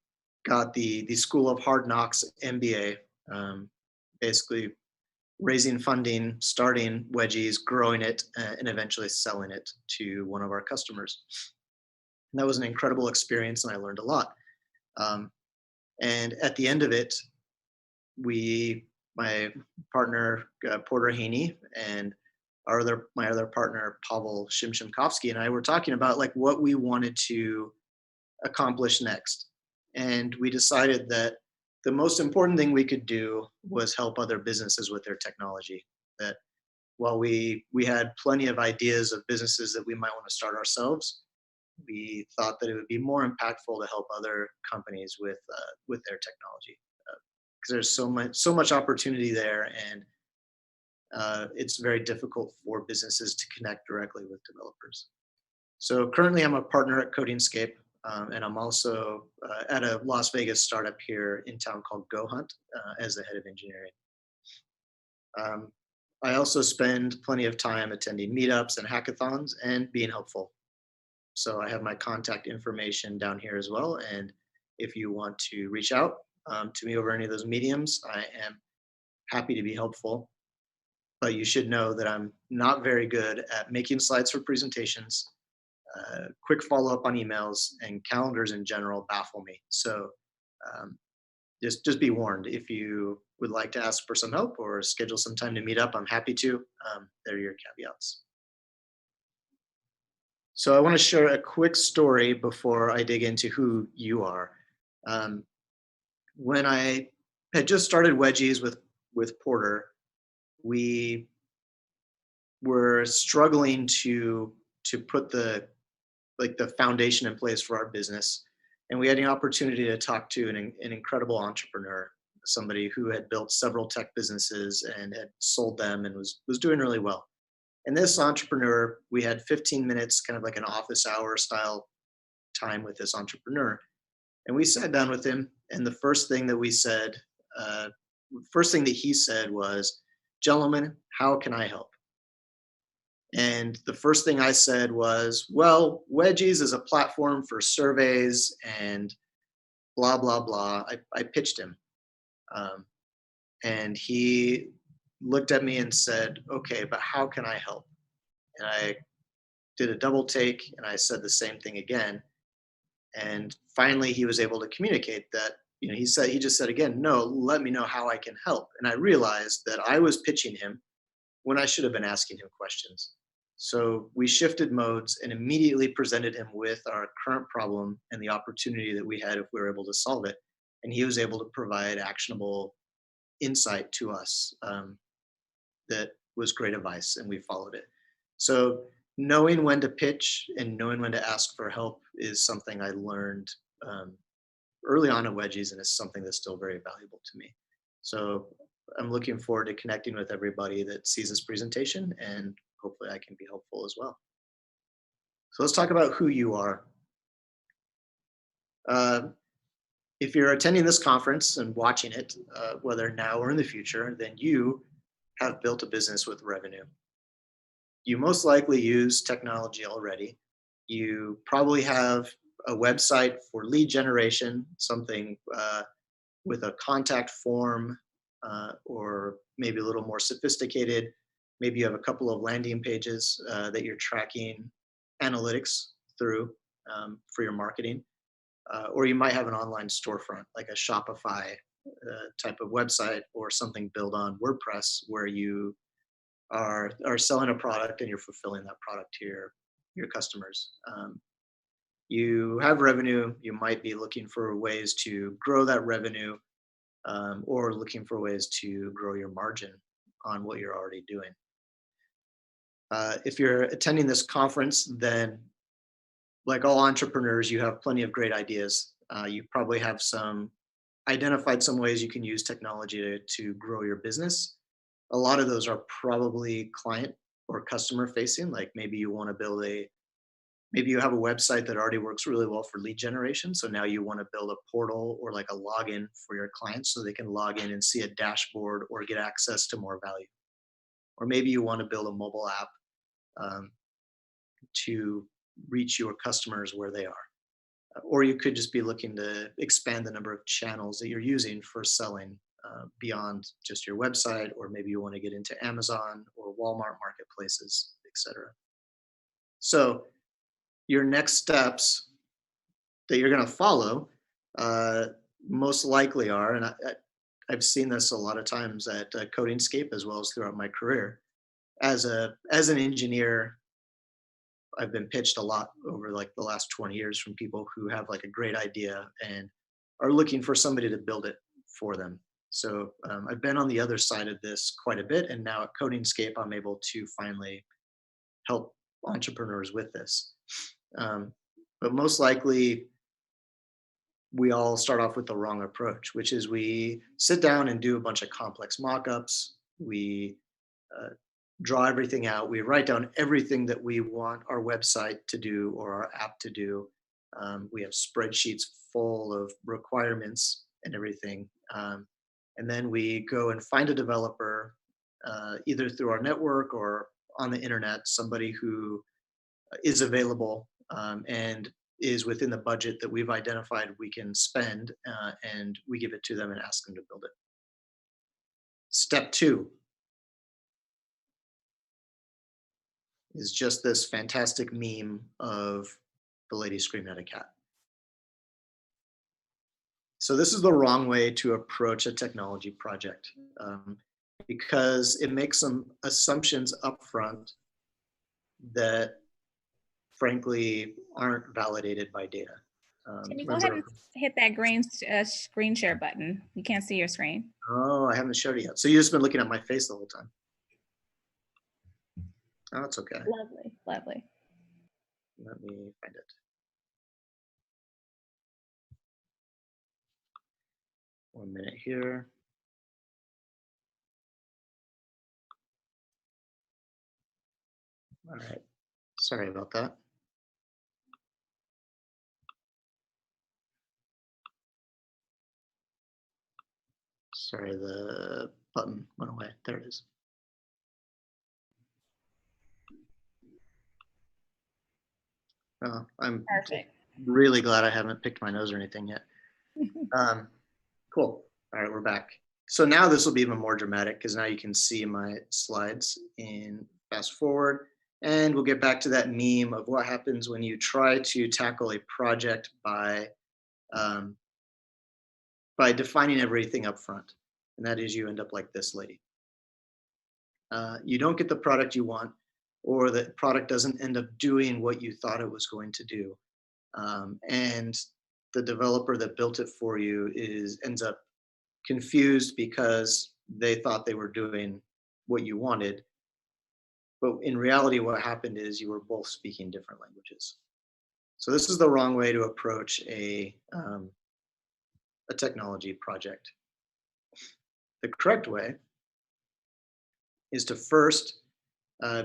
got the School of Hard Knocks MBA, basically raising funding, starting Wedgies, growing it, and eventually selling it to one of our customers. And that was an incredible experience, and I learned a lot. And at the end of it, my partner, Porter Haney, and my other partner, Pavel Shimshimkovsky, and I were talking about like what we wanted to accomplish next. And we decided that the most important thing we could do was help other businesses with their technology. That while we had plenty of ideas of businesses that we might want to start ourselves, we thought that it would be more impactful to help other companies with their technology, because there's so much opportunity there, and it's very difficult for businesses to connect directly with developers. So currently, I'm a partner at Codingscape, and I'm also at a Las Vegas startup here in town called GoHunt as the head of engineering. I also spend plenty of time attending meetups and hackathons and being helpful. So I have my contact information down here as well. And if you want to reach out to me over any of those mediums, I am happy to be helpful. But you should know that I'm not very good at making slides for presentations. Quick follow-up on emails and calendars in general baffle me. So just be warned. If you would like to ask for some help or schedule some time to meet up, I'm happy to. There are your caveats. So I want to share a quick story before I dig into who you are. When I had just started Wedgies with Porter, we were struggling to put the foundation in place for our business. And we had an opportunity to talk to an incredible entrepreneur, somebody who had built several tech businesses and had sold them and was doing really well. And this entrepreneur, we had 15 minutes, kind of like an office hour style time with this entrepreneur. And we sat down with him, and the first thing that he said was, "Gentlemen, how can I help?" And the first thing I said was, "Well, Wedgies is a platform for surveys and blah, blah, blah." I pitched him. And he looked at me and said, "Okay, but how can I help?" And I did a double take, and I said the same thing again. And finally, he was able to communicate that, he just said again, "No, let me know how I can help." And I realized that I was pitching him when I should have been asking him questions. So we shifted modes and immediately presented him with our current problem and the opportunity that we had if we were able to solve it. And he was able to provide actionable insight to us that was great advice, and we followed it. So knowing when to pitch and knowing when to ask for help is something I learned um, early on at Wedgies, and it's something that's still very valuable to me. So I'm looking forward to connecting with everybody that sees this presentation, and hopefully I can be helpful as well. So let's talk about who you are. If you're attending this conference and watching it, whether now or in the future, then you have built a business with revenue. You most likely use technology already. You probably have a website for lead generation, something with a contact form, or maybe a little more sophisticated. Maybe you have a couple of landing pages that you're tracking analytics through for your marketing. Or you might have an online storefront, like a Shopify type of website, or something built on WordPress where you are selling a product and you're fulfilling that product to your customers. You have revenue. You might be looking for ways to grow that revenue, or looking for ways to grow your margin on what you're already doing. If you're attending this conference, then like all entrepreneurs, you have plenty of great ideas. You probably have identified some ways you can use technology to grow your business. A lot of those are probably client or customer facing. Like maybe you want to maybe you have a website that already works really well for lead generation. So now you want to build a portal or like a login for your clients so they can log in and see a dashboard or get access to more value. Or maybe you want to build a mobile app to reach your customers where they are. Or you could just be looking to expand the number of channels that you're using for selling beyond just your website, or maybe you want to get into Amazon or Walmart marketplaces, etc. So your next steps that you're going to follow most likely are, and I've seen this a lot of times at Codingscape as well as throughout my career. As an engineer, I've been pitched a lot over like the last 20 years from people who have like a great idea and are looking for somebody to build it for them. So I've been on the other side of this quite a bit, and now at Codingscape, I'm able to finally help entrepreneurs with this. But most likely, we all start off with the wrong approach, which is we sit down and do a bunch of complex mock-ups. We draw everything out. We write down everything that we want our website to do or our app to do. We have spreadsheets full of requirements and everything. And then we go and find a developer, either through our network or on the internet, somebody who is available and is within the budget that we've identified we can spend, and we give it to them and ask them to build it. Step 2 is just this fantastic meme of the lady screaming at a cat. So this is the wrong way to approach a technology project, because it makes some assumptions up front that frankly aren't validated by data.
Can you go ahead and hit that green screen share button? You can't see your screen.
Oh, I haven't showed it yet. So you've just been looking at my face the whole time. Oh, it's okay.
Lovely, lovely.
Let me find it. One minute here. All right. Sorry about that. Sorry, the button went away. There it is. Oh, I'm
Perfect.
really glad I haven't picked my nose or anything yet. Cool. All right, we're back. So now this will be even more dramatic because now you can see my slides in fast forward. And we'll get back to that meme of what happens when you try to tackle a project by defining everything up front. And that is you end up like this lady. You don't get the product you want, or the product doesn't end up doing what you thought it was going to do. And the developer that built it for you ends up confused because they thought they were doing what you wanted. But in reality, what happened is you were both speaking different languages. So this is the wrong way to approach a technology project. The correct way is to first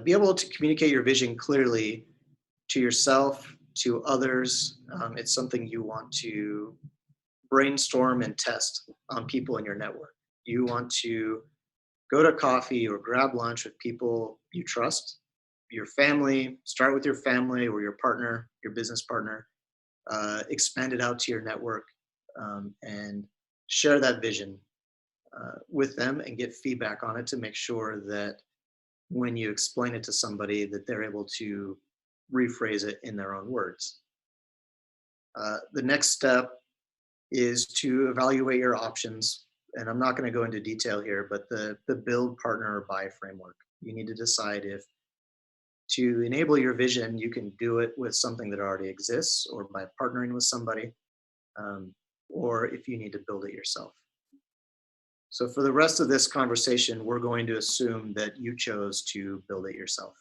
be able to communicate your vision clearly to yourself, to others. It's something you want to brainstorm and test on people in your network. You want to go to coffee or grab lunch with people you trust, your family, start with your family or your partner, your business partner, expand it out to your network, and share that vision with them and get feedback on it to make sure that when you explain it to somebody that they're able to rephrase it in their own words. The next step is to evaluate your options. And I'm not going to go into detail here, but the build, partner, or buy framework. You need to decide if to enable your vision, you can do it with something that already exists or by partnering with somebody, or if you need to build it yourself. So for the rest of this conversation, we're going to assume that you chose to build it yourself.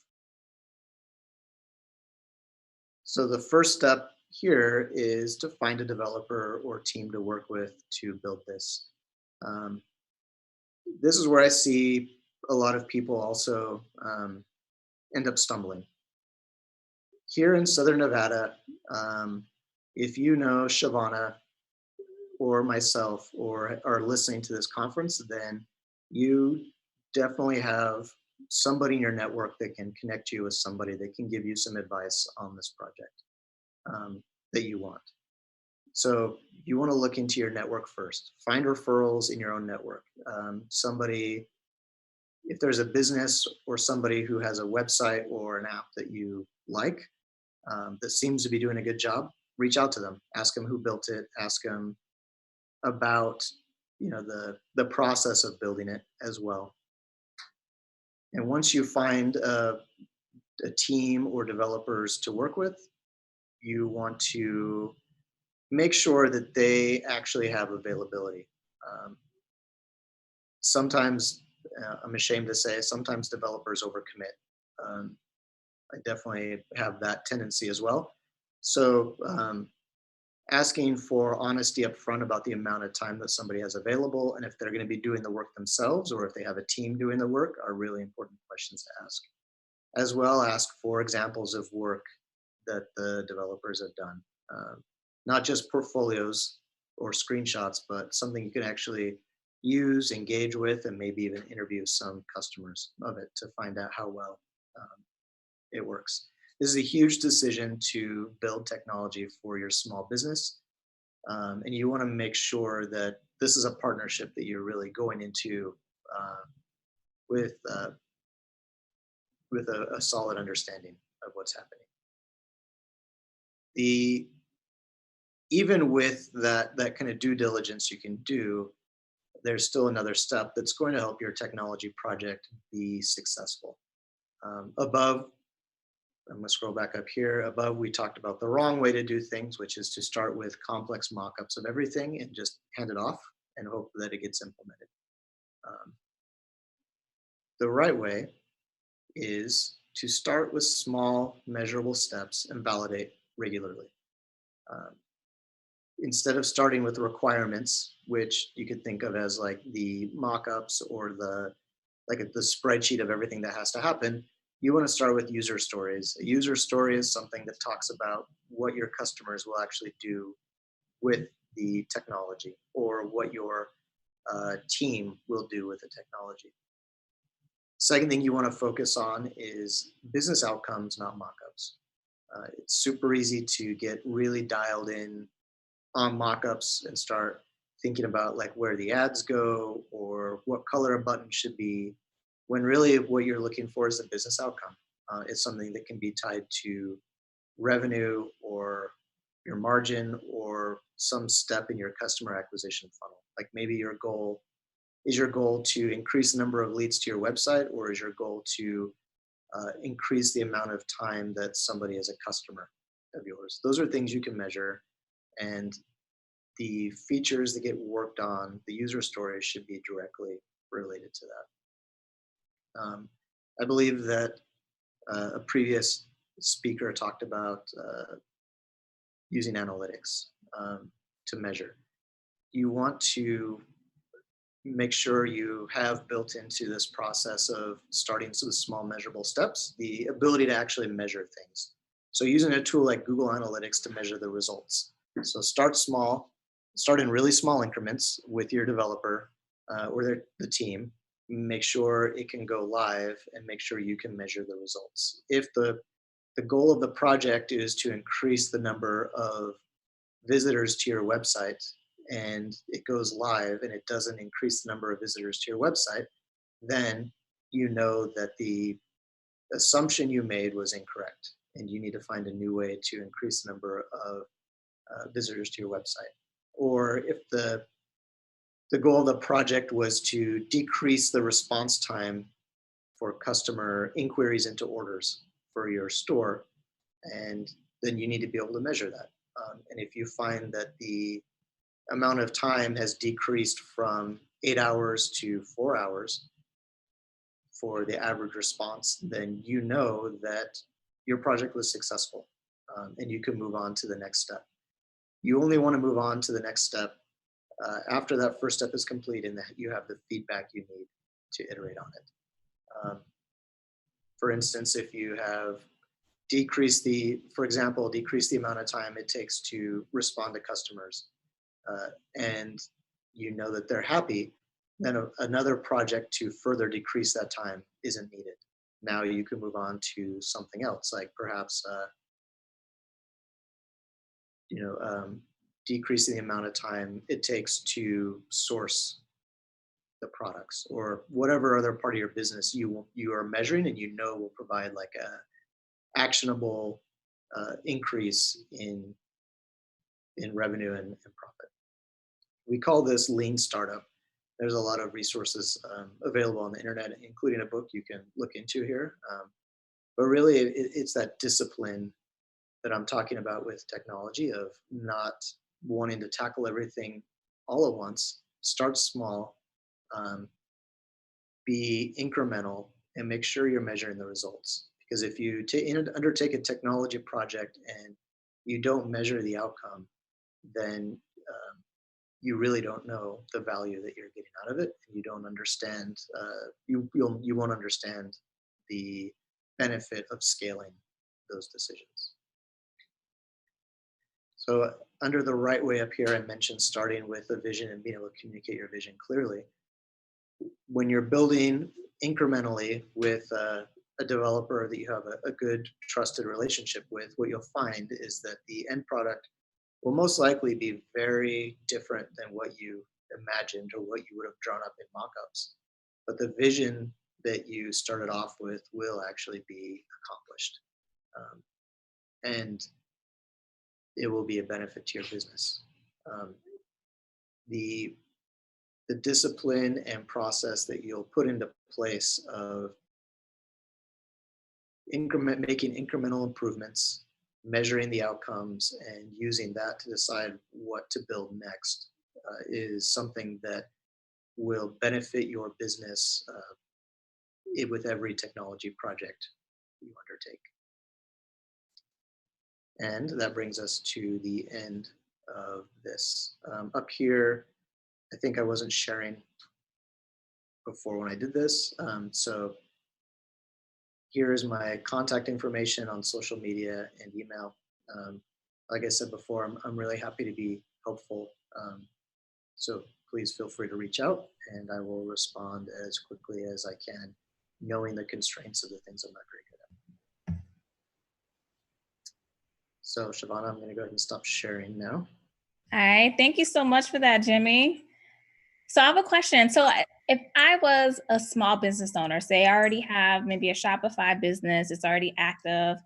So the first step here is to find a developer or team to work with to build this. This is where I see a lot of people also end up stumbling. Here in Southern Nevada, if you know Shavana or myself or are listening to this conference, then you definitely have somebody in your network that can connect you with somebody that can give you some advice on this project that you want. So you want to look into your network first. Find referrals in your own network. Somebody, if there's a business or somebody who has a website or an app that you like, that seems to be doing a good job, reach out to them. Ask them who built it. Ask them about the process of building it as well. And once you find a team or developers to work with, you want to make sure that they actually have availability. Sometimes, I'm ashamed to say, sometimes developers overcommit. I definitely have that tendency as well. So asking for honesty up front about the amount of time that somebody has available and if they're going to be doing the work themselves or if they have a team doing the work are really important questions to ask. As well, ask for examples of work that the developers have done. Not just portfolios or screenshots, but something you can actually use, engage with, and maybe even interview some customers of it to find out how well it works. This is a huge decision to build technology for your small business. And you want to make sure that this is a partnership that you're really going into with a solid understanding of what's happening. Even with that kind of due diligence you can do, there's still another step that's going to help your technology project be successful. Above, I'm going to scroll back up here. Above, we talked about the wrong way to do things, which is to start with complex mock-ups of everything and just hand it off and hope that it gets implemented. The right way is to start with small, measurable steps and validate regularly. Instead of starting with requirements, which you could think of as like the mock-ups or the spreadsheet of everything that has to happen, you want to start with user stories. A user story is something that talks about what your customers will actually do with the technology or what your team will do with the technology. Second thing you want to focus on is business outcomes, not mock-ups. It's super easy to get really dialed in on mock-ups and start thinking about like where the ads go or what color a button should be, when really what you're looking for is the business outcome. It's something that can be tied to revenue or your margin or some step in your customer acquisition funnel. Like maybe your goal to increase the number of leads to your website, or is your goal to increase the amount of time that somebody is a customer of yours? Those are things you can measure. And the features that get worked on, the user stories should be directly related to that. I believe that a previous speaker talked about using analytics to measure. You want to make sure you have built into this process of starting with small measurable steps, the ability to actually measure things. So using a tool like Google Analytics to measure the results. So start small, start in really small increments with your developer or the team. Make sure it can go live and make sure you can measure the results. If the goal of the project is to increase the number of visitors to your website and it goes live and it doesn't increase the number of visitors to your website, then you know that the assumption you made was incorrect and you need to find a new way to increase the number of visitors to your website. Or if the goal of the project was to decrease the response time for customer inquiries into orders for your store, and then you need to be able to measure that. And if you find that the amount of time has decreased from 8 hours to 4 hours for the average response, then you know that your project was successful and you can move on to the next step. You only want to move on to the next step after that first step is complete and that you have the feedback you need to iterate on it. For instance, if you have decreased for example, decrease the amount of time it takes to respond to customers, and you know that they're happy, then another project to further decrease that time isn't needed. Now you can move on to something else, like perhaps decreasing the amount of time it takes to source the products or whatever other part of your business you are measuring and you know will provide like a actionable increase in revenue and profit. We call this lean startup. There's a lot of resources available on the internet, including a book you can look into here. But really, it's that discipline that I'm talking about with technology of not wanting to tackle everything all at once. Start small, be incremental, and make sure you're measuring the results. Because if you undertake a technology project and you don't measure the outcome, then you really don't know the value that you're getting out of it. And you don't understand. You won't understand the benefit of scaling those decisions. So under the right way up here, I mentioned starting with a vision and being able to communicate your vision clearly. When you're building incrementally with a developer that you have a good trusted relationship with, what you'll find is that the end product will most likely be very different than what you imagined or what you would have drawn up in mock-ups. But the vision that you started off with will actually be accomplished. And it will be a benefit to your business. The discipline and process that you'll put into place of making incremental improvements, measuring the outcomes, and using that to decide what to build next is something that will benefit your business with every technology project you undertake. And that brings us to the end of this. Up here, I think I wasn't sharing before when I did this. So here is my contact information on social media and email. Like I said before, I'm really happy to be helpful. So please feel free to reach out and I will respond as quickly as I can, knowing the constraints of the things I'm not very good at. So Shavana, I'm gonna go ahead and stop sharing now.
All right, thank you so much for that, Jimmy. So I have a question. So if I was a small business owner, say I already have maybe a Shopify business, it's already active,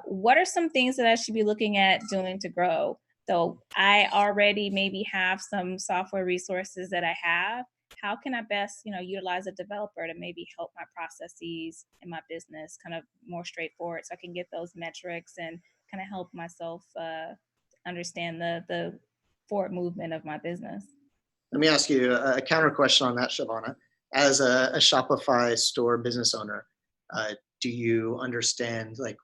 what are some things that I should be looking at doing to grow? So I already maybe have some software resources that I have. How can I best, utilize a developer to maybe help my processes and my business kind of more straightforward so I can get those metrics and kind of help myself understand the forward movement of my business.
Let me ask you a counter question on that, Shavana. As a Shopify store business owner, do you understand like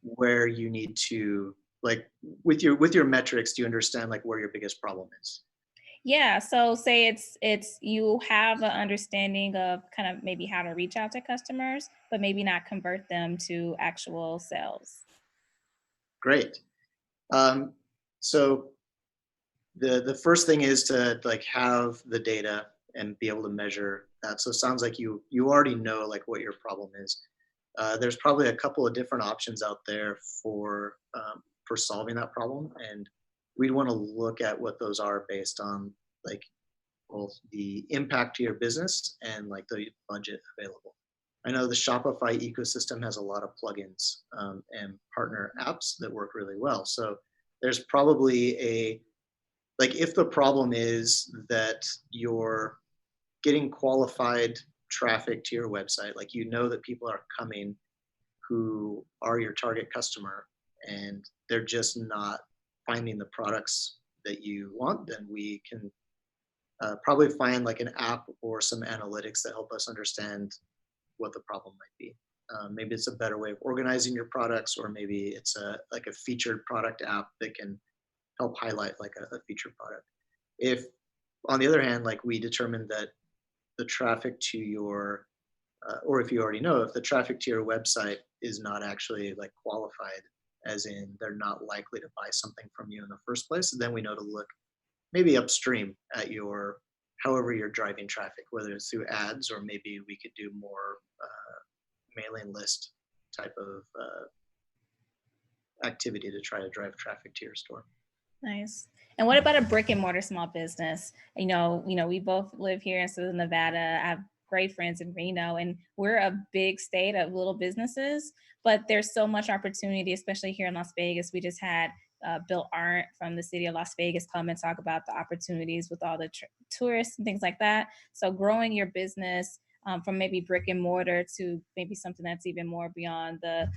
where you need to, like with your metrics, do you understand like where your biggest problem is?
Yeah, so say it's you have an understanding of kind of maybe how to reach out to customers, but maybe not convert them to actual sales.
Great. Um, so the first thing is to like have the data and be able to measure that. So it sounds like you already know like what your problem is. There's probably a couple of different options out there for solving that problem, and we'd want to look at what those are based on like both the impact to your business and like the budget available. I know the Shopify ecosystem has a lot of plugins and partner apps that work really well. So there's probably like if the problem is that you're getting qualified traffic to your website, like you know that people are coming who are your target customer and they're just not finding the products that you want, then we can probably find like an app or some analytics that help us understand what the problem might be. Maybe it's a better way of organizing your products, or maybe it's like a featured product app that can help highlight like a featured product. If on the other hand, like we determined that the traffic to your, or if you already know, if the traffic to your website is not actually like qualified, as in they're not likely to buy something from you in the first place, then we know to look maybe upstream at your, however you're driving traffic, whether it's through ads or maybe we could do more mailing list type of activity to try to drive traffic to your store.
Nice. And what about a brick and mortar small business? We both live here in Southern Nevada. I have great friends in Reno, and we're a big state of little businesses, but there's so much opportunity, especially here in Las Vegas. We just had Bill Arent from the city of Las Vegas come and talk about the opportunities with all the tourists and things like that. So growing your business from maybe brick and mortar to maybe something that's even more beyond the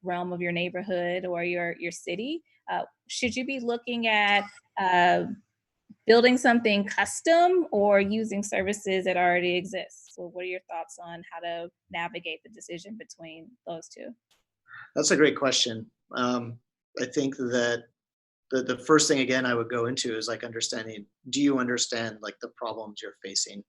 realm of your neighborhood or your city. Should you be looking at building something custom or using services that already exist? So what are your thoughts on how to navigate the decision between those two?
That's a great question. I think that the first thing again I would go into is like understanding, do you understand like the problems you're facing?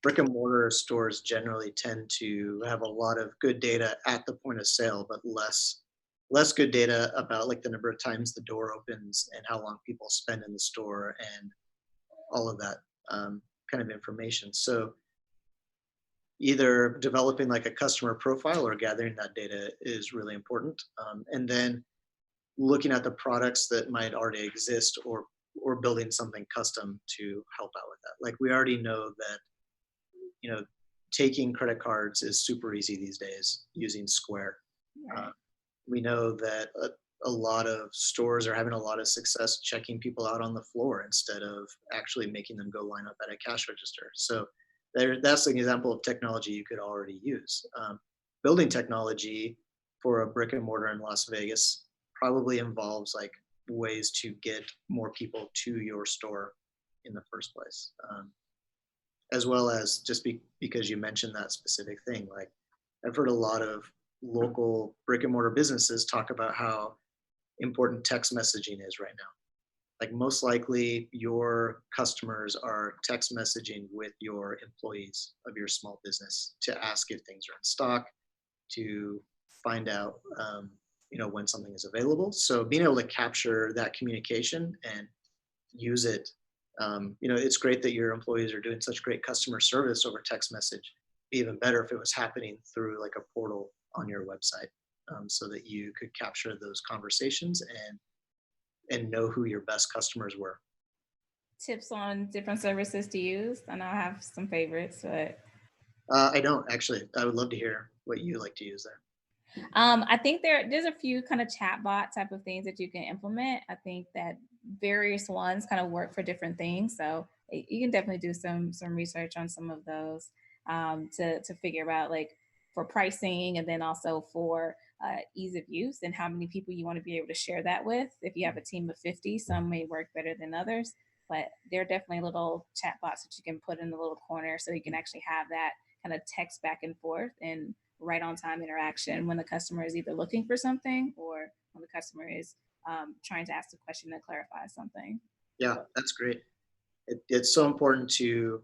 Brick and mortar stores generally tend to have a lot of good data at the point of sale, but less good data about like the number of times the door opens and how long people spend in the store and all of that kind of information. So either developing like a customer profile or gathering that data is really important. And then looking at the products that might already exist or building something custom to help out with that. Like we already know that, taking credit cards is super easy these days using Square. We know that a lot of stores are having a lot of success checking people out on the floor instead of actually making them go line up at a cash register. So that's an example of technology you could already use. Building technology for a brick and mortar in Las Vegas probably involves like ways to get more people to your store in the first place. As well as just because you mentioned that specific thing, like I've heard a lot of local brick and mortar businesses talk about how important text messaging is right now. Like most likely your customers are text messaging with your employees of your small business to ask if things are in stock, to find out when something is available. So being able to capture that communication and use it, it's great that your employees are doing such great customer service over text message. Be even better if it was happening through like a portal on your website, so that you could capture those conversations and know who your best customers were.
Tips on different services to use? I know I have some favorites, but
I don't actually. I would love to hear what you like to use there.
I think there's a few kind of chatbot type of things that you can implement. I think that various ones kind of work for different things. So you can definitely do some research on some of those to figure out like for pricing and then also for ease of use and how many people you want to be able to share that with. If you have a team of 50, some may work better than others, but there are definitely little chat bots that you can put in the little corner so you can actually have that kind of text back and forth and right on time interaction when the customer is either looking for something or when the customer is trying to ask a question to clarify something.
Yeah, that's great. It's so important to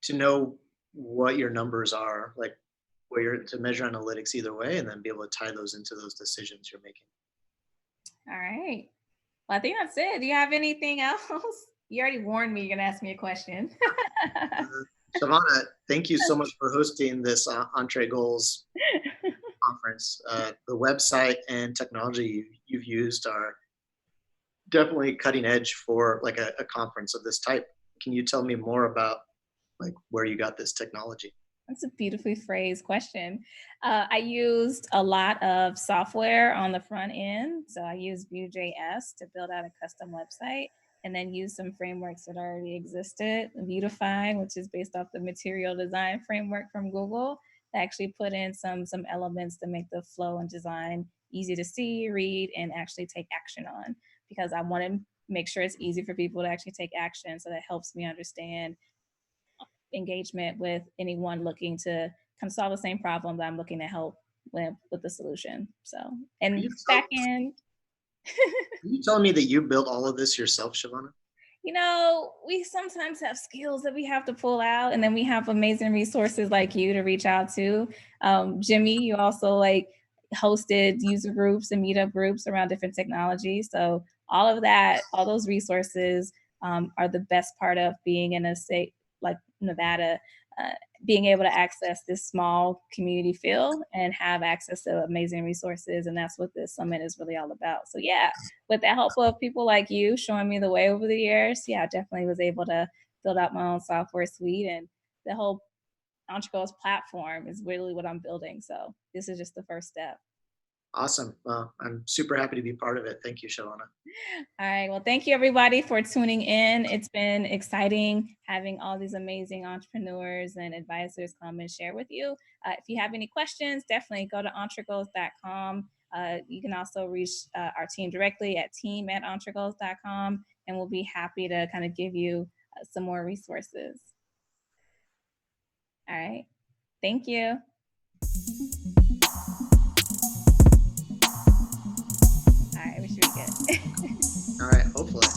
know what your numbers are, like where you're to measure analytics either way, and then be able to tie those into those decisions you're making.
All right. Well, I think that's it. Do you have anything else? You already warned me you're going to ask me a question.
Shavana, thank you so much for hosting this Entre Goals conference. The website and technology you've used are definitely cutting edge for like a conference of this type. Can you tell me more about like where you got this technology?
That's a beautifully phrased question. I used a lot of software on the front end. So I used Vue.js to build out a custom website and then used some frameworks that already existed. Beautify, which is based off the material design framework from Google, that actually put in some elements to make the flow and design easy to see, read, and actually take action on. Because I want to make sure it's easy for people to actually take action. So that helps me understand engagement with anyone looking to kind of solve the same problem that I'm looking to help with the solution. So, and back end.
Are you telling me that you built all of this yourself, Shavana?
You know, we sometimes have skills that we have to pull out, and then we have amazing resources like you to reach out to. Jimmy, you also like hosted user groups and meetup groups around different technologies. So all of that, all those resources are the best part of being in a state like Nevada, being able to access this small community feel and have access to amazing resources. And that's what this summit is really all about. So yeah, with the help of people like you showing me the way over the years, yeah, I definitely was able to build out my own software suite, and the whole Entregoals platform is really what I'm building. So this is just the first step.
Awesome. Well, I'm super happy to be part of it. Thank you, Shavana.
All right. Well, thank you everybody for tuning in. It's been exciting having all these amazing entrepreneurs and advisors come and share with you. If you have any questions, definitely go to entregoals.com. You can also reach our team directly at team@entregoals.com, and we'll be happy to kind of give you some more resources. All right. Thank you. All right, we should be good.
All right, hopefully.